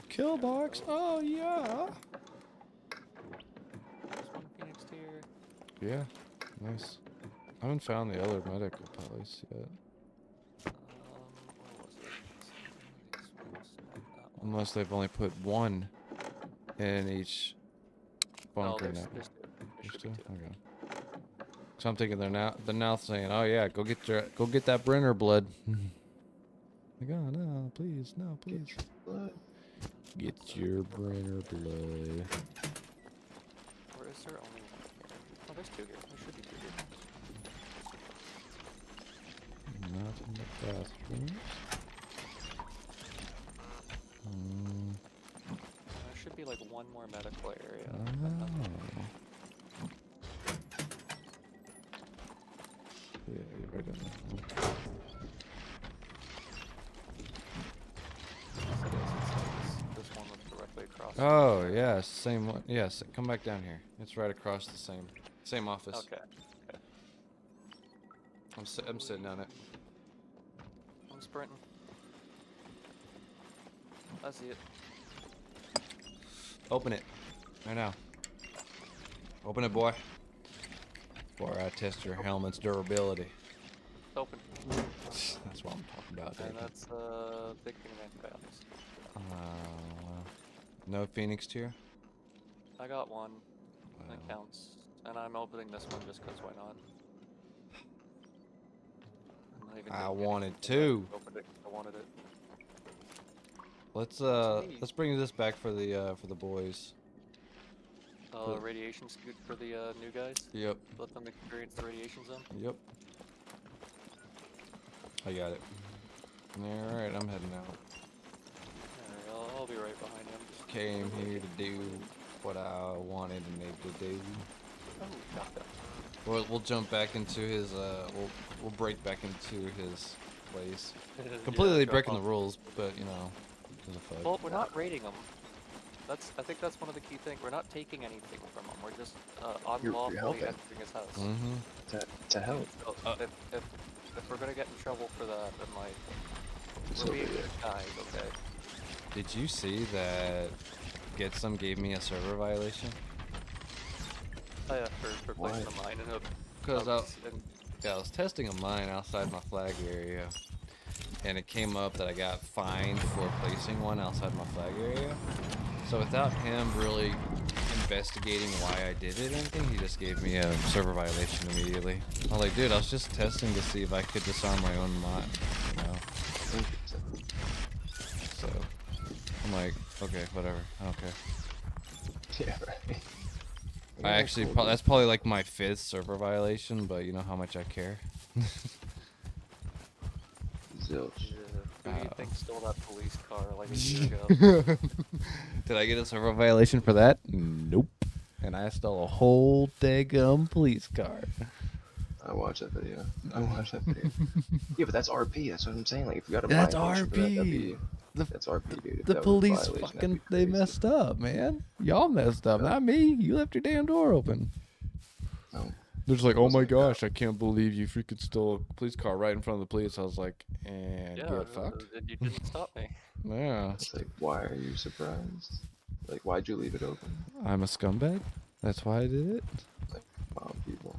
Kill box. Oh yeah. There's one Phoenix tier. Yeah. Nice. I haven't found the other medical POIs yet. Where was it? One of these ones, not that one. Unless they've only put one in each No, bunker there's now. two. There There's should two? be two. Okay. So I'm thinking they're now saying, oh yeah, go get that Brenner blood. Like, oh no, please, no, please. But Get your Brenner blood. Or is there only one here? Oh, there's two here. There should be two here. Not in the bathrooms. There should be like one more medical area. Oh. Yeah, you're right in there. This one was directly across. Oh, yeah, same one. Yes, come back down here. It's right across the same office. Okay. I'm sitting on it. I'm sprinting. I see it. Open it. Right now. Open it, boy. Before I test your helmet's durability. It's open. That's what I'm talking about, And Dave. that's big thing of antibiotics. No Phoenix tier? I got one. That Wow. counts. And I'm opening this one just because why not? I'm not even I doing wanted anything. two. I opened it 'cause I wanted it. Let's bring this back for the boys. Radiation scoot for the new guys. Yep. Let them experience the radiation zone. Yep. I got it. Alright, I'm heading out. Alright, I'll be right behind him. Just Came here to do what I wanted and need to do. Oh, got that. We'll jump back into his we'll break back into his place. Completely Yeah, go breaking on. the rules, but you know, there's a fuck. Well, we're not raiding them. I think that's one of the key things. We're not taking anything from him. We're just unlawfully helping. entering his house. Mm-hmm. to help. So if we're gonna get in trouble for that, then like So we're being be it. good guys, okay? Did you see that Get Some gave me a server violation? Oh yeah, for placing Why? a mine in a Because house and I was testing a mine outside my flag area, and it came up that I got fined for placing one outside my flag area. So without him really investigating why I did it or anything, he just gave me a server violation immediately. I was like, dude, I was just testing to see if I could disarm my own mine, you know? So I'm like, okay, whatever, I don't care. Yeah, right. I actually, that's probably like my 5th server violation, but you know how much I care. Zilch. who do you Oh. think stole that police car like a year ago? Did I get a server violation for that? Nope. And I stole a whole daggum police car. I watched that video. Yeah, but that's RP. That's what I'm saying. Like, if you got a That's violation for that, that'd RP. be, The- that's RP, dude. If The that was a police violation, that'd fucking, be they crazy. messed up, man. Y'all messed up, not me. You left your damn door open. No. They're just like, oh my Wasn't like gosh, I can't believe you freaking stole a police car right in front of the police. I was like, and Yeah, get fucked. you didn't stop me. Yeah. It's like, why are you surprised? Like, why'd you leave it open? I'm a scumbag. That's why I did it. People,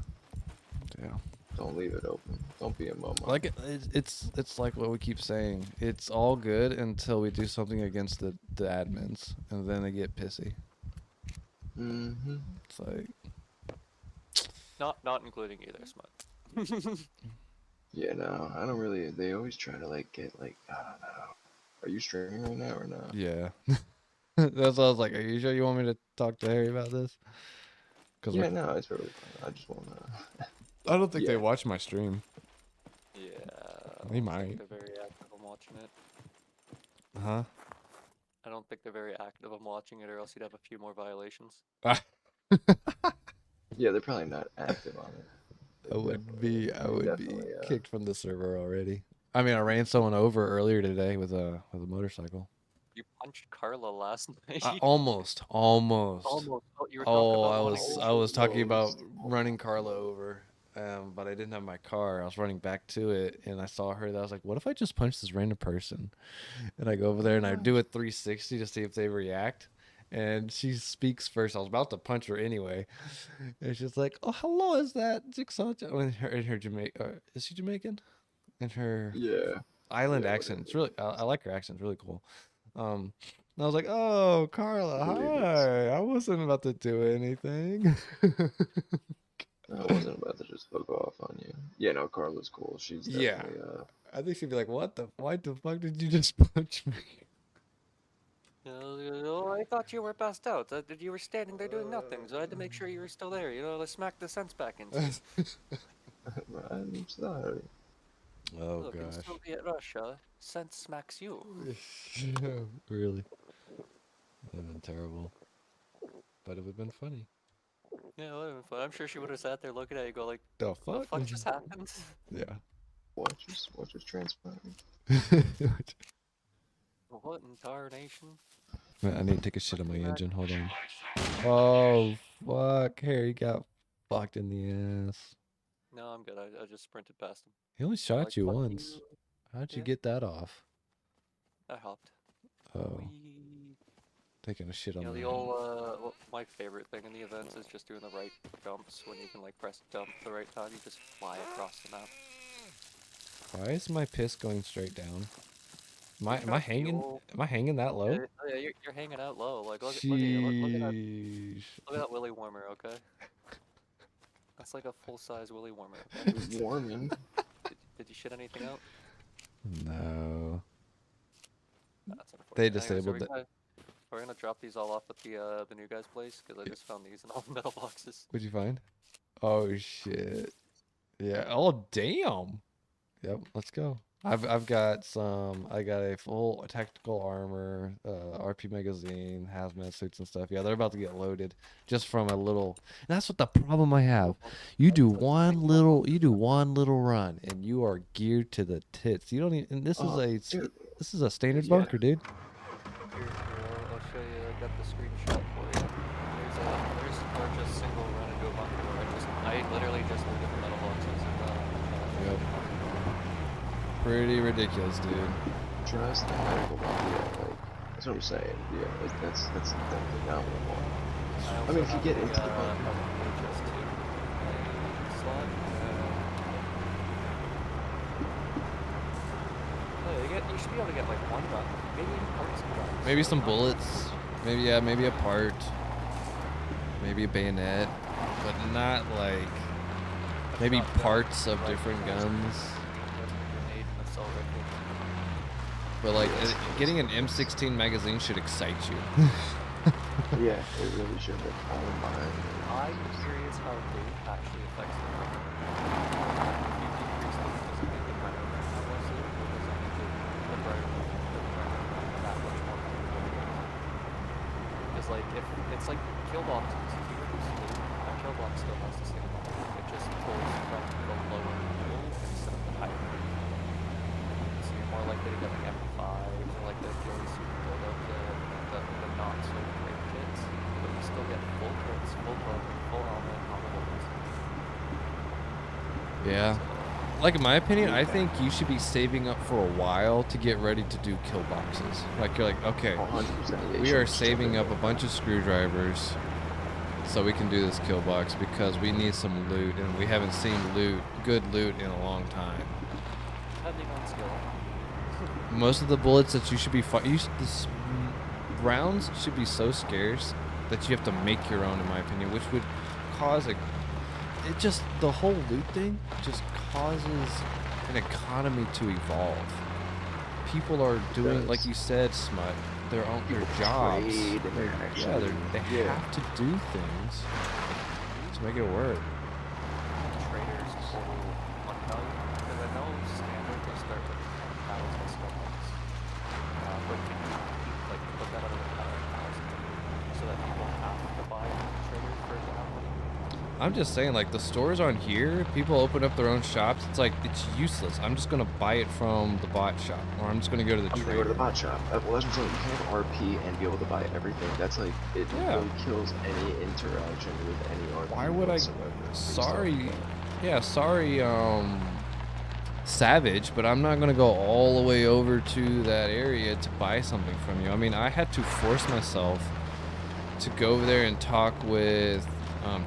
Yeah. don't leave it open. Don't be a momo. Like it's like what we keep saying. It's all good until we do something against the admins, and then they get pissy. Mm-hmm. It's like, Not including you there, Smut. Yeah, no, I don't really. They always try to like get like, I don't know. Are you streaming right now or not? yeah. That's why I was like, are you sure you want me to talk to Harry about this? Because Yeah, no, it's really fun. I just wanna. I don't think they Yeah. watch my stream. Yeah. I They don't might. think they're very active on watching it. Huh? I don't think they're very active on watching it, or else you'd have a few more violations. Yeah, they're probably not active on it. I would be Definitely, kicked from the server already. I mean, I ran someone over earlier today with a motorcycle. You punched Carla last night. Almost. Almost. Oh, you were talking about wanting I was talking about Almost. running Carla over, but I didn't have my car. I was running back to it, and I saw her. That I was like, "What if I just punch this random person?" And I go over there and I do a 360 to see if they react. And she speaks first. I was about to punch her anyway, and she's like, "Oh, hello, is that Jigsaw?" In her Jamaica, is she Jamaican? In her Yeah. island Yeah, accent, whatever. it's really. I like her accent. It's really cool. And I was like, "Oh, Carla, Believe it's- hi. I wasn't about to do anything." I wasn't about to just hook off on you. Yeah, no, Carla's cool. She's Yeah. definitely I think she'd be like, why the fuck did you just punch me?" Oh, I thought you were passed out. You were standing there doing nothing, so I had to make sure you were still there. To smack the sense back into you. I'm sorry. Oh Look, in gosh. Soviet Russia, sense smacks you. Really? That'd been terrible. But it would've been funny. Yeah, it would have been fun. I'm sure she would have sat there looking at you, go like, The "The fuck? fuck just happened?" Yeah. Watch what's transpiring. What in tarnation? Man, I need to take a shit on my Fucking engine. Hold on. Oh fuck! Harry got fucked in the ass. No, I'm good. I just sprinted past him. He only shot Like, you "Fuck once. you." How'd you Yeah. get that off? I hopped. Oh, Whee. taking a shit on The my. old, my favorite thing in the events is just doing the right jumps when you can, like, press dump at the right time. You just fly across the map. Why is my piss going straight down? Am I Got hanging? fuel. Am I hanging that low? Yeah, you're hanging out low. Like, look at you. Look at that. Sheesh. Look at that willy warmer, okay? That's like a full-size willy warmer. Okay? Warming. Did you shit anything out? No. That's unfortunate. They Anyways, disabled it. We're gonna drop these all off at the new guy's place because I just found these in all the metal boxes. What'd you find? Oh shit. Yeah. Oh damn. Yep. Let's go. I've got some. I got a full tactical armor, RP magazine, hazmat suits and stuff. Yeah, they're about to get loaded just from a little. And that's what the problem I have. You do one little run, and you are geared to the tits. You don't even. And this Oh, is dude. this is a standard Yeah. bunker, dude. Here, I'll show you. I got the screenshot for you. There's our just single run into a bunker where I literally just looked at the metal boxes and Yep. Pretty ridiculous, dude. Trust the medical body. Yeah, like that's what I'm saying. Yeah, like, that's definitely not what I want. I mean, if you get into the bunker. just two slot. You should be able to get like one gun, maybe even parts of guns. Maybe some bullets. Maybe a part. Maybe a bayonet, but not like maybe parts of different guns. But like getting an M16 magazine should excite you. Yeah, it really should have. Oh my. I'm curious how loot actually affects the runner. If you decrease loot, does it make the runner have less loot, or does it make the runner that much more comfortable? Because like if it's like kill boxes, if you reduce loot, a kill box still has the same loot. It just pulls from the lower pool instead of the higher pool. So you're more likely to get like MP5s or like the really super build up the not so great kits, but you still get full kits, full cloak, full helmet, all the weapons. Yeah. Like in my opinion, I think you should be saving up for a while to get ready to do kill boxes. Like you're like, okay, 100%. we are saving up a bunch of screwdrivers so we can do this kill box because we need some loot and we haven't seen good loot in a long time. Depending on skill. Most of the bullets that you should be rounds should be so scarce that you have to make your own, in my opinion, which would cause the whole loot thing just causes an economy to evolve. People are doing, like you said, Smut, their People jobs. trade and they're actually- They yeah. have to do things to make it work. Traders total unvalue because I know standard will start with 10,000 stones. But can you like put that out of 1,000 so that people have to buy traders for it to have money? I'm just saying, like, the stores on here, people open up their own shops. It's like, it's useless. I'm just gonna buy it from the bot shop, or I'm just gonna go to the I'm gonna trader. go to the bot shop. Well, that's what I'm saying. You can have RP and be able to buy everything. That's like, it Yeah. really kills any interaction with any RP. Why would whatsoever. Sorry, yeah, sorry, Savage, but I'm not gonna go all the way over to that area to buy something from you. I mean, I had to force myself to go over there and talk with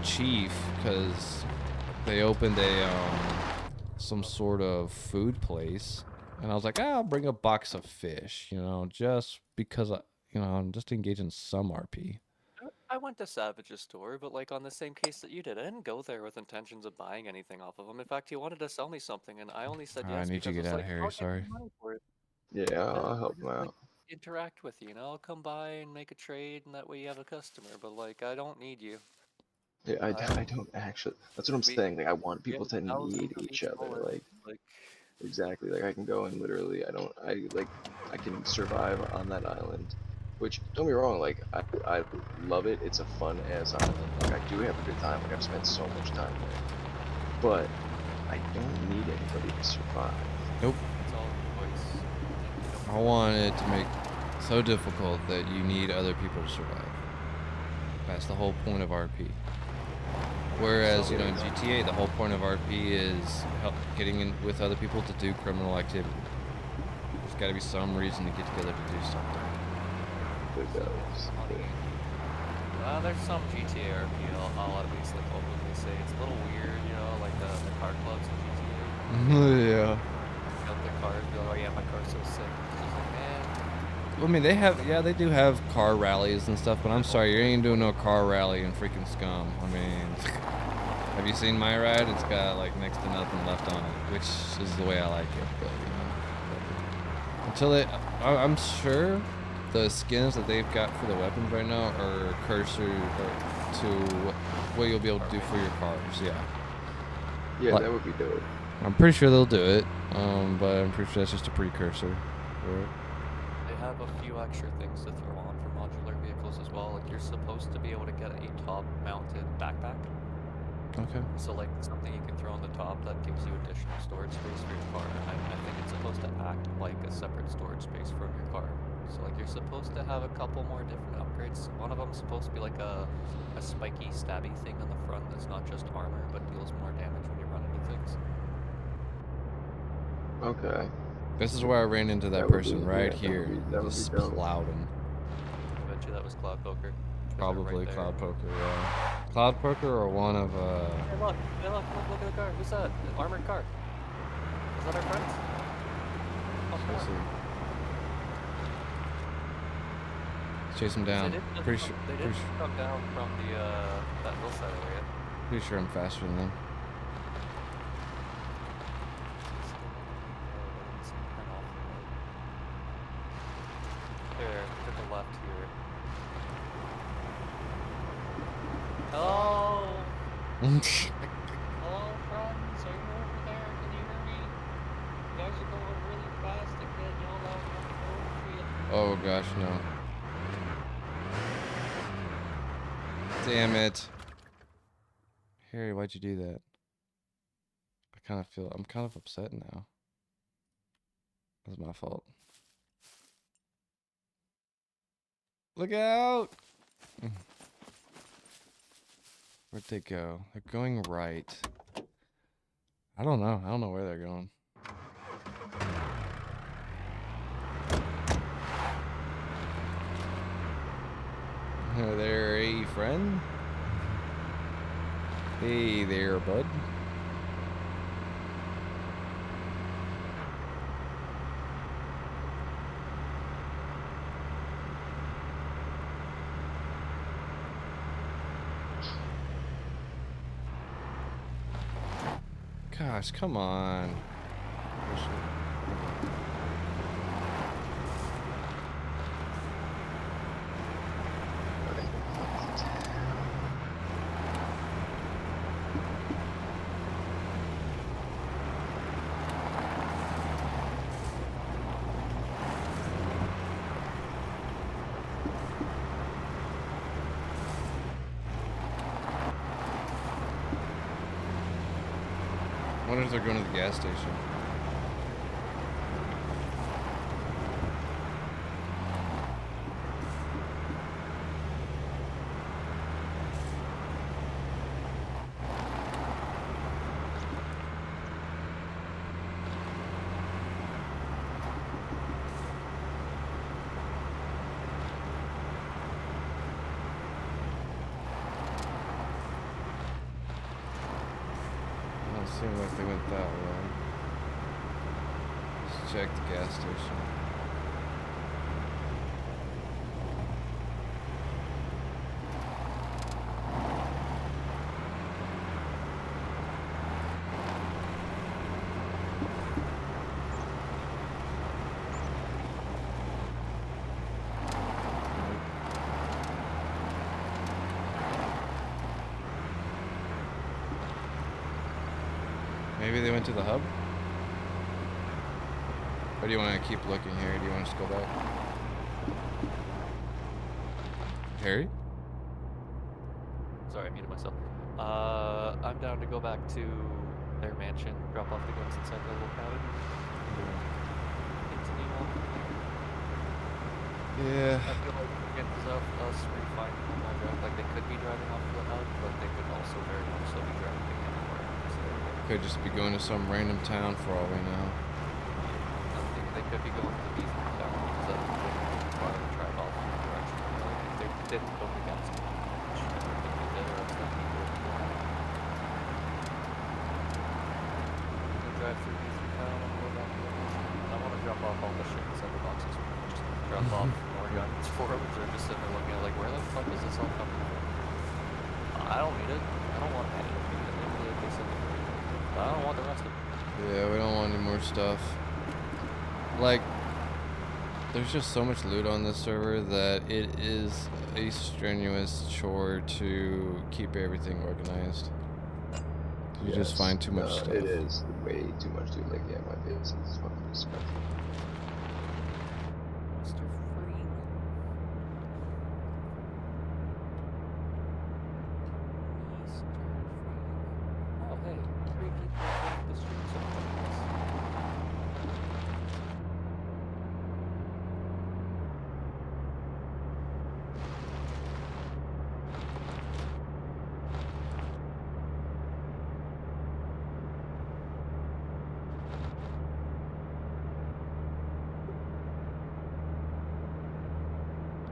Chief because they opened a some sort of food place, and I was like, I'll bring a box of fish, you know, just because I'm just engaged in some RP. I went to Savage's store, but like on the same case that you did, I didn't go there with intentions of buying anything off of him. In fact, he wanted to sell me something, and I only said I yes need to because get I was out like, of here. I'll give you Sorry. money for it. Yeah, I'll help him Like, out. interact with you, I'll come by and make a trade, and that way you have a customer. But like, I don't need you. Yeah, I don't actually. That's what I'm saying. Like, I want We people have to thousands need of each each other. color. Like, exactly. Like, I can go and literally, I can survive on that island. Which, don't get me wrong, like, I love it. It's a fun ass island. Like, I do have a good time. Like, I've spent so much time there. But I don't need anybody to survive. Nope. It's all voice. I want it to make it so difficult that you need other people to survive. That's the whole point of RP. Whereas, in GTA, the whole point of RP is getting in with other people to do criminal activity. There's got to be some reason to get together to do something. There goes. There's some GTA RP I'll at least like openly say it's a little weird, like the car clubs in GTA. Yeah. Got their cars, be like, oh yeah, my car's so sick. It's just like, man. I mean, they do have car rallies and stuff, but I'm sorry, you ain't doing no car rally in freaking SCUM. I mean, have you seen my ride? It's got like next to nothing left on it, which is the way I like it. But until I'm sure the skins that they've got for the weapons right now are cursor to what you'll be able to do for your cars. Yeah. Yeah, Like, that would be dope. I'm pretty sure they'll do it, but I'm pretty sure that's just a precursor for it. They have a few extra things to throw on for modular vehicles as well. Like you're supposed to be able to get a top-mounted backpack. Okay. So like something you can throw on the top that gives you additional storage space for your car. I think it's supposed to act like a separate storage space from your car. So like you're supposed to have a couple more different upgrades. One of them's supposed to be like a spiky, stabby thing on the front that's not just armor but deals more damage when you run into things. Okay. This is where I ran into that That would person be- right yeah, here. that would be Just dope. plowed him. I bet you that was Cloud Poker. 'cause they're Probably right there. Cloud Poker, yeah. Cloud Poker or one of Hey look at the car. Who's that? The armored car. Is that our friends? Oh, come let's on. see. Chase him down. They didn't Pretty just sure. they Pretty didn't sure. come down from the that hillside area. Pretty sure I'm faster than them. There, to the left here. Hello? Hello, friends? Are you over there? Can you hear me? You guys are going really fast again. Y'all loud enough to go for you. Oh gosh, no. Damn it. Harry, why'd you do that? I'm kind of upset now. That's my fault. Look out! Where'd they go? They're going right. I don't know. I don't know where they're going. There, a friend. Hey there, bud. Gosh, come on. I wonder if they're going to the gas station. Doesn't seem like they went that way. Let's check the gas station. Maybe they went to the hub? Or do you want to keep looking here? Do you want us to go back? Harry? Sorry, I muted myself. I'm down to go back to their mansion, drop off the guns inside the little cabin, continue on. Yeah. I feel like against us refinding them on drive, like they could be driving off the hub, but they could also very much so be driving anywhere. So Could just be going to some random town for all we know. I think they could be going to the beach town because that would require to drive off in the direction. Like if they didn't go to gas station, which I don't think they did, or else that people would be going. Drive through Beasley Town and go back to the mansion. I want to drop off all the shit inside the boxes. Just drop off more guns for them. They're just sitting there looking at like, where the fuck is this all coming from? I don't need it. I don't want any of it. Maybe they said it. But I don't want the rest of it. Yeah, we don't want any more stuff. Like, there's just so much loot on this server that it is a strenuous chore to keep everything organized. You just find too much stuff. It is way too much to like. Yeah, my base is fucking disgusting. Mr. Freeman. Mr. Freeman. Oh, hey. 3 people off the street sometimes.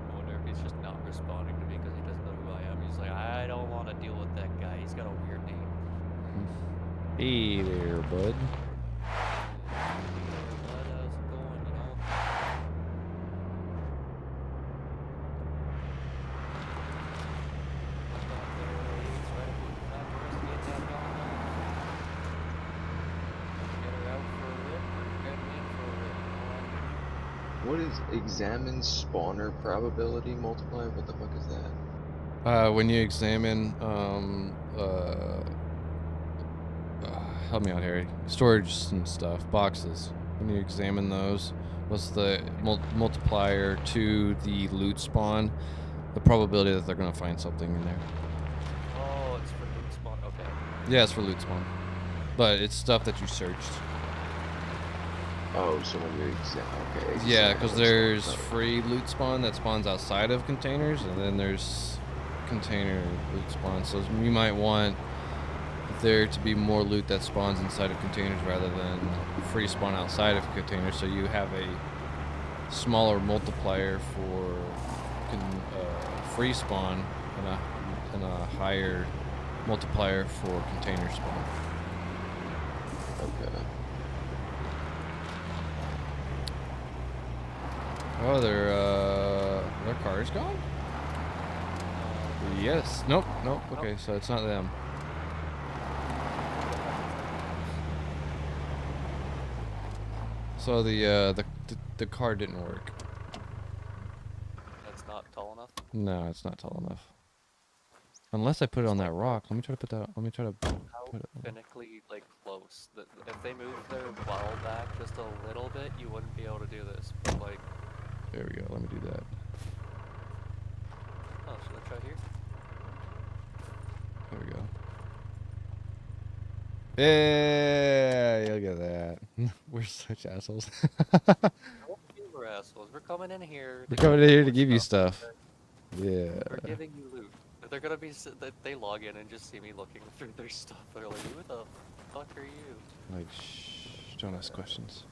I wonder if he's just not responding to me because he doesn't know who I am. He's like, I don't want to deal with that guy. He's got a weird name. Hey there, bud. But how's it going, you know? What is examine spawner probability multiplier? What the fuck is that? When you examine, help me out, Harry. Storage and stuff, boxes. When you examine those, what's the multiplier to the loot spawn? The probability that they're gonna find something in there. Oh, it's for loot spawn. Okay. Yeah, it's for loot spawn, but it's stuff that you searched. Oh, so when you okay. Yeah, examine because what's there's that? free loot spawn that spawns outside of containers, and then there's container loot spawn. So you might want there to be more loot that spawns inside of containers rather than free spawn outside of containers, so you have a smaller multiplier for free spawn and a higher multiplier for container spawn. Okay. Oh, their car is gone? Yes. Nope. Okay, so it's not them. So the car didn't work. That's not tall enough. No, it's not tall enough. Unless I put it on that rock. Let me try to put that. Let me try to How put it. finically like close? If they moved their wall back just a little bit, you wouldn't be able to do this. But like, There we go. Let me do that. oh, should I try here? There we go. Yeah, look at that. We're such assholes. We're assholes. We're coming in here. We're to coming give in you here to more give you stuff. stuff. Yeah. We're giving you loot. They're gonna be they log in and just see me looking through their stuff. They're like, who the fuck are you? Like, shh, don't ask questions.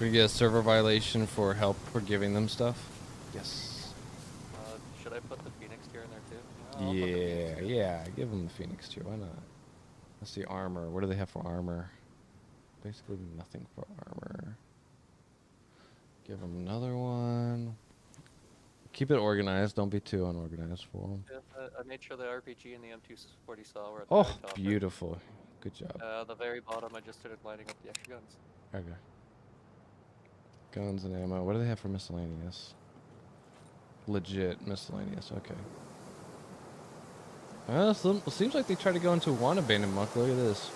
We get a server violation for help for giving them stuff. Yes. Should I put the Phoenix tier in there too? No, I'll put the Phoenix Yeah, tier. yeah. Give them the Phoenix tier. Why not? Let's see armor. What do they have for armor? Basically nothing for armor. Give them another one. Keep it organized. Don't be too unorganized for them. Yeah, I made sure the RPG and the M240 saw were at the Oh, very top. right? beautiful. Good job. The very bottom, I just started lining up the extra guns. Okay. Guns and ammo. What do they have for miscellaneous? Legit miscellaneous. Okay. Well, seems like they try to go into one abandoned monk. Look at this.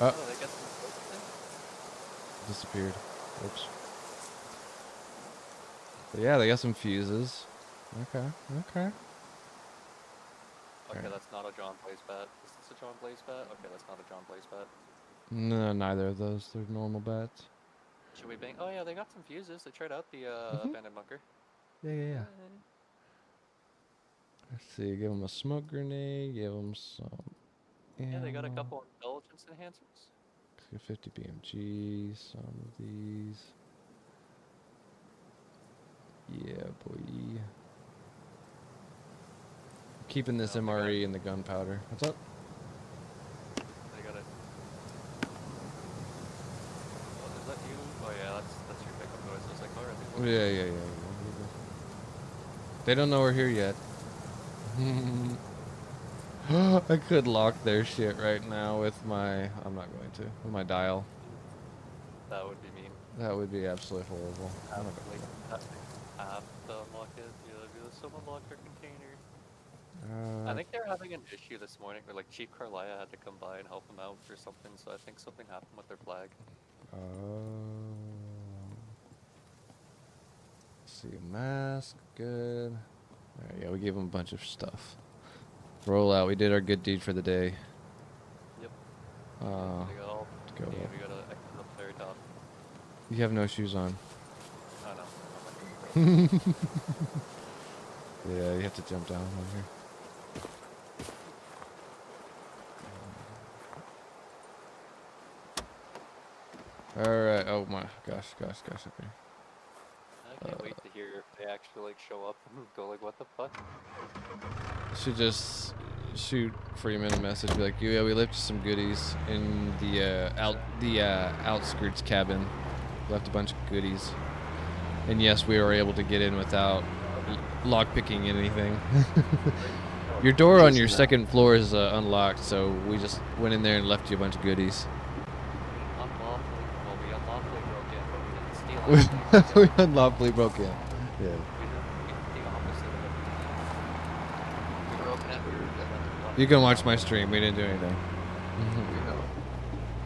Oh, they got some folks in? Disappeared. Oops. But yeah, they got some fuses. Okay. Okay. Okay, Alright. that's not a John Blaze bat. Is this a John Blaze bat? Okay, that's not a John Blaze bat. No, neither of those. They're normal bats. Should we bang? Oh yeah, they got some fuses. They tried out the Mhm. abandoned bunker. Yeah. Let's see. Give them a smoke grenade. Give them some. Yeah, they got a ammo. couple intelligence enhancements. 50 BMG. Some of these. Yeah, boy. Keeping this No, they got- MRE and the gunpowder. What's up? They got it. Oh, is that you? Oh yeah, that's your pickup noise. I was like, alright. Yeah. They don't know we're here yet. I could lock their shit right now with my. I'm not going to. With my dial. That would be mean. That would be absolutely horrible. I'm not Like, gonna have to unlock it. Someone locked their container. do I it. think they're having an issue this morning where like Chief Carlia had to come by and help them out or something, so I think something happened with their flag. Let's see, a mask, good. Alright, yeah, we gave them a bunch of stuff. Roll out, we did our good deed for the day. Yep. Uh, They got all go yeah, up. we gotta exit up very top. You have no shoes on. I know. Yeah, you have to jump down over here. Alright, oh my gosh, okay. I can't wait to hear if they actually like show up and go like, what the fuck? Should just shoot Freeman a message, be like, yeah, we left you some goodies in the outskirts cabin. Left a bunch of goodies. And yes, we were able to get in without lockpicking anything. Your door on your second floor is unlocked, so we just went in there and left you a bunch of goodies. We unlawfully broke in, but we didn't steal anything. We unlawfully broke in. Yeah. We did the opposite of it. We broke in and then You can watch my stream. We didn't do anything.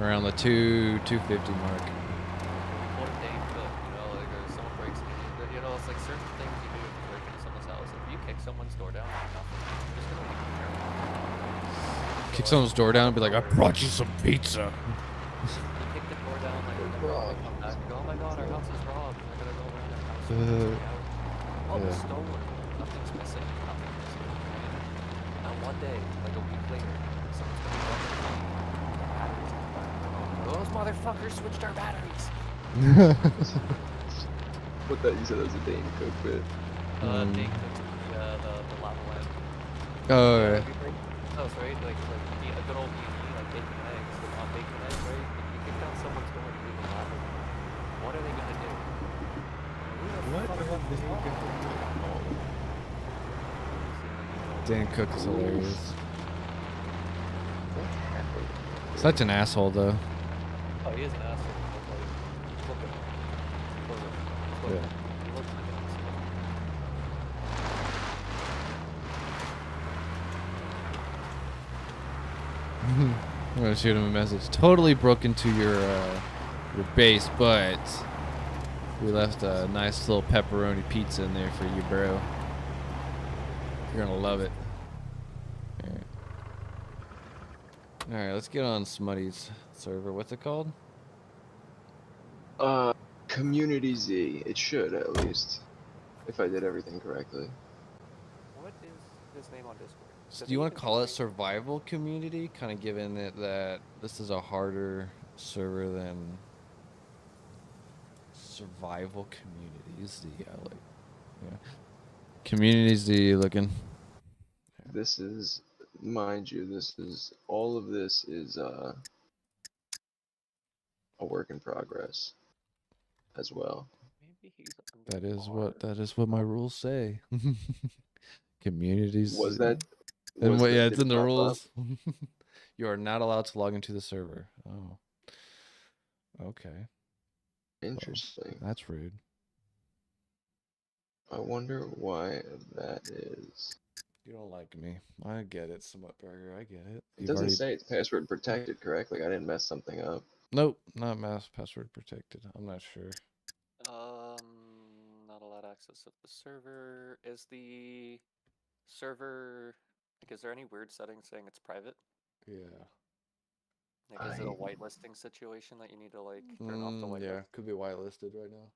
Around the 250 mark. what if they could, like or someone breaks it's like certain things you do if you break into someone's house. If you kick someone's door down, nothing. You're just gonna leave it there. Kick someone's door down and be like, I brought you some pizza. You kick the door down, like, and then they come back and go, oh my god, our house is robbed. We're gonna go around our house. and check it out. Oh, yeah. it's stolen. Nothing's missing. Nothing's missing. And now one day, like a week later, someone's gonna go batteries. Those motherfuckers switched our batteries. What that you said that was a Dane Cook bit. Dink took the lava lamp. Oh, yeah. We break house, right? Like a good old B&E, like bacon and eggs, but not bacon and eggs, right? If you kick down someone's door to leave a lava lamp, what are they gonna do? Dan Cook is hilarious. Such an asshole, though. Oh, he is an asshole. Like, look at him. Look at him. Look at him. He looks like an asshole. I'm gonna shoot him a message. Totally broke into your base, but we left a nice little pepperoni pizza in there for you, bro. You're gonna love it. All right, let's get on Smutty's server. What's it called? Community Z. It should at least, if I did everything correctly. What is his name on Discord? So Does do you he want to even call it contain- survival community? Kind of given it that this is a harder server than survival communities. I like, yeah. Communities you looking? This is, mind you, this is all of this is a work in progress as well. Maybe he's That under is what my rules say. Communities. Was that? And Was what? Yeah, that? it's Did in it the pop up? rules. You are not allowed to log into the server. Oh. Okay. Well, Interesting. that's rude. I wonder why that is. You don't like me. I get it, Somewhat Burger. I get it. It doesn't say it's password protected, correct? Like I didn't mess something up. Nope, not mass password protected. I'm not sure. Not allowed access of the server. Is the server like? Is there any weird settings saying it's private? Yeah. Like, is it a whitelisting situation that you need to like turn off the whitelist? Yeah, could be whitelisted right now.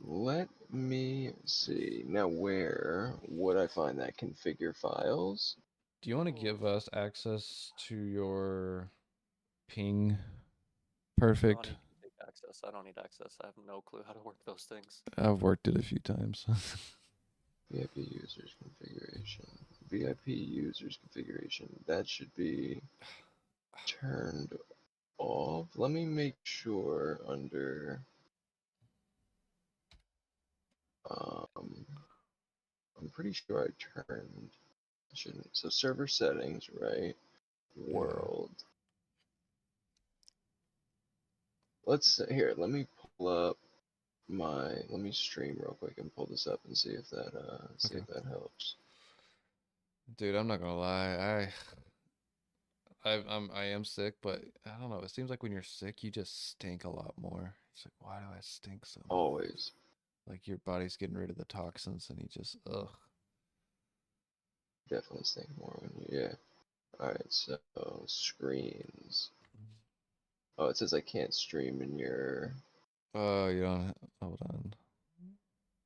Let me see. Now where would I find that configure files? Do you want to give us access to your ping? I don't Perfect. need to take access. I don't need access. I have no clue how to work those things. I've worked it a few times. VIP users configuration. VIP users configuration. That should be turned off. Let me make sure under I'm pretty sure I turned shouldn't so server settings, right? World. Let's here, let me pull up let me stream real quick and pull this up and see if that Okay. helps. Dude, I'm not gonna lie. I am sick, but I don't know. It seems like when you're sick, you just stink a lot more. It's like, why do I stink so much? Always. Like your body's getting rid of the toxins, and you just ugh. Definitely stink more when you yeah. Alright, so screens. Oh, it says I can't stream in your Oh, you don't. Hold on.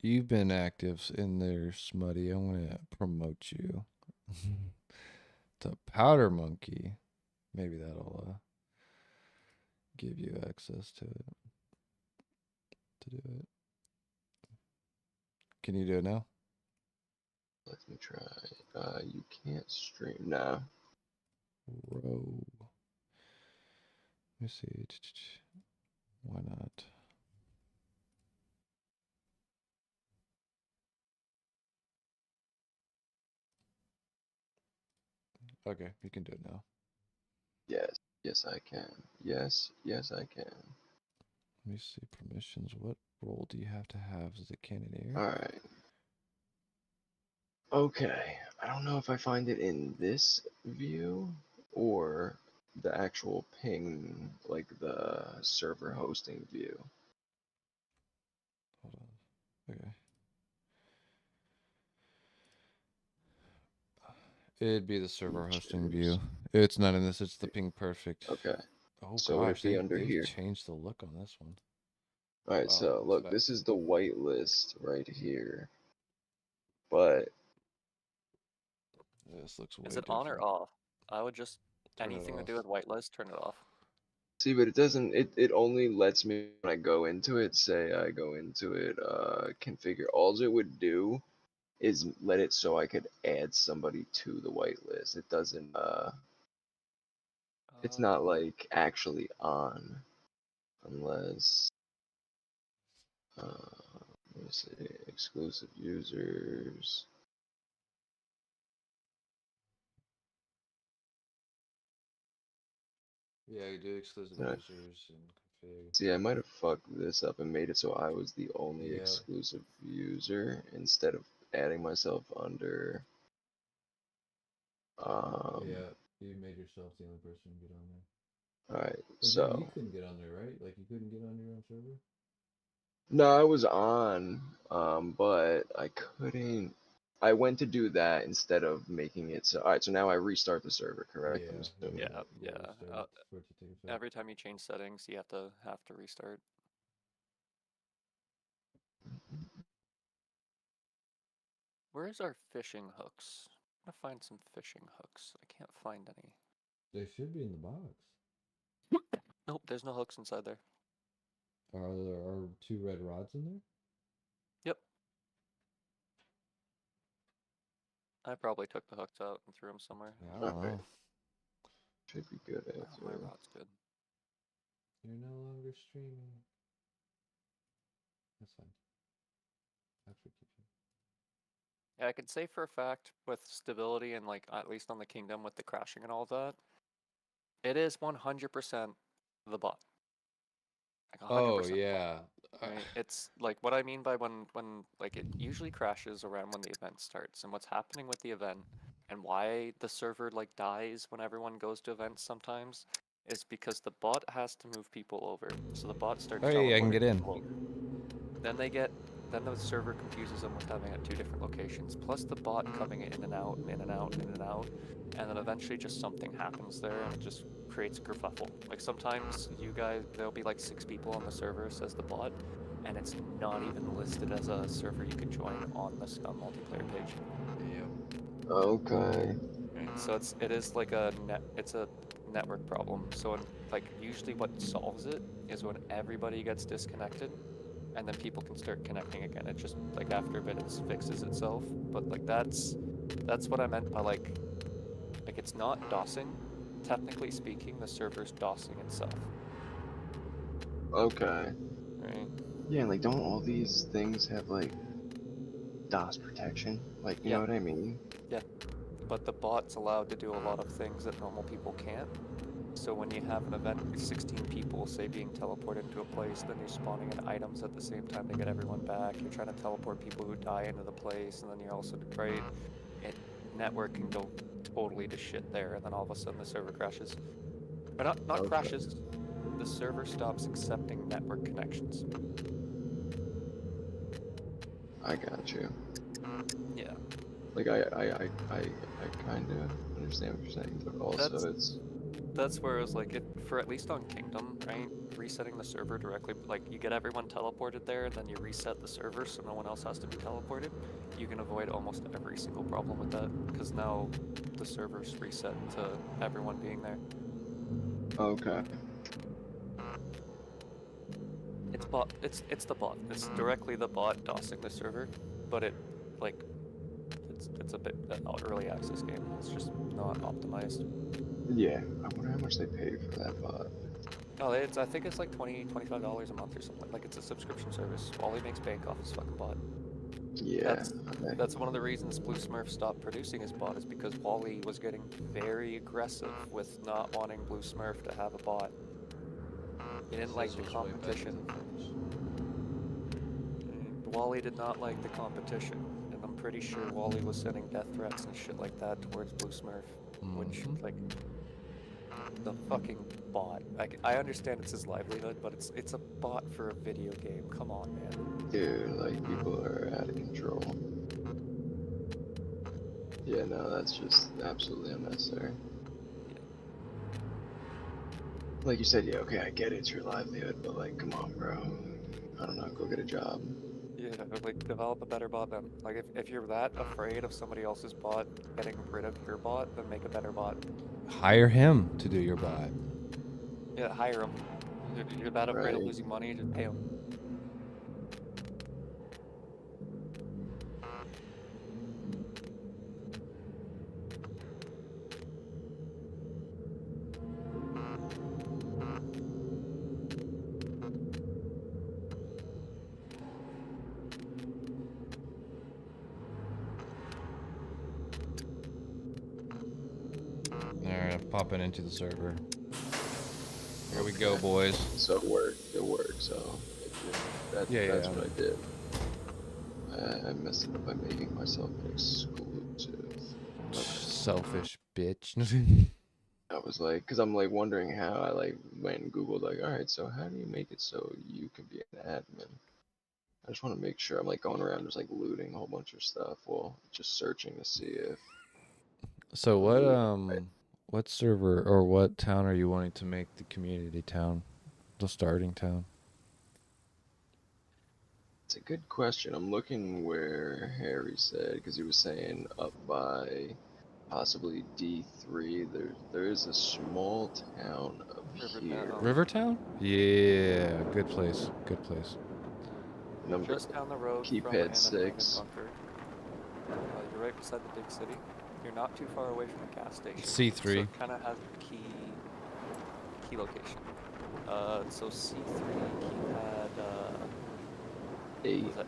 You've been active in there, Smutty. I want to promote you to Powder Monkey. Maybe that'll give you access to it. To do it. Can you do it now? let me try. You can't stream now. Row. Let me see. Why not? Okay, you can do it now. Yes, yes I can. Yes, yes I can. Let me see permissions. What role do you have to have? Is it Cannoneer? Alright. Okay. I don't know if I find it in this view or the actual ping, like the server hosting view. Hold on. Okay. Okay. It'd be the server hosting view. It's not in this, it's the ping perfect. Okay. Oh So would it gosh, be under they've here? changed the look on this one. Alright, Wow, so look, this is the whitelist right here. But this looks way Is it different. on or off? I would just Turn it anything to off. do with whitelist, turn it off. see, but it doesn't it only lets me when I go into it, say I go into it, configure. All it would do is let it so I could add somebody to the whitelist. It doesn't it's not like actually on unless let me see, exclusive users. Yeah, you do exclusive Yeah. users and config. See, I might have fucked this up and made it so I was the only Yeah. exclusive user instead of adding myself under Yeah, you made yourself the only person to get on there. alright, But so you couldn't get on there, right? Like you couldn't get on your own server? no, I was on, but I couldn't I went to do that instead of making it so. All right, so now I restart the server, correct? I'm Yeah. assuming. Yeah, yeah. restart it for it to take effect. Every time you change settings, you have to restart. Where's our fishing hooks? I'm gonna find some fishing hooks. I can't find any. They should be in the box. Nope, there's no hooks inside there. Are there 2 red rods in there? Yep. I probably took the hooks out and threw them somewhere. I don't Alright. know. Should be good Oh, my after. rod's good. You're no longer streaming. That's fine. Actually, keep it. Yeah, I can say for a fact with stability and like at least on the kingdom with the crashing and all that, it is 100% the bot. Like 100% Oh bot. yeah. Right? It's like what I mean by when like it usually crashes around when the event starts, and what's happening with the event and why the server like dies when everyone goes to events sometimes is because the bot has to move people over. So the bot starts Hey, I can teleporting get in. people over. Then the server confuses them with having it at 2 different locations, plus the bot coming in and out and in and out and in and out, and then eventually just something happens there and it just creates a kerfuffle. Like sometimes there'll be like 6 people on the server, says the bot, and it's not even listed as a server you can join on the SCUM multiplayer page. Yep. Okay. Right? So it is like it's a network problem. So usually what solves it is when everybody gets disconnected, and then people can start connecting again. It just like after a bit it fixes itself. But like that's what I meant by like it's not DOSing. Technically speaking, the server's DOSing itself. Okay. Right? Yeah, and like, don't all these things have like DOS protection? Like, you Yeah. know what I mean? Yeah. But the bot's allowed to do a lot of things that normal people can't. So when you have an event with 16 people, say, being teleported into a place, then you're spawning in items at the same time to get everyone back. You're trying to teleport people who die into the place, and then you're also, right? Network can go totally to shit there, and then all of a sudden the server crashes. Or not Okay. crashes. The server stops accepting network connections. I got you. Yeah. Like, I kind of understand what you're saying, but also That's where it was like, for at least on Kingdom, right? Resetting the server directly, like you get everyone teleported there, and then you reset the server so no one else has to be teleported. You can avoid almost every single problem with that, because now the server's reset to everyone being there. Okay. It's the bot. It's directly the bot DOSing the server, but it's a bit an early access game. It's just not optimized. Yeah. I wonder how much they paid for that bot. No, I think it's like $25 a month or something. Like it's a subscription service. Wally makes bank off his fucking bot. Yeah. Okay. That's one of the reasons Blue Smurf stopped producing his bot, is because Wally was getting very aggressive with not wanting Blue Smurf to have a bot. He didn't like the competition. Wally did not like the competition, and I'm pretty sure Wally was sending death threats and shit like that towards Blue Smurf, which, like, the fucking bot. I understand it's his livelihood, but it's a bot for a video game. Come on, man. Dude, like, people are out of control. Yeah, no, that's just absolutely unnecessary. Like you said, yeah, okay, I get it, it's your livelihood, but like, come on, bro. I don't know, go get a job. Yeah, like, develop a better bot then. Like, if you're that afraid of somebody else's bot getting rid of your bot, then make a better bot. Hire him to do your bot. Yeah, hire him. You're that afraid of Right. losing money, just pay him. Alright, popping into the server. Here we go, boys. So it worked, so that's Yeah. what I did. I messed it up by making myself an exclusive. Okay. Selfish bitch. I was like, cause I'm like wondering how I like went and Googled like, alright, so how do you make it so you can be an admin? I just want to make sure I'm like going around just like looting a whole bunch of stuff while just searching to see if. So what server or what town are you wanting to make the community town, the starting town? It's a good question. I'm looking where Harry said because he was saying up by possibly D3. There is a small town up here. Rivertown. Rivertown? Yeah, good place. Good place. Number Just down the road from keypad an abandoned 6. bunker. You're right beside the big city. You're not too far away from the gas station. C3. So it kind of has a key location. So C3 keypad. 8. Was that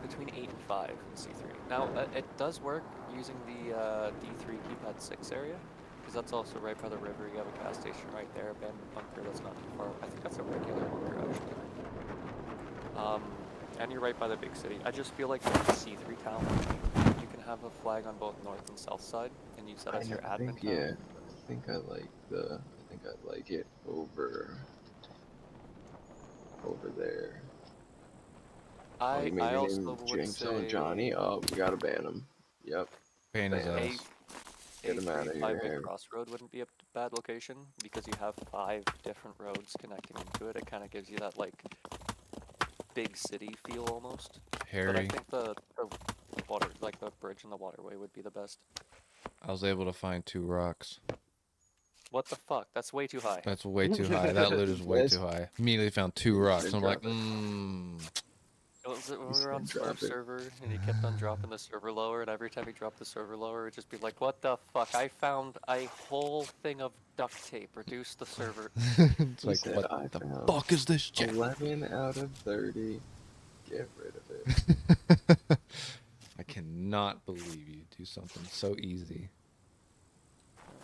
between 8 and 5 in C3. Now it does work using the D3 keypad 6 area, because that's also right by the river. You have a gas station right there, abandoned bunker that's not too far. I think that's a regular bunker actually. And you're right by the big city. I just feel like in the C3 town, you can have a flag on both north and south side, and use that as your admin town. Yeah, I think I like it over there. Oh, you made I your also name would James say Johnny. Oh, we gotta ban him. Yep. Ban his Ban. ass. Get him outta here, 5-way Harry. crossroad wouldn't be a bad location, because you have 5 different roads connecting into it. It kind of gives you that like big city feel almost. But I Harry, think the water, like the bridge and the waterway, would be the best. I was able to find 2 rocks. What the fuck? That's way too high. That's way too high. That loot is way Yes. too high. Immediately found 2 rocks. Did I'm like, drop it. Was it when He's we were on gonna drop Smurf it. server and he kept on dropping the server lower, and every time he dropped the server lower, it'd just be like, what the fuck? I found a whole thing of duct tape. Reduce the server. it's He like, said, what "I the found fuck is this shit? 11 out of 30. Get rid of it." I cannot believe you do something so easy.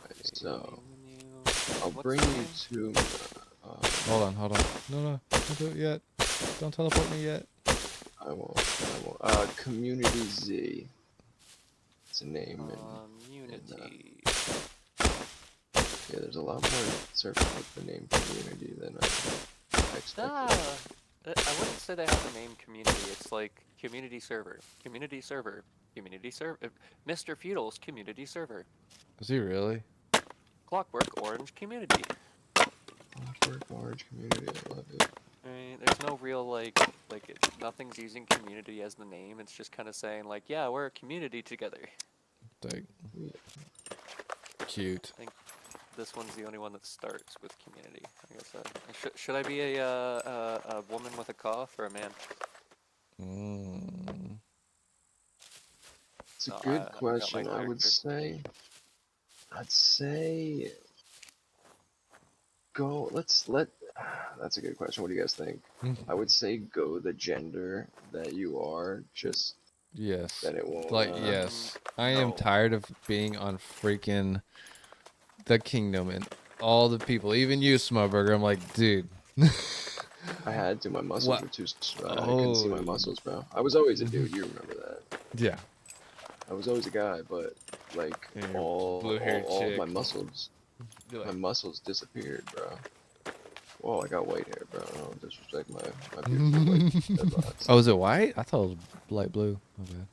Alright, so Menu. I'll What's bring the you name? to. Hold on. No, don't do it yet. Don't teleport me yet. I won't. Community Z. It's a name. Community. Yeah, there's a lot more servers with the name community than I expected. I wouldn't say they have the name community. It's like community server, community server, community server. Mr. Feudal's community server. Is he really? Clockwork Orange community. Awkward large community. I love it. I mean, there's no real nothing's using community as the name. It's just kind of saying like, yeah, we're a community together. Like, Yeah. cute. This one's the only one that starts with community. I guess. Should I be a woman with a cough or a man? It's a No, good I got my question. character. I'd say go. That's a good question. What do you guys think? I would say go the gender that you are. Just Yes. that it won't. Like, yes. I am no. tired of being on freaking the kingdom and all the people, even you, Smallburger. I'm like, dude. I had to. My muscles What? were too. I couldn't see my Oh. muscles, bro. I was always a dude. You remember that? Yeah. I was always a guy, but like Yeah, you're all blue-haired of my chick. muscles, You're my like, muscles disappeared, bro. Whoa, I got white hair, bro. Don't disrespect my beautiful white dreadlocks. oh, is it white? I thought it was light blue. Okay.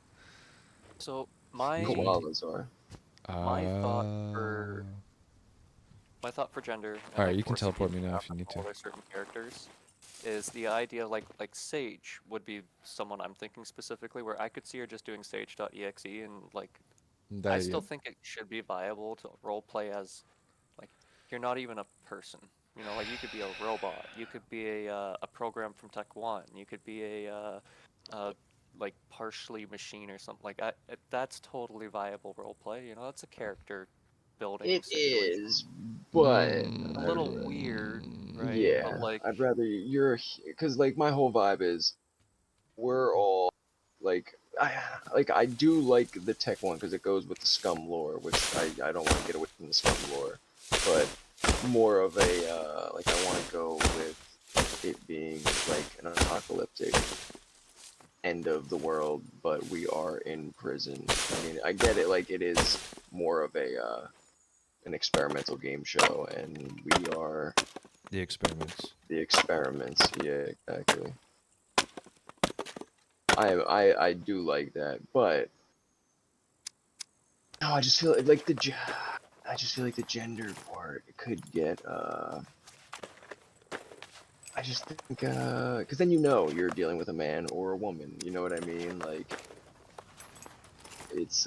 So my Koalas are. My thought for gender. and, Alright, like, you can forcing teleport me people now to if you need to. follow certain characters is the idea like Sage would be someone I'm thinking specifically, where I could see her just doing Sage.exe, and like I still think it should be viable to roleplay as like you're not even a person. You know, like you could be a robot, you could be a program from Tech 1, you could be a like partially machine or something like that. That's totally viable roleplay. You know, that's a character building It situation. is, but A little weird, right? yeah, But like, I'd rather because like my whole vibe is we're all like I do like the tech one because it goes with the scum lore, which I don't want to get away from the scum lore, but more of a like I want to go with it being like an apocalyptic end of the world, but we are in prison. I mean, I get it, like it is more of a an experimental game show, and we are the experiments. the experiments. Yeah, exactly. I do like that, but no, I just feel like I just feel like the gender part could get I just think because then you know you're dealing with a man or a woman, you know what I mean? Like it's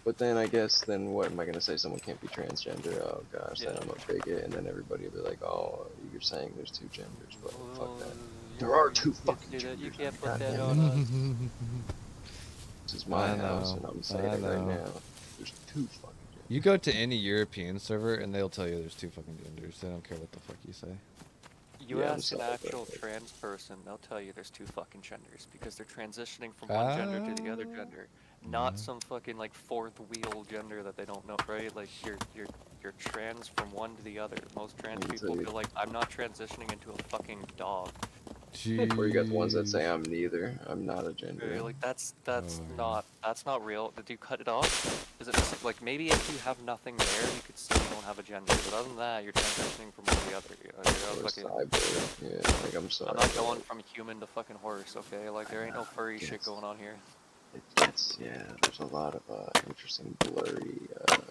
but then I guess then what am I gonna say? Someone can't be transgender? Oh gosh, then Yeah. I'm a bigot, and then everybody will be like, oh, you're saying there's two genders, but fuck that. Well, There are you two can't fucking say that. You genders. can't put God that damn it. on us. This is my I house, know. and I'm saying I it right know. now. There's two fucking genders. You go to any European server and they'll tell you there's two fucking genders. They don't care what the fuck you say. You Yeah, I'm ask an sorry, actual but trans person, they'll tell you there's two fucking genders because they're transitioning from one gender to the other gender, not some fucking like fourth wheel gender that they don't know, right? Like you're trans from one to the other. Most trans I can tell people you. feel like I'm not transitioning into a fucking dog. Or you got the ones that say Jeez. I'm neither. I'm not a gender. Right? Like that's Oh, yeah. that's not real. Did you cut it off? Is it just, like maybe if you have nothing there, you could say you don't have a gender. But other than that, you're transitioning from one to the other. You're Or fucking, cyborg. Yeah, like I'm sorry. I'm not but going from human to fucking horse, okay? Like there ain't no furry shit guess. going on here. It gets, yeah, there's a lot of interesting blurry,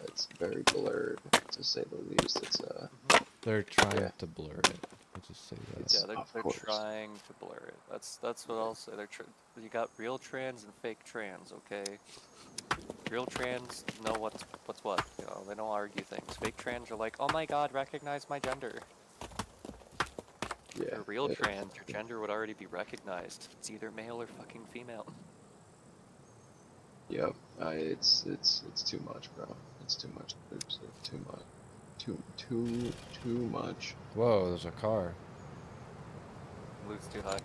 it's very blurred, to say the least. It's, They're trying Yeah. to blur it. I'll just say that. It's- Yeah, of they're course. trying to blur it. That's what I'll say. You got real trans and fake trans, okay? Real trans know what's what. You know, they don't argue things. Fake trans are like, oh my god, recognize my gender. yeah. For real it- trans, your gender would already be recognized. It's either male or fucking female. Yep, it's too much, bro. It's too much. It's too much. Too much. Whoa, there's a car. Loot's too high.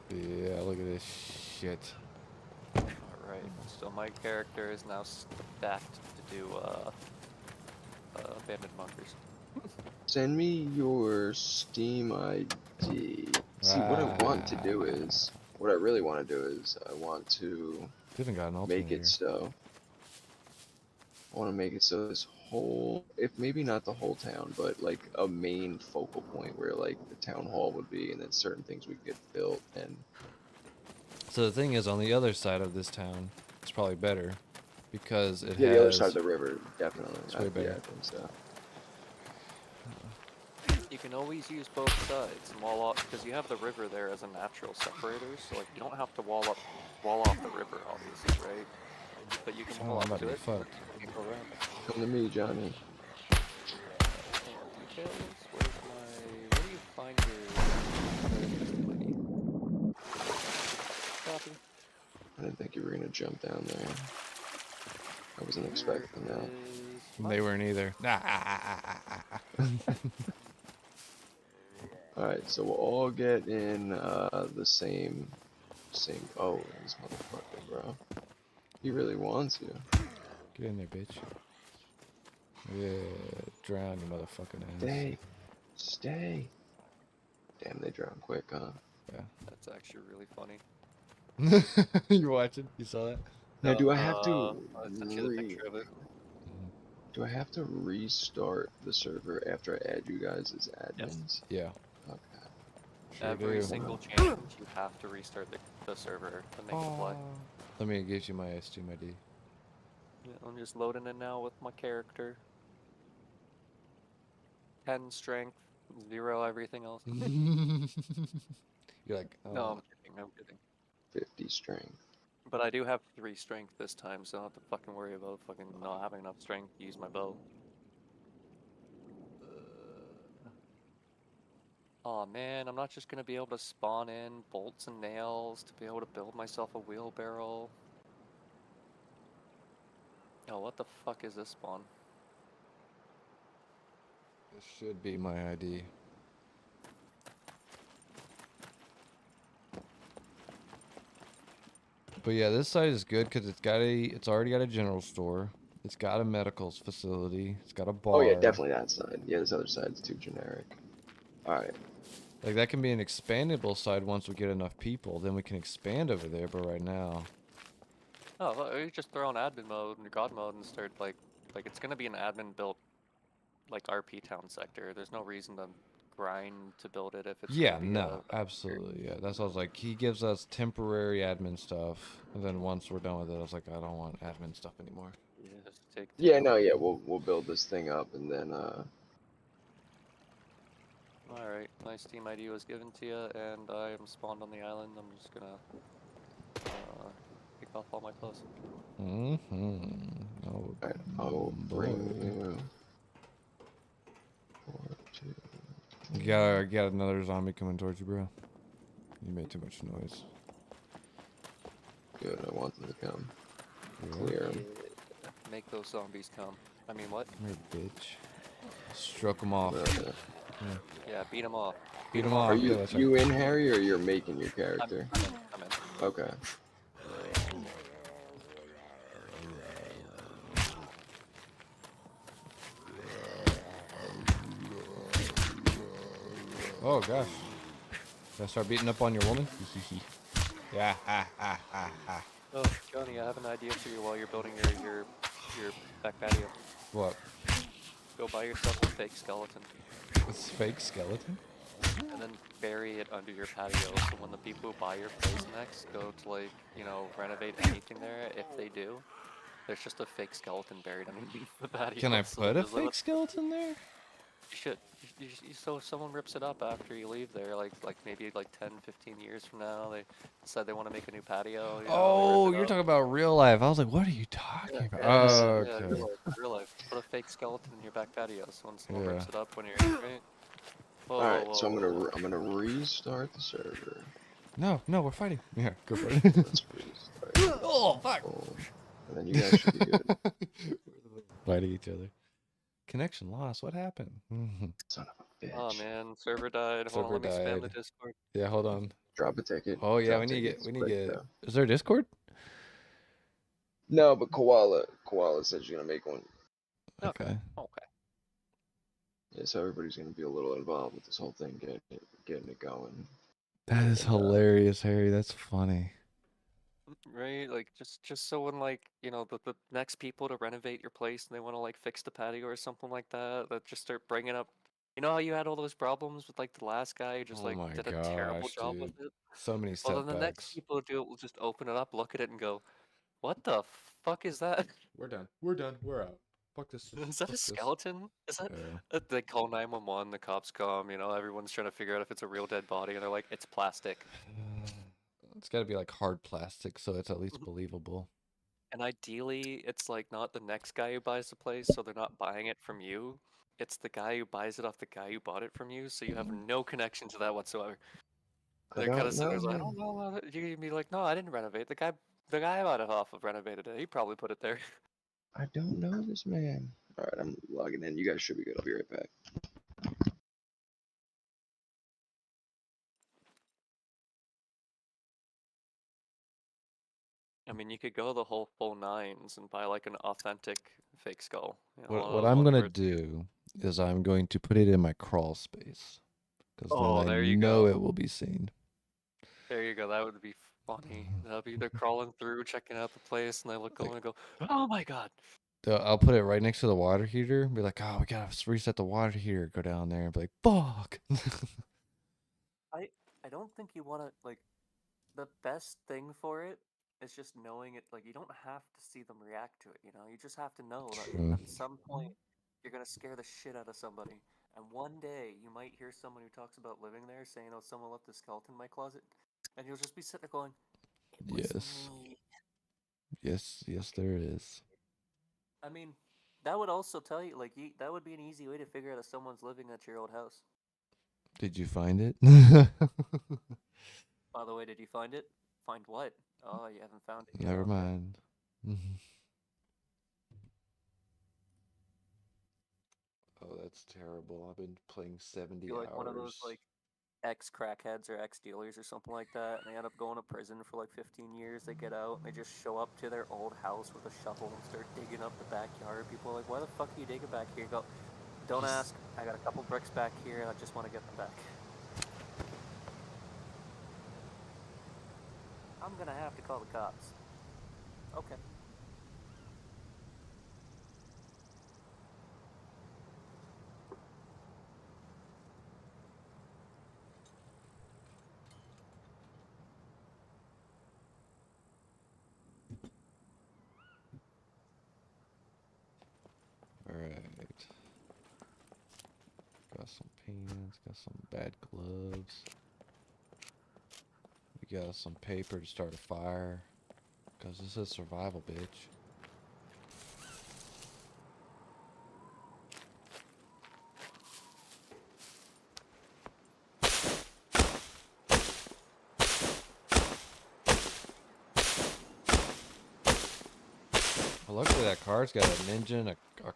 Yeah, look at this shit. Alright, so my character is now stacked to do abandoned bunkers. Send me your Steam ID. See, what I want to do is, what I really want to do is, I want to Even got an make alternator. it so. I want to make it so this whole, if maybe not the whole town, but like a main focal point where like the town hall would be, and then certain things would get built. And So the thing is, on the other side of this town, it's probably better because it yeah, has. the other side of the river, definitely. It's way Yeah, better. I think so. You can always use both sides and wall off because you have the river there as a natural separator, so like you don't have to wall off the river, obviously, right? But you can Oh, wall I'm up about to to be it. fucked. You can go around. Come to me, Johnny. Details? Where's my? Where do you find your? Copy. I didn't think you were gonna jump down there. I wasn't expecting that. Is They weren't either. Alright, so we'll all get in the same. Oh, this motherfucker, bro. He really wants you. Get in there, bitch. Yeah, drown, you motherfucking ass. Stay. Stay. Damn, they drown quick, huh? That's actually really funny. You watching? You saw that? Now, do I have to I sent you the picture of it. do I have to restart the server after I add you guys as admins? Yeah. Okay. Sure Every do. single change, you have to restart the server to make it apply. Let me give you my Steam ID. Yeah, I'm just loading in now with my character. 10 strength, 0 everything else. You're like, oh. No, I'm kidding, I'm kidding. 50 strength. But I do have 3 strength this time, so I don't have to fucking worry about fucking not having enough strength to use my bow. Aw man, I'm not just gonna be able to spawn in bolts and nails to be able to build myself a wheelbarrow. Oh, what the fuck is this spawn? This should be my ID. But yeah, this site is good because it's already got a general store. It's got a medical facility. It's got a bar. Oh yeah, definitely that side. Yeah, this other side's too generic. Alright. Like that can be an expandable side once we get enough people. Then we can expand over there. But right now, Oh, well, you just throw on admin mode and god mode and start like it's gonna be an admin built like RP town sector. There's no reason to grind to build it if it's Yeah, gonna be no, absolutely. Yeah, that's what I was like. He gives us temporary admin stuff, and then once we're done with it, I was like, I don't want admin stuff anymore. Yeah, just take Yeah, the no, yeah, we'll build this thing up and then Alright, my Steam ID was given to you, and I am spawned on the island. I'm just gonna take off all my clothes. Mm-hmm. Oh, alright, I'll bring boy. you 4, 2. You got another zombie coming towards you, bro. You made too much noise. Good, I want them to come. Yeah. Clear 'em. Make those zombies come. I mean, what? Here, bitch. Stroke them off. Yeah, beat them off. Beat 'em Are off. you Yeah, that's you in, Harry, or you're making your I'm character? in. Okay. Oh gosh. Should I start beating up on your woman? Yeah, ha ha ha ha. Oh, Johnny, I have an idea for you while you're building your back patio. What? Go buy yourself a fake skeleton, It's fake skeleton? and then bury it under your patio. So when the people who buy your place next go to, like, you know, renovate anything there, if they do, there's just a fake skeleton buried underneath the patio. Can I so put a there's fake skeleton there? You should. So if someone rips it up after you leave there, like maybe like 10, 15 years from now, they decide they want to make a new patio. You know, Oh, they rip it you're up. talking about real life. I was like, what are you talking about? Yeah, Oh, yeah, okay. real life. Put a fake skeleton in your back patio, so when someone Yeah. rips it up when you're right. Whoa, Alright, so whoa. I'm gonna restart the server. No, we're fighting. Yeah, go for it. Let's restart. Oh, fuck. Oh, and then you guys should be good. Fighting each other. Connection lost. What happened? Son of a bitch. Oh man, server died. Hold on, Server let me spam the died. Discord. Yeah, hold on. Drop a ticket. Oh yeah, Drop we need to get. tickets We need to right get. now. Is there a Discord? No, but Koala said she's gonna make one. Okay. Okay. Yeah, so everybody's gonna be a little involved with this whole thing, getting it going. That is hilarious, Harry. That's funny. Right, like just so when, like, you know, the next people to renovate your place and they want to like fix the patio or something like that, that just start bringing up. You know how you had all those problems with like the last guy who just Oh like my did a terrible gosh, job with dude. it? So many Well, then the next setbacks. people who do it will just open it up, look at it, and go, "What the fuck is that? We're done. We're done. We're out. Fuck this. Is that a skeleton? Is that?" Yeah. They call 911. The cops come. You know, everyone's trying to figure out if it's a real dead body, and they're like, "It's plastic." It's got to be like hard plastic, so it's at least believable. And ideally, it's like not the next guy who buys the place, so they're not buying it from you. It's the guy who buys it off the guy who bought it from you, so you have no connection to that whatsoever. I They're kind don't of sitting there like, I know. don't know. You can be like, no, I didn't renovate. The guy I bought it off of renovated it. He probably put it there. I don't know this man. Alright, I'm logging in. You guys should be good. I'll be right back. I mean, you could go the whole full nines and buy like an authentic fake skull. You know, one of What those I'm ones gonna where it's- do is I'm going to put it in my crawl space, because Oh, then I there you know go. it will be seen. There you go. That would be funny. They'll be they're crawling through, checking out the place, and they look over and go, "Oh my god!" I'll put it right next to the water heater and be like, oh, we gotta reset the water heater. Go down there and be like, fuck. I don't think you want to like. The best thing for it is just knowing it. Like, you don't have to see them react to it. You know, you just have to know that True. at some point you're gonna scare the shit out of somebody, and one day you might hear someone who talks about living there saying, "Oh, someone left a skeleton in my closet," and you'll just be sitting there going, "It was Yes. me." Yes, there is. I mean, that would also tell you, like, that would be an easy way to figure out if someone's living at your old house. Did you find it? By the way, did you find it? Find what? Oh, you haven't found it yet. Never Okay. mind. Oh, that's terrible. I've been playing 70 You're like hours. one of those like ex-crackheads or ex-dealers or something like that, and they end up going to prison for like 15 years. They get out and they just show up to their old house with a shovel and start digging up the backyard. People are like, "Why the fuck are you digging back here?" You go, "Don't ask. I got a couple bricks back here, and I just want to get them back." I'm gonna have to call the cops. Okay. Alright. Got some pants, got some bad gloves. We got some paper to start a fire. Cause this is survival, bitch. Well, luckily that car's got an engine, a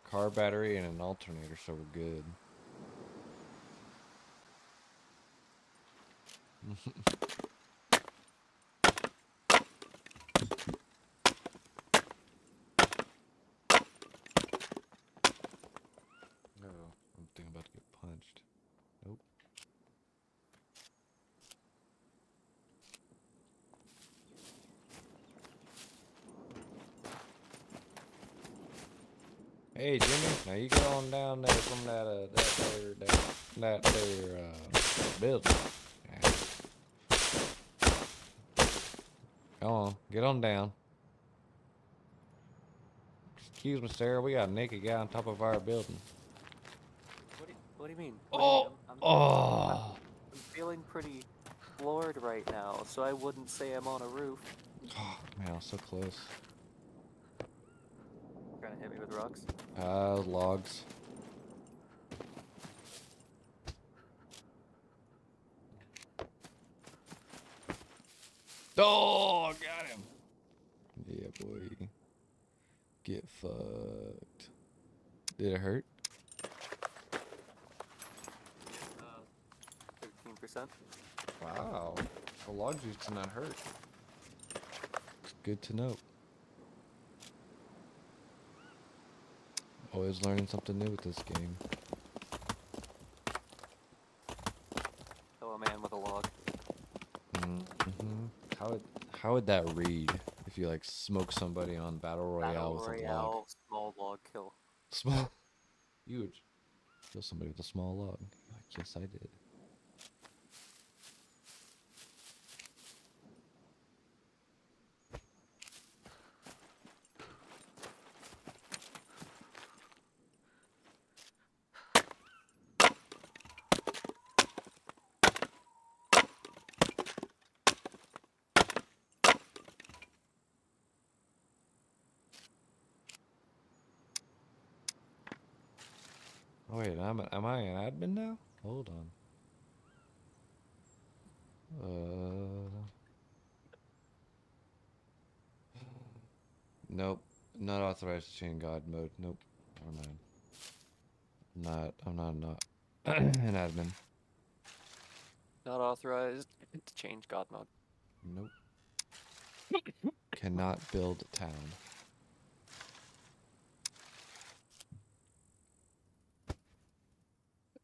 car battery, and an alternator, so we're good. Oh, I'm thinking about to get punched. Nope. Hey Jimmy, now you get on down there from that building. Yeah. Come on, get on down. Excuse me, sir, we got a naked guy on top of our building. What do you mean? Oh, oh, I'm feeling pretty floored right now, so I wouldn't say I'm on a roof. oh man, I was so close. Trying to hit me with rocks. Logs. Oh, got him. Yeah, boy. Get fucked. Did it hurt? 13%. Wow. A log juice did not hurt. It's good to know. Always learning something new with this game. Hello, man with a log. Mm-hmm. How would that read if you like smoke somebody on Battle Royale with a log? Small log kill. Small. Huge. Kill somebody with a small log. Like, yes, I did. Oh wait, am I an admin now? Hold on. Nope. Not authorized to change God mode. Nope. Never mind. I'm not an admin. Not authorized to change God mode. Nope. Cannot build a town.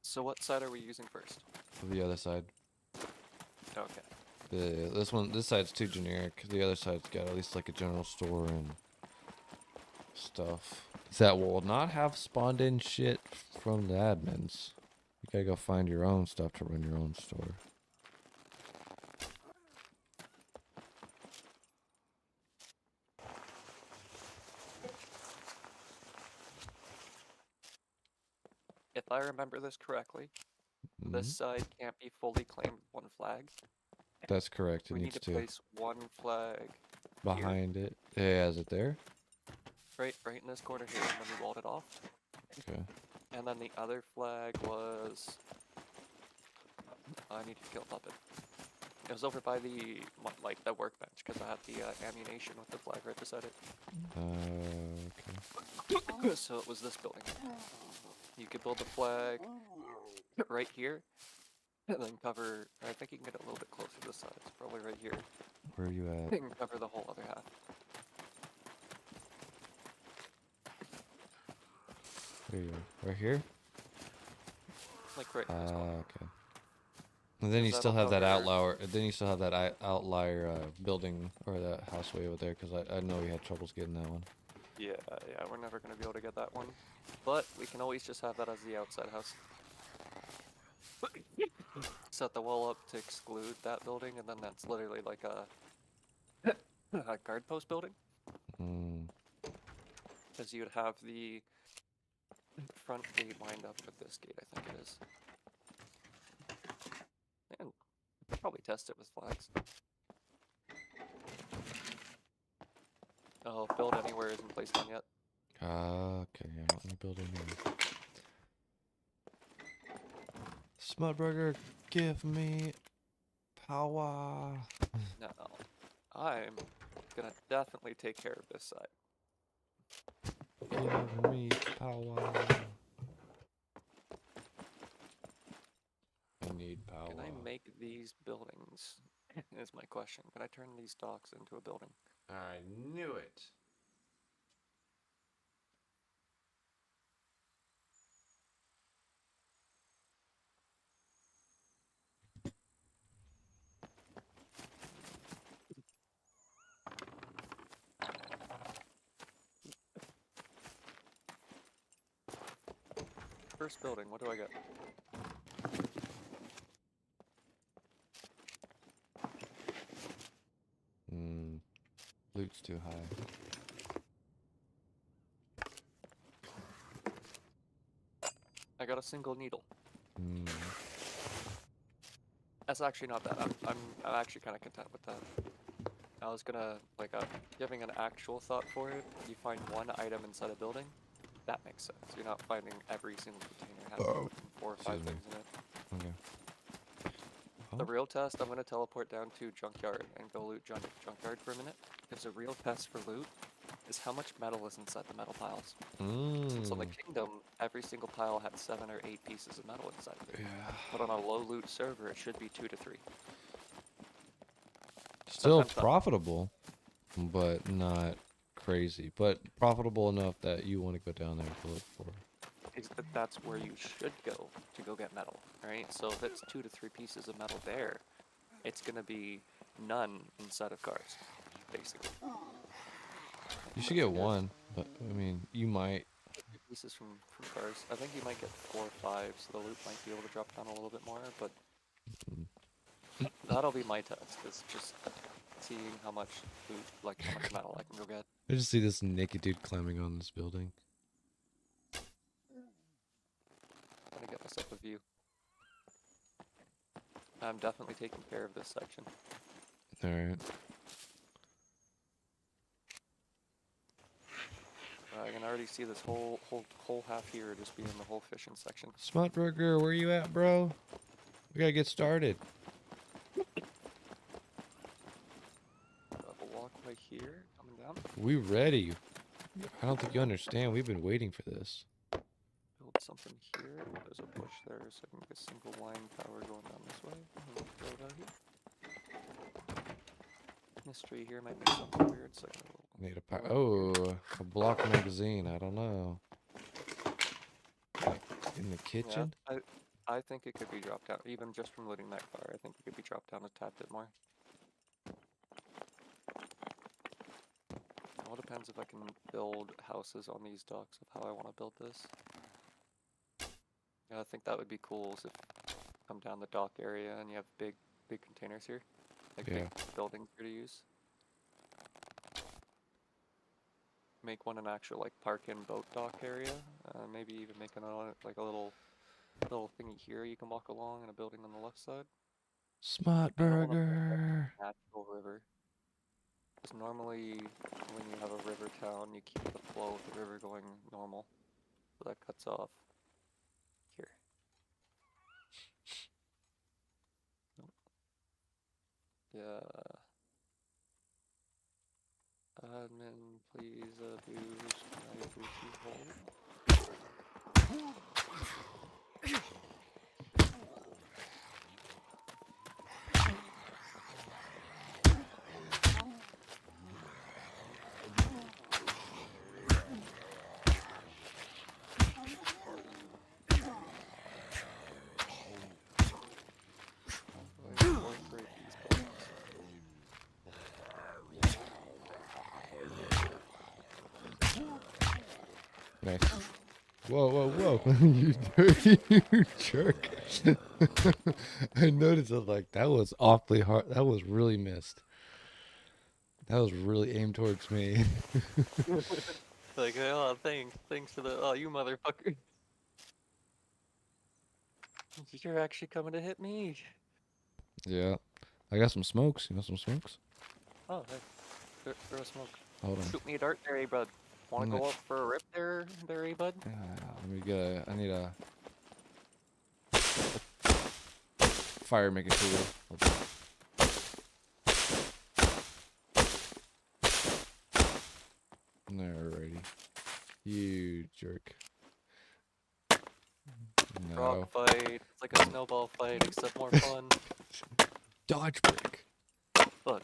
So what side are we using first? The other side. Okay. This side's too generic. The other side's got at least like a general store and stuff that will not have spawned in shit from the admins. You gotta go find your own stuff to run your own store. If I remember this correctly, Mhm. this side can't be fully claimed with one flag. That's correct. It We need needs to place one flag behind it. Yeah, is it there? right in this corner here, and then we walled it off. Okay. And then the other flag was... I need to kill Puppet. It was over by the workbench, because I had the ammunition with the flag right beside it. Okay. So it was this building. You could build the flag right here, and then cover... I think you can get it a little bit closer to the side. It's probably right here. Where are you at? You can cover the whole other half. There you are. Right here? Like right in this corner. Okay. And then you Because still that'll have that cover- outlier. Then you still have that outlier building or that house way over there. Because I know we had troubles getting that one. Yeah, we're never going to be able to get that one. But we can always just have that as the outside house. Set the wall up to exclude that building, and then that's literally like a guard post building. Hmm. Because you'd have the front gate lined up with this gate, I think it is. And probably test it with flags. Oh, build anywhere isn't placed on yet. Okay, yeah, let me build in here. Smutburger, give me power. No, I'm gonna definitely take care of this side. Give me power. I need power. Can I make these buildings? Is my question. Can I turn these docks into a building? I knew it. First building, what do I get? Loot's too high. I got a single needle. Hmm. That's actually not bad. I'm actually kind of content with that. I was gonna giving an actual thought for it. You find one item inside a building, that makes sense. You're not finding every single container having 4 or 5 Excuse me. things in it. Okay. The real test, I'm gonna teleport down to junkyard and go loot junkyard for a minute. Because the real test for loot is how much metal is inside the metal piles. Since on the kingdom, every single pile had 7 or 8 pieces of metal inside of it. Yeah. But on a low loot server, it should be 2 to 3. Still Sometimes not. profitable, but not crazy. But profitable enough that you want to go down there to look for. That's where you should go to go get metal, right? So if it's 2 to 3 pieces of metal there, it's gonna be none inside of cars, basically. You should get one, but I mean, you might. 2 pieces from cars. I think you might get 4 or 5, so the loot might be able to drop down a little bit more, but that'll be my test. Is just seeing how much loot, like how much metal I can go get. I just see this naked dude climbing on this building. Trying to get myself a view. I'm definitely taking care of this section. All right. I can already see this whole half here just being the whole fishing section. Smutburger, where you at, bro? We gotta get started. A walkway here, coming down. We ready. I don't think you understand. We've been waiting for this. Build something here. There's a bush there, so I can get a single line power going down this way. And build out here. This tree here might be something weird, so Need a power. Oh, a block magazine. I don't know. Like in the kitchen? yeah, I think it could be dropped down, even just from looting that car. I think it could be dropped down a tad bit more. It all depends if I can build houses on these docks of how I want to build this. Yeah, I think that would be cool is if you come down the dock area and you have big containers here. Like big buildings here to use. Make one an actual like park-in boat dock area. Maybe even make another like a little thingy here you can walk along and a building on the left side. Smutburger. Natural river. Because normally when you have a river town, you keep the flow of the river going normal. So that cuts off here. Nope. Yeah. Admin, please abuse my booty hole. Nice. Whoa, whoa. You dirty you jerk. I noticed it like that was awfully hard. That was really missed. That was really aimed towards me. Like, oh, thanks to the, oh, you motherfucker. You're actually coming to hit me. Yeah. I got some smokes. You know some smokes? Oh, hey. Throw a smoke. Hold on. Shoot me a dart there, bud. Wanna I'm go not- up for a rip there, bud? Let me get a. I need a fire making tool. Hold on. Alrighty. You jerk. No. Rock fight. It's like a snowball fight, except more fun. Dodge break. Look,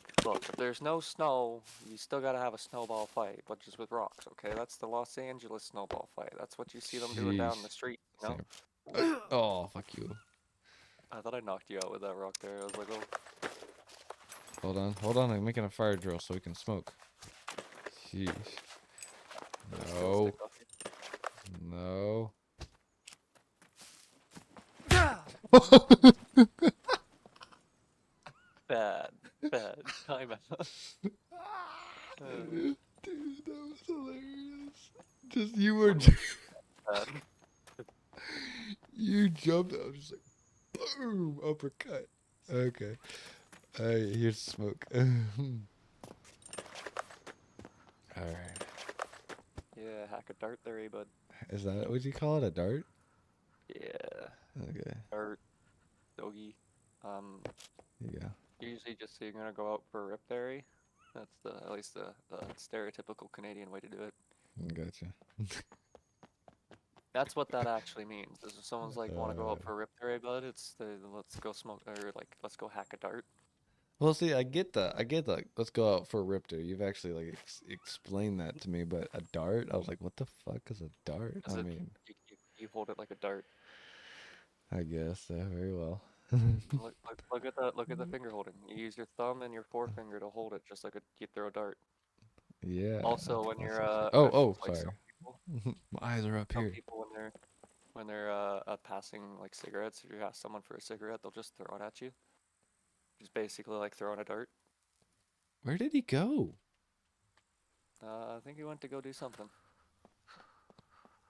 if there's no snow, you still gotta have a snowball fight, but just with rocks, okay? That's the Los Angeles snowball fight. That's what you see them doing down the Jeez. street, you know? Same. Oh, fuck you. I thought I knocked you out with that rock there. I was like, oh. Hold on. I'm making a fire drill so we can smoke. Jeez. No. No. Bad timeout. Dude, that was hilarious. Just you were. Bad. You jumped. I was just like, boom, uppercut. Okay. Here's smoke. Alright. Yeah, hack a dart there, bud. Is that what you call it? A dart? Yeah, Okay. dart, doggy. Yeah. Usually just say you're gonna go out for a rip there. That's at least the stereotypical Canadian way to do it. Gotcha. That's what that actually means. Is if someone's like, want to go out for a rip there, bud? It's the let's go smoke or like let's go hack a dart. Well, see, I get the. Let's go out for a rip there. You've actually like explained that to me, but a dart? I was like, what the fuck is a dart? I mean, You hold it like a dart. I guess very well. Look at that. Look at the finger holding. You use your thumb and your forefinger to hold it, just like you throw a dart. Yeah. Also, when you're like, sorry. My eyes are up some here. people when they're passing like cigarettes, if you ask someone for a cigarette, they'll just throw it at you. Just basically like throwing a dart. Where did he go? I think he went to go do something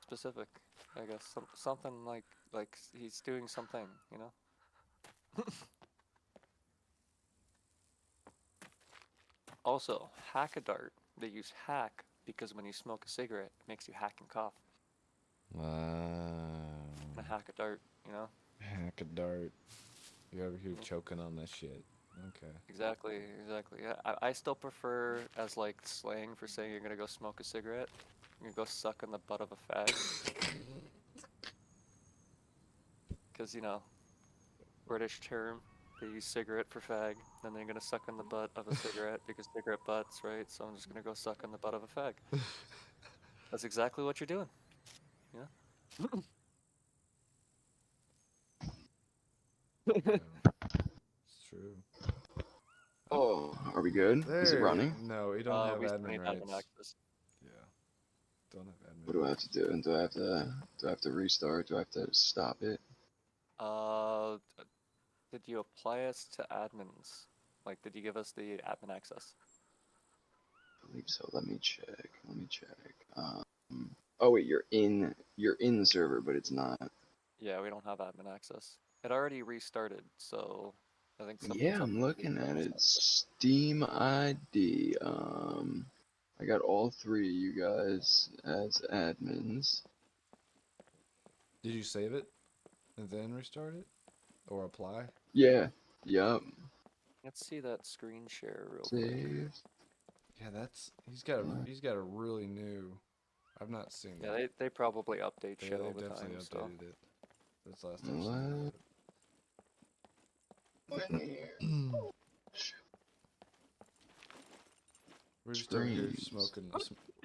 specific. I guess something like he's doing something, you know. Also, hack a dart. They use hack because when you smoke a cigarette, it makes you hack and cough. And a hack a dart, you know? Hack a dart. You're over here choking on this shit. Okay. Exactly. Yeah, I still prefer as like slang for saying you're gonna go smoke a cigarette. You're gonna go suck on the butt of a fag. Because, you know, British term, they use cigarette for fag, then they're gonna suck on the butt of a cigarette because cigarette butts, right? So I'm just gonna go suck on the butt of a fag. That's exactly what you're doing. Yeah. It's true. Oh, are we good? Is it running? No, we don't have we still admin need rights. admin access. Yeah. Don't have admin. What do I have to do? And do I have to restart? Do I have to stop it? Did you apply us to admins? Like, did you give us the admin access? I believe so. Let me check. Oh wait, you're in the server, but it's not. Yeah, we don't have admin access. It already restarted, so I think something's Yeah, up I'm with the looking at admin it. access. Steam ID. I got all three of you guys as admins. Did you save it and then restart it, or apply? Yeah. Yup. Let's see that screen share real quick. Save. Yeah, he's got a really new. I've not seen Yeah, that. they probably update They shit all the definitely time. So updated it. That's the last I've seen What? We're just over here Streams. smoking.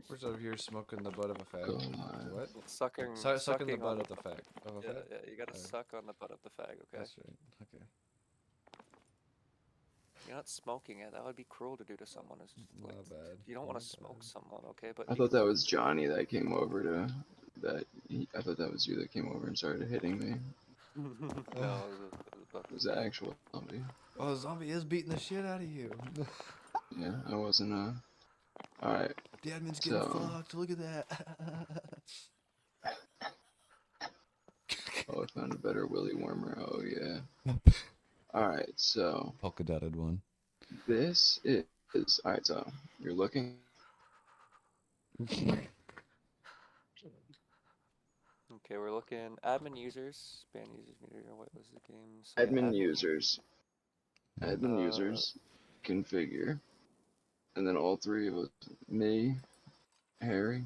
We're just over here smoking the butt of a fag. Go live. What? sucking Sucking the on butt of the fag. Of a Yeah, fag? yeah, you gotta Alright. suck on the butt of the fag, okay? That's right. Okay. You're not smoking it. That would be cruel to do to someone. It's just, like, Not bad. you don't want Not to smoke bad. someone, okay? But I thought that was Johnny that came over to I thought that was you that came over and started hitting me. no, It was the actual zombie. Oh, the zombie is beating the shit out of you. Yeah, I wasn't Alright. The admin's getting So- fucked. Look at that. Oh Oh, I found a better Willy Wormer. Oh yeah. Alright, so Polka dotted one. this is alright, so you're looking. Okay, we're looking admin users, ban users meter. What was the game? So Admin users. Admin Uh, users. Configure. And then all three of us, me, Harry,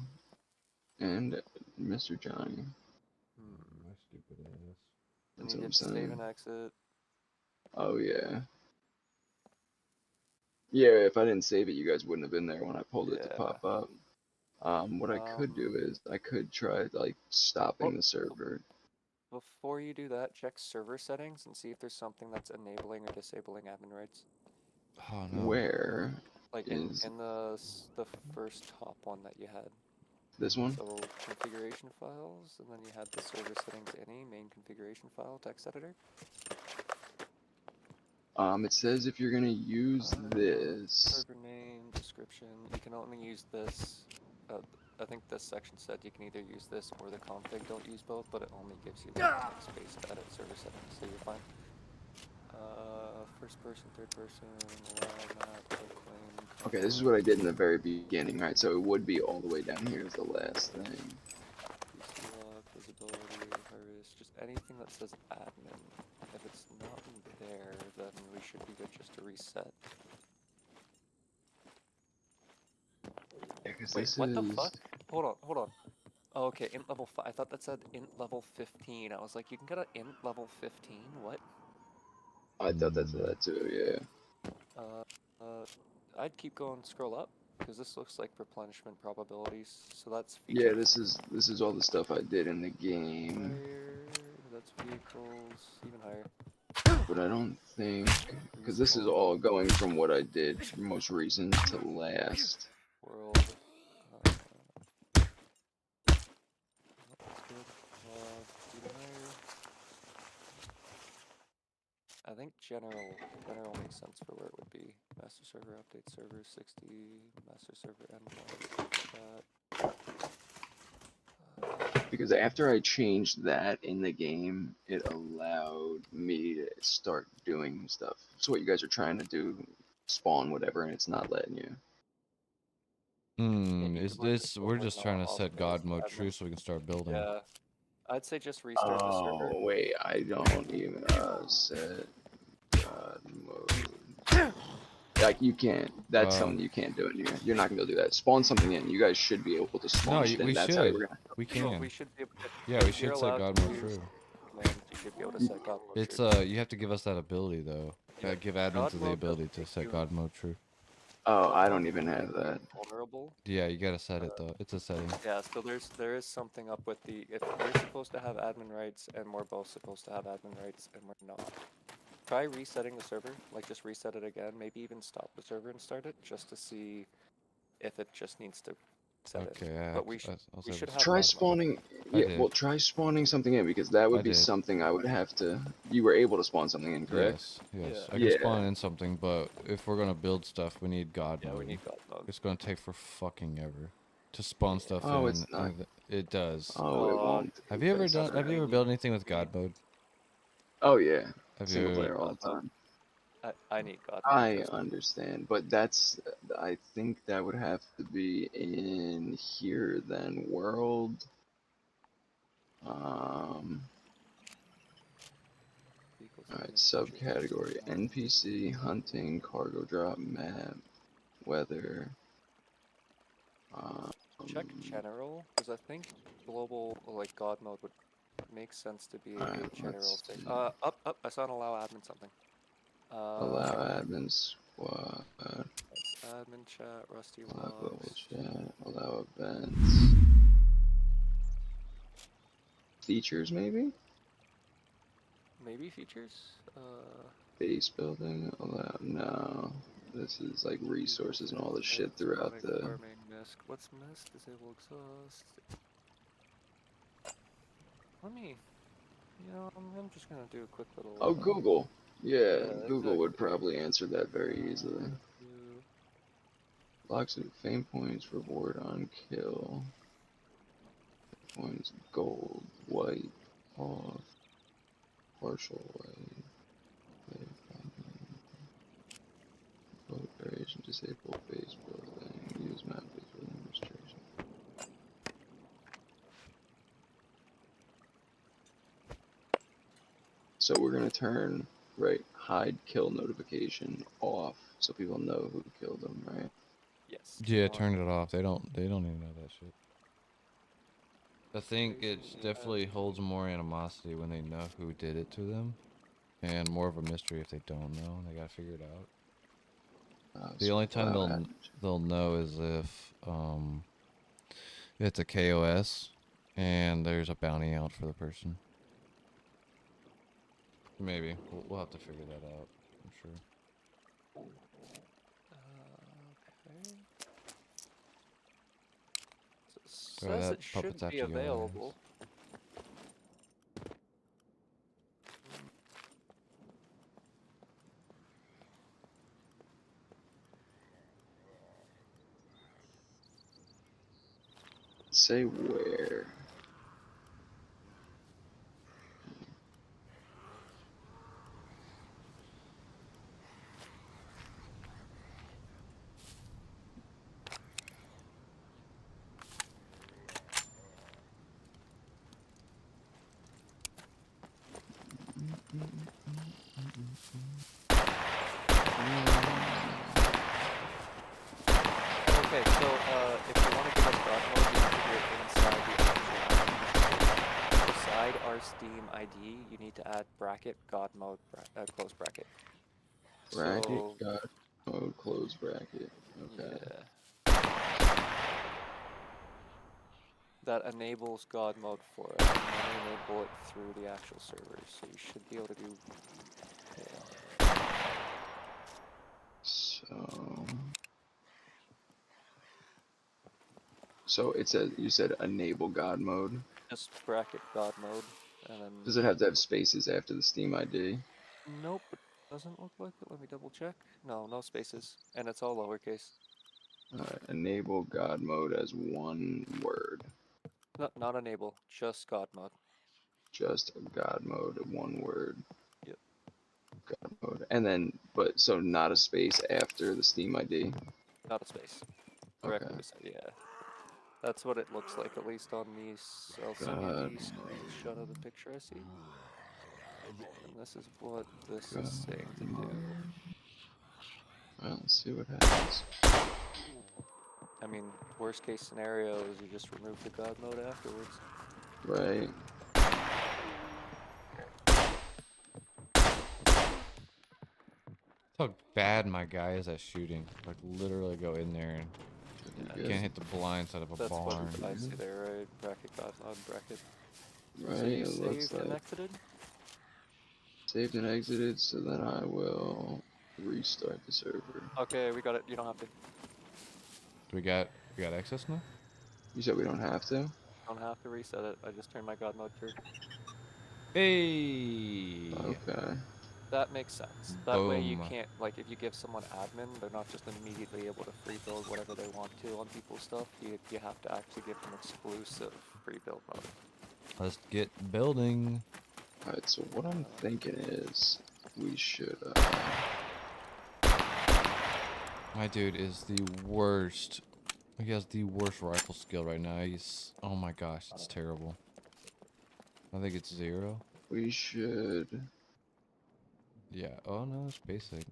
and Mr. Johnny. Hmm. My stupid ass. And That's you what I'm hit save saying. and exit. Oh yeah. Yeah, if I didn't save it, you guys wouldn't have been there when I pulled it to Yeah. pop up. What I could do is I could try like stopping Oh. the server. Before you do that, check server settings and see if there's something that's enabling or disabling admin rights. Oh no. Where Like is in the first top one that you had. this one? So configuration files, and then you had the server settings any main configuration file text editor. It says if you're gonna use this. Server name, description. You can only use this. I think this section said you can either use this or the config. Don't use both, but it only gives you the space to edit server settings, so you're fine. First person, third person, allow map, proclaim. Okay, this is what I did in the very beginning, right? So it would be all the way down here as the last thing. PC log, visibility, harvest, just anything that says admin. If it's not in there, then we should be good just to reset. Yeah, because Wait, this what is. the fuck? Hold on. Oh, okay, int level 5. I thought that said int level 15. I was like, you can get an int level 15? What? I thought that's that too. Yeah. I'd keep going, scroll up, because this looks like replenishment probabilities. So that's Yeah, features. this is all the stuff I did in the game, Higher, that's vehicles, even higher. but I don't think because this is all going from what I did most recent to last. World. That's good. Even higher. I think general makes sense for where it would be. Master server update server 60, master server endpoint. Because after I changed that in the game, it allowed me to start doing stuff. So what you guys are trying to do, spawn whatever, and it's not letting you. Is this? We're just trying to set God mode true so we can start building. Yeah, I'd say just restart the server. Oh wait, I don't even set God mode. Like you can't. That's something you can't do in here. You're not gonna go do that. Spawn something in. You guys should be able to spawn No, shit in. we That's how should. we're gonna. We No, can. we should be able to, Yeah, we if you're should set allowed God to mode use true. commands, you should be able to set God mode It's true. you have to give us that ability though. Yeah, Give admins God the mode ability doesn't to make set you God mode true. Oh, I don't even have that. vulnerable. Yeah, you gotta set it though. It's a setting. Yeah, so there is something up with the if we're supposed to have admin rights and we're both supposed to have admin rights and we're not. Try resetting the server, like just reset it again, maybe even stop the server and start it just to see if it just needs to set it. Okay, But we should have Try God mode. spawning. I Yeah, did. well, try spawning something in because that would I be did. something I would have to. You were able to spawn something in, correct? Yes, yes. Yeah. I can Yeah. spawn in something, but if we're gonna build stuff, we need God Yeah, mode. we need God mode. It's gonna take for fucking ever to spawn stuff Oh, in. it's not. It does. Oh, it won't. Have you ever That's done? Have you ever right. built anything with God mode? Oh yeah, Have single you? player all the time. I need God mode. I trust me. understand, but that's. I think that would have to be in here then. World. Vehicles Alright, and features. subcategory NPC, hunting, cargo drop, map, weather. Check general, because I think global, like God mode, would make sense to be a Alright, general let's thing. see. Up, I saw an allow admin something. Allow admin squad, That's admin chat, rusty allow global logs. chat, allow events. Features maybe? Maybe features? Base building, allow, no. This is like resources and all the shit throughout the. Farming, misc. What's misc? Disable exhaust. Let me, I'm just gonna do a quick little. Oh, Google. Yeah, yeah, Google would exactly. probably answer that very easily. Do- Blocks of fame points, reward on kill. Points, gold, white, off. partial way. Vote variation, disable base building, use map base building restriction. So we're gonna turn hide kill notification off so people know who killed them, right? Yes. Yeah, turn it off. They don't even know that shit. I think it definitely holds more animosity when they know who did it to them, and more of a mystery if they don't know and they gotta figure it out. The only time they'll know is if it's a KOS and there's a bounty out for the person. Maybe we'll have to figure that out. I'm sure. Okay. So it Oh, says that it puppet's should be after your ass. available. Say where. Okay, so if you want to give us God mode, you have to do it inside the actual. Beside our Steam ID, you need to add bracket God mode close bracket. Bracket, So, God mode, close bracket. Okay. yeah. That enables God mode for us, and then we enable it through the actual server, so you should be able to do. Yeah. So it says, you said enable God mode. Just bracket God mode, and then. Does it have to have spaces after the Steam ID? Nope, it doesn't look like it. Let me double check. No, no spaces, and it's all lowercase. Alright, enable God mode as one word. No, not enable, just God mode. Just God mode, one word. Yep. God mode. And then, so not a space after the Steam ID? Not a space. Okay. Directly beside, yeah. That's what it looks like, at least on the LCD screenshot of the picture I see. And this is what this is saying to do. Well, let's see what happens. I mean, worst case scenario is you just remove the God mode afterwards. Right. How bad my guy is at shooting. Like literally go in there and Yeah. can't hit the blind side of a That's barn. what I see there, right? Bracket God mode, bracket. Right, So you it looks saved and like exited? saved and exited, so then I will restart the server. Okay, we got it. You don't have to. Do we got access now? You said we don't have to? Don't have to reset it. I just turned my God mode through. Hey. Okay. That makes sense. That way you Boom. can't, like, if you give someone admin, they're not just immediately able to free build whatever they want to on people's stuff. You have to actually give them exclusive free build mode. Let's get building. Alright, so what I'm thinking is we should My dude is the worst. He has the worst rifle skill right now. He's, oh my gosh, it's terrible. I think it's 0. we should Yeah. Oh no, it's basic.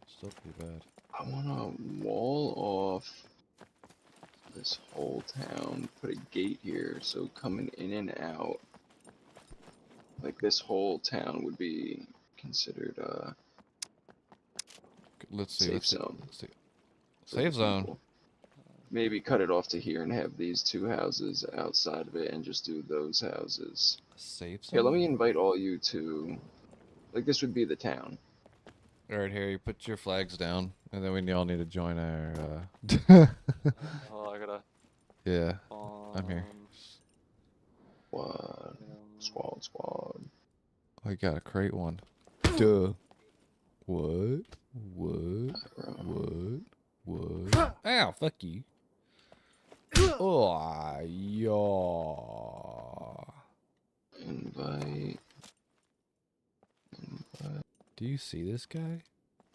Still pretty bad. I wanna wall off this whole town, put a gate here, so coming in and out, like this whole town would be considered Let's see. safe Let's see. zone. Let's see. for the Safe zone. people. Maybe cut it off to here and have these two houses outside of it and just do those houses. Safe zone. Here, let me invite all you to, like, this would be the town. All right, Harry, put your flags down, and then we all need to join our. Oh, I gotta. Yeah, I'm here. Squad. Squad. I got a crate one. Duh. What? What? Ow! Fuck you. Oh, yeah. Invite. Do you see this guy?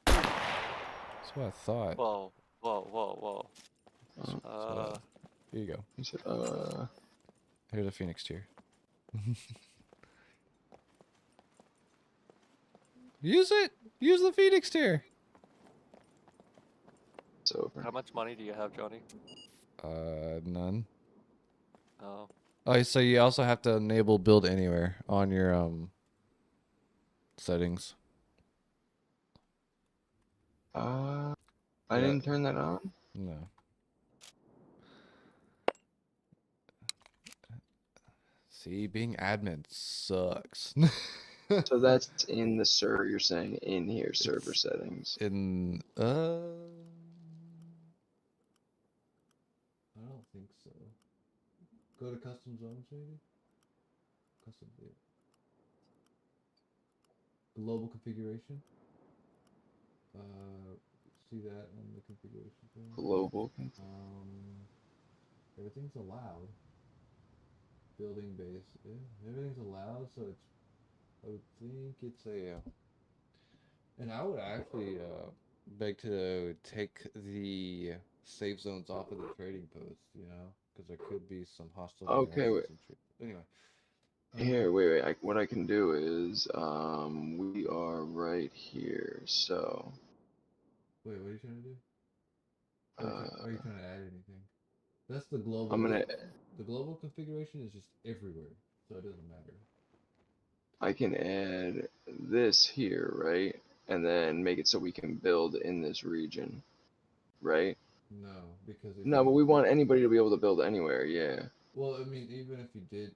That's what I thought. Whoa, whoa, whoa, whoa. Oh, Here you go. he said, Here's a phoenix tier. Use it. Use the phoenix tier. it's over. How much money do you have, Johnny? None. Oh, Oh, so you also have to enable build anywhere on your settings. I Yeah. didn't turn that on. No. See, being admin sucks. So that's in the server. You're saying in here, server settings. In I don't think so. Go to custom zones maybe? Custom view. Global configuration. See that on the configuration thing? Global. Everything's allowed. Building base. Yeah, everything's allowed, so it's I would think it's a and I would actually beg to take the safe zones off of the trading post, you know, because there could be some hostile. Okay, wait. Anyway. Here, wait. What I can do is, we are right here. So, Wait, what are you trying to do? uh, Are you trying to add anything? That's the global. I'm gonna. The global configuration is just everywhere, so it doesn't matter. I can add this here, right? And then make it so we can build in this region, right? No, because if No, you, but we want anybody to be able to build anywhere. Yeah. well, I mean, even if you did,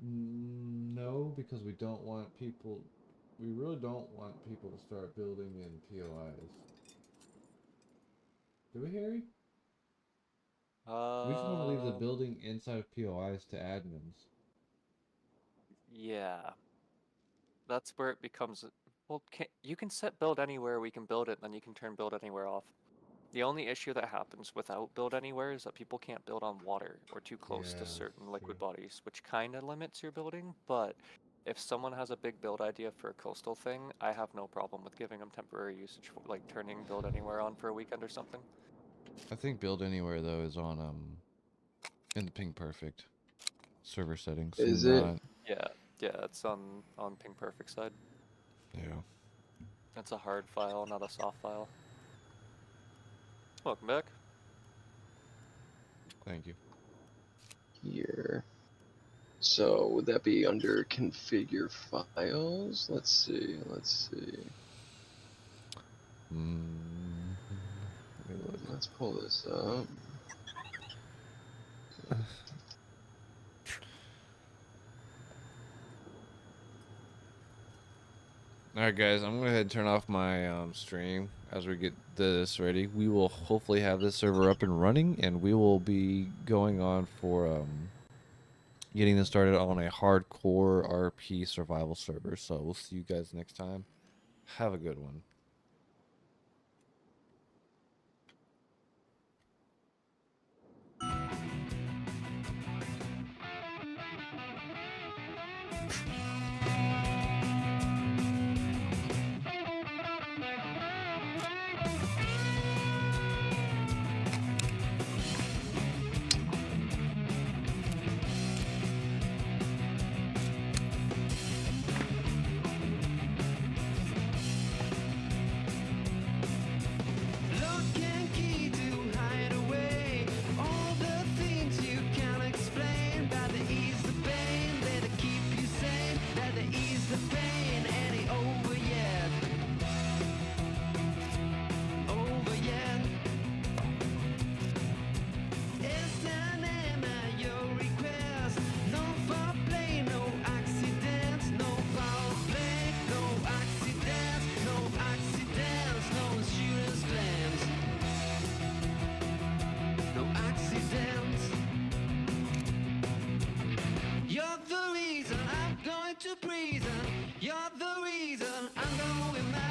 no, because we don't want people. We really don't want people to start building in POIs. Do we, Harry? We just want to leave the building inside of POIs to admins. yeah. That's where it becomes. Well, you can set build anywhere. We can build it, then you can turn build anywhere off. The only issue that happens without build anywhere is that people can't build on water or too close Yeah, to certain that's liquid true. bodies, which kind of limits your building. But if someone has a big build idea for a coastal thing, I have no problem with giving them temporary usage, for, like turning build anywhere on for a weekend or something. I think build anywhere though is on in the ping perfect server settings. Is it? not, Yeah, it's on Ping Perfect side. Yeah. It's a hard file, not a soft file. Welcome back. Thank you. Here. So would that be under configure files? Let's see. Let's pull this up. Alright guys, I'm gonna go ahead and turn off my stream as we get this ready. We will hopefully have this server up and running, and we will be going on for getting this started on a hardcore RP survival server. So we'll see you guys next time. Have a good one. Lock and key to hide away all the things you can't explain. That they ease the pain, that they keep you sane, that they ease the pain. And it over yet, over yet. Is an end at your request? No foul play, no accidents, no foul play, no accidents, no accidents, no insurance claims, no accidents. You're the reason I'm going to prison. You're the reason I'm going mad.